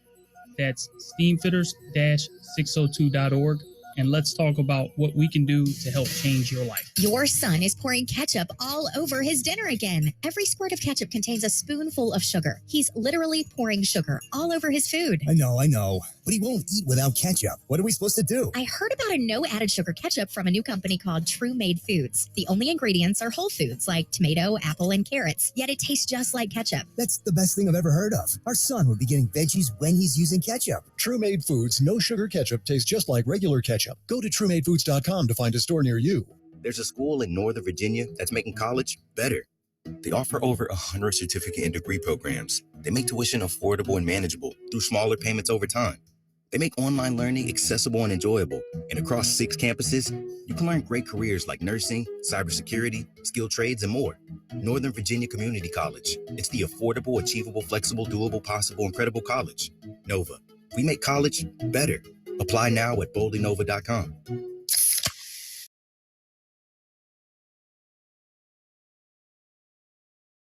That's steamfitters-602.org. And let's talk about what we can do to help change your life. Your son is pouring ketchup all over his dinner again. Every squirt of ketchup contains a spoonful of sugar. He's literally pouring sugar all over his food. I know. But he won't eat without ketchup. What are we supposed to do? I heard about a no added sugar ketchup from a new company called True Made Foods. The only ingredients are whole foods like tomato, apple, and carrots. Yet it tastes just like ketchup. That's the best thing I've ever heard of. Our son will be getting veggies when he's using ketchup. True Made Foods no sugar ketchup tastes just like regular ketchup. Go to TrueMadeFoods.com to find a store near you. There's a school in Northern Virginia that's making college better. They offer over 100 certificate and degree programs. They make tuition affordable and manageable through smaller payments over time. They make online learning accessible and enjoyable. And across 6 campuses, you can learn great careers like nursing, cybersecurity, skilled trades, and more. Northern Virginia Community College. It's the affordable, achievable, flexible, doable, possible, incredible college. Nova. We make college better. Apply now at boldyNova.com.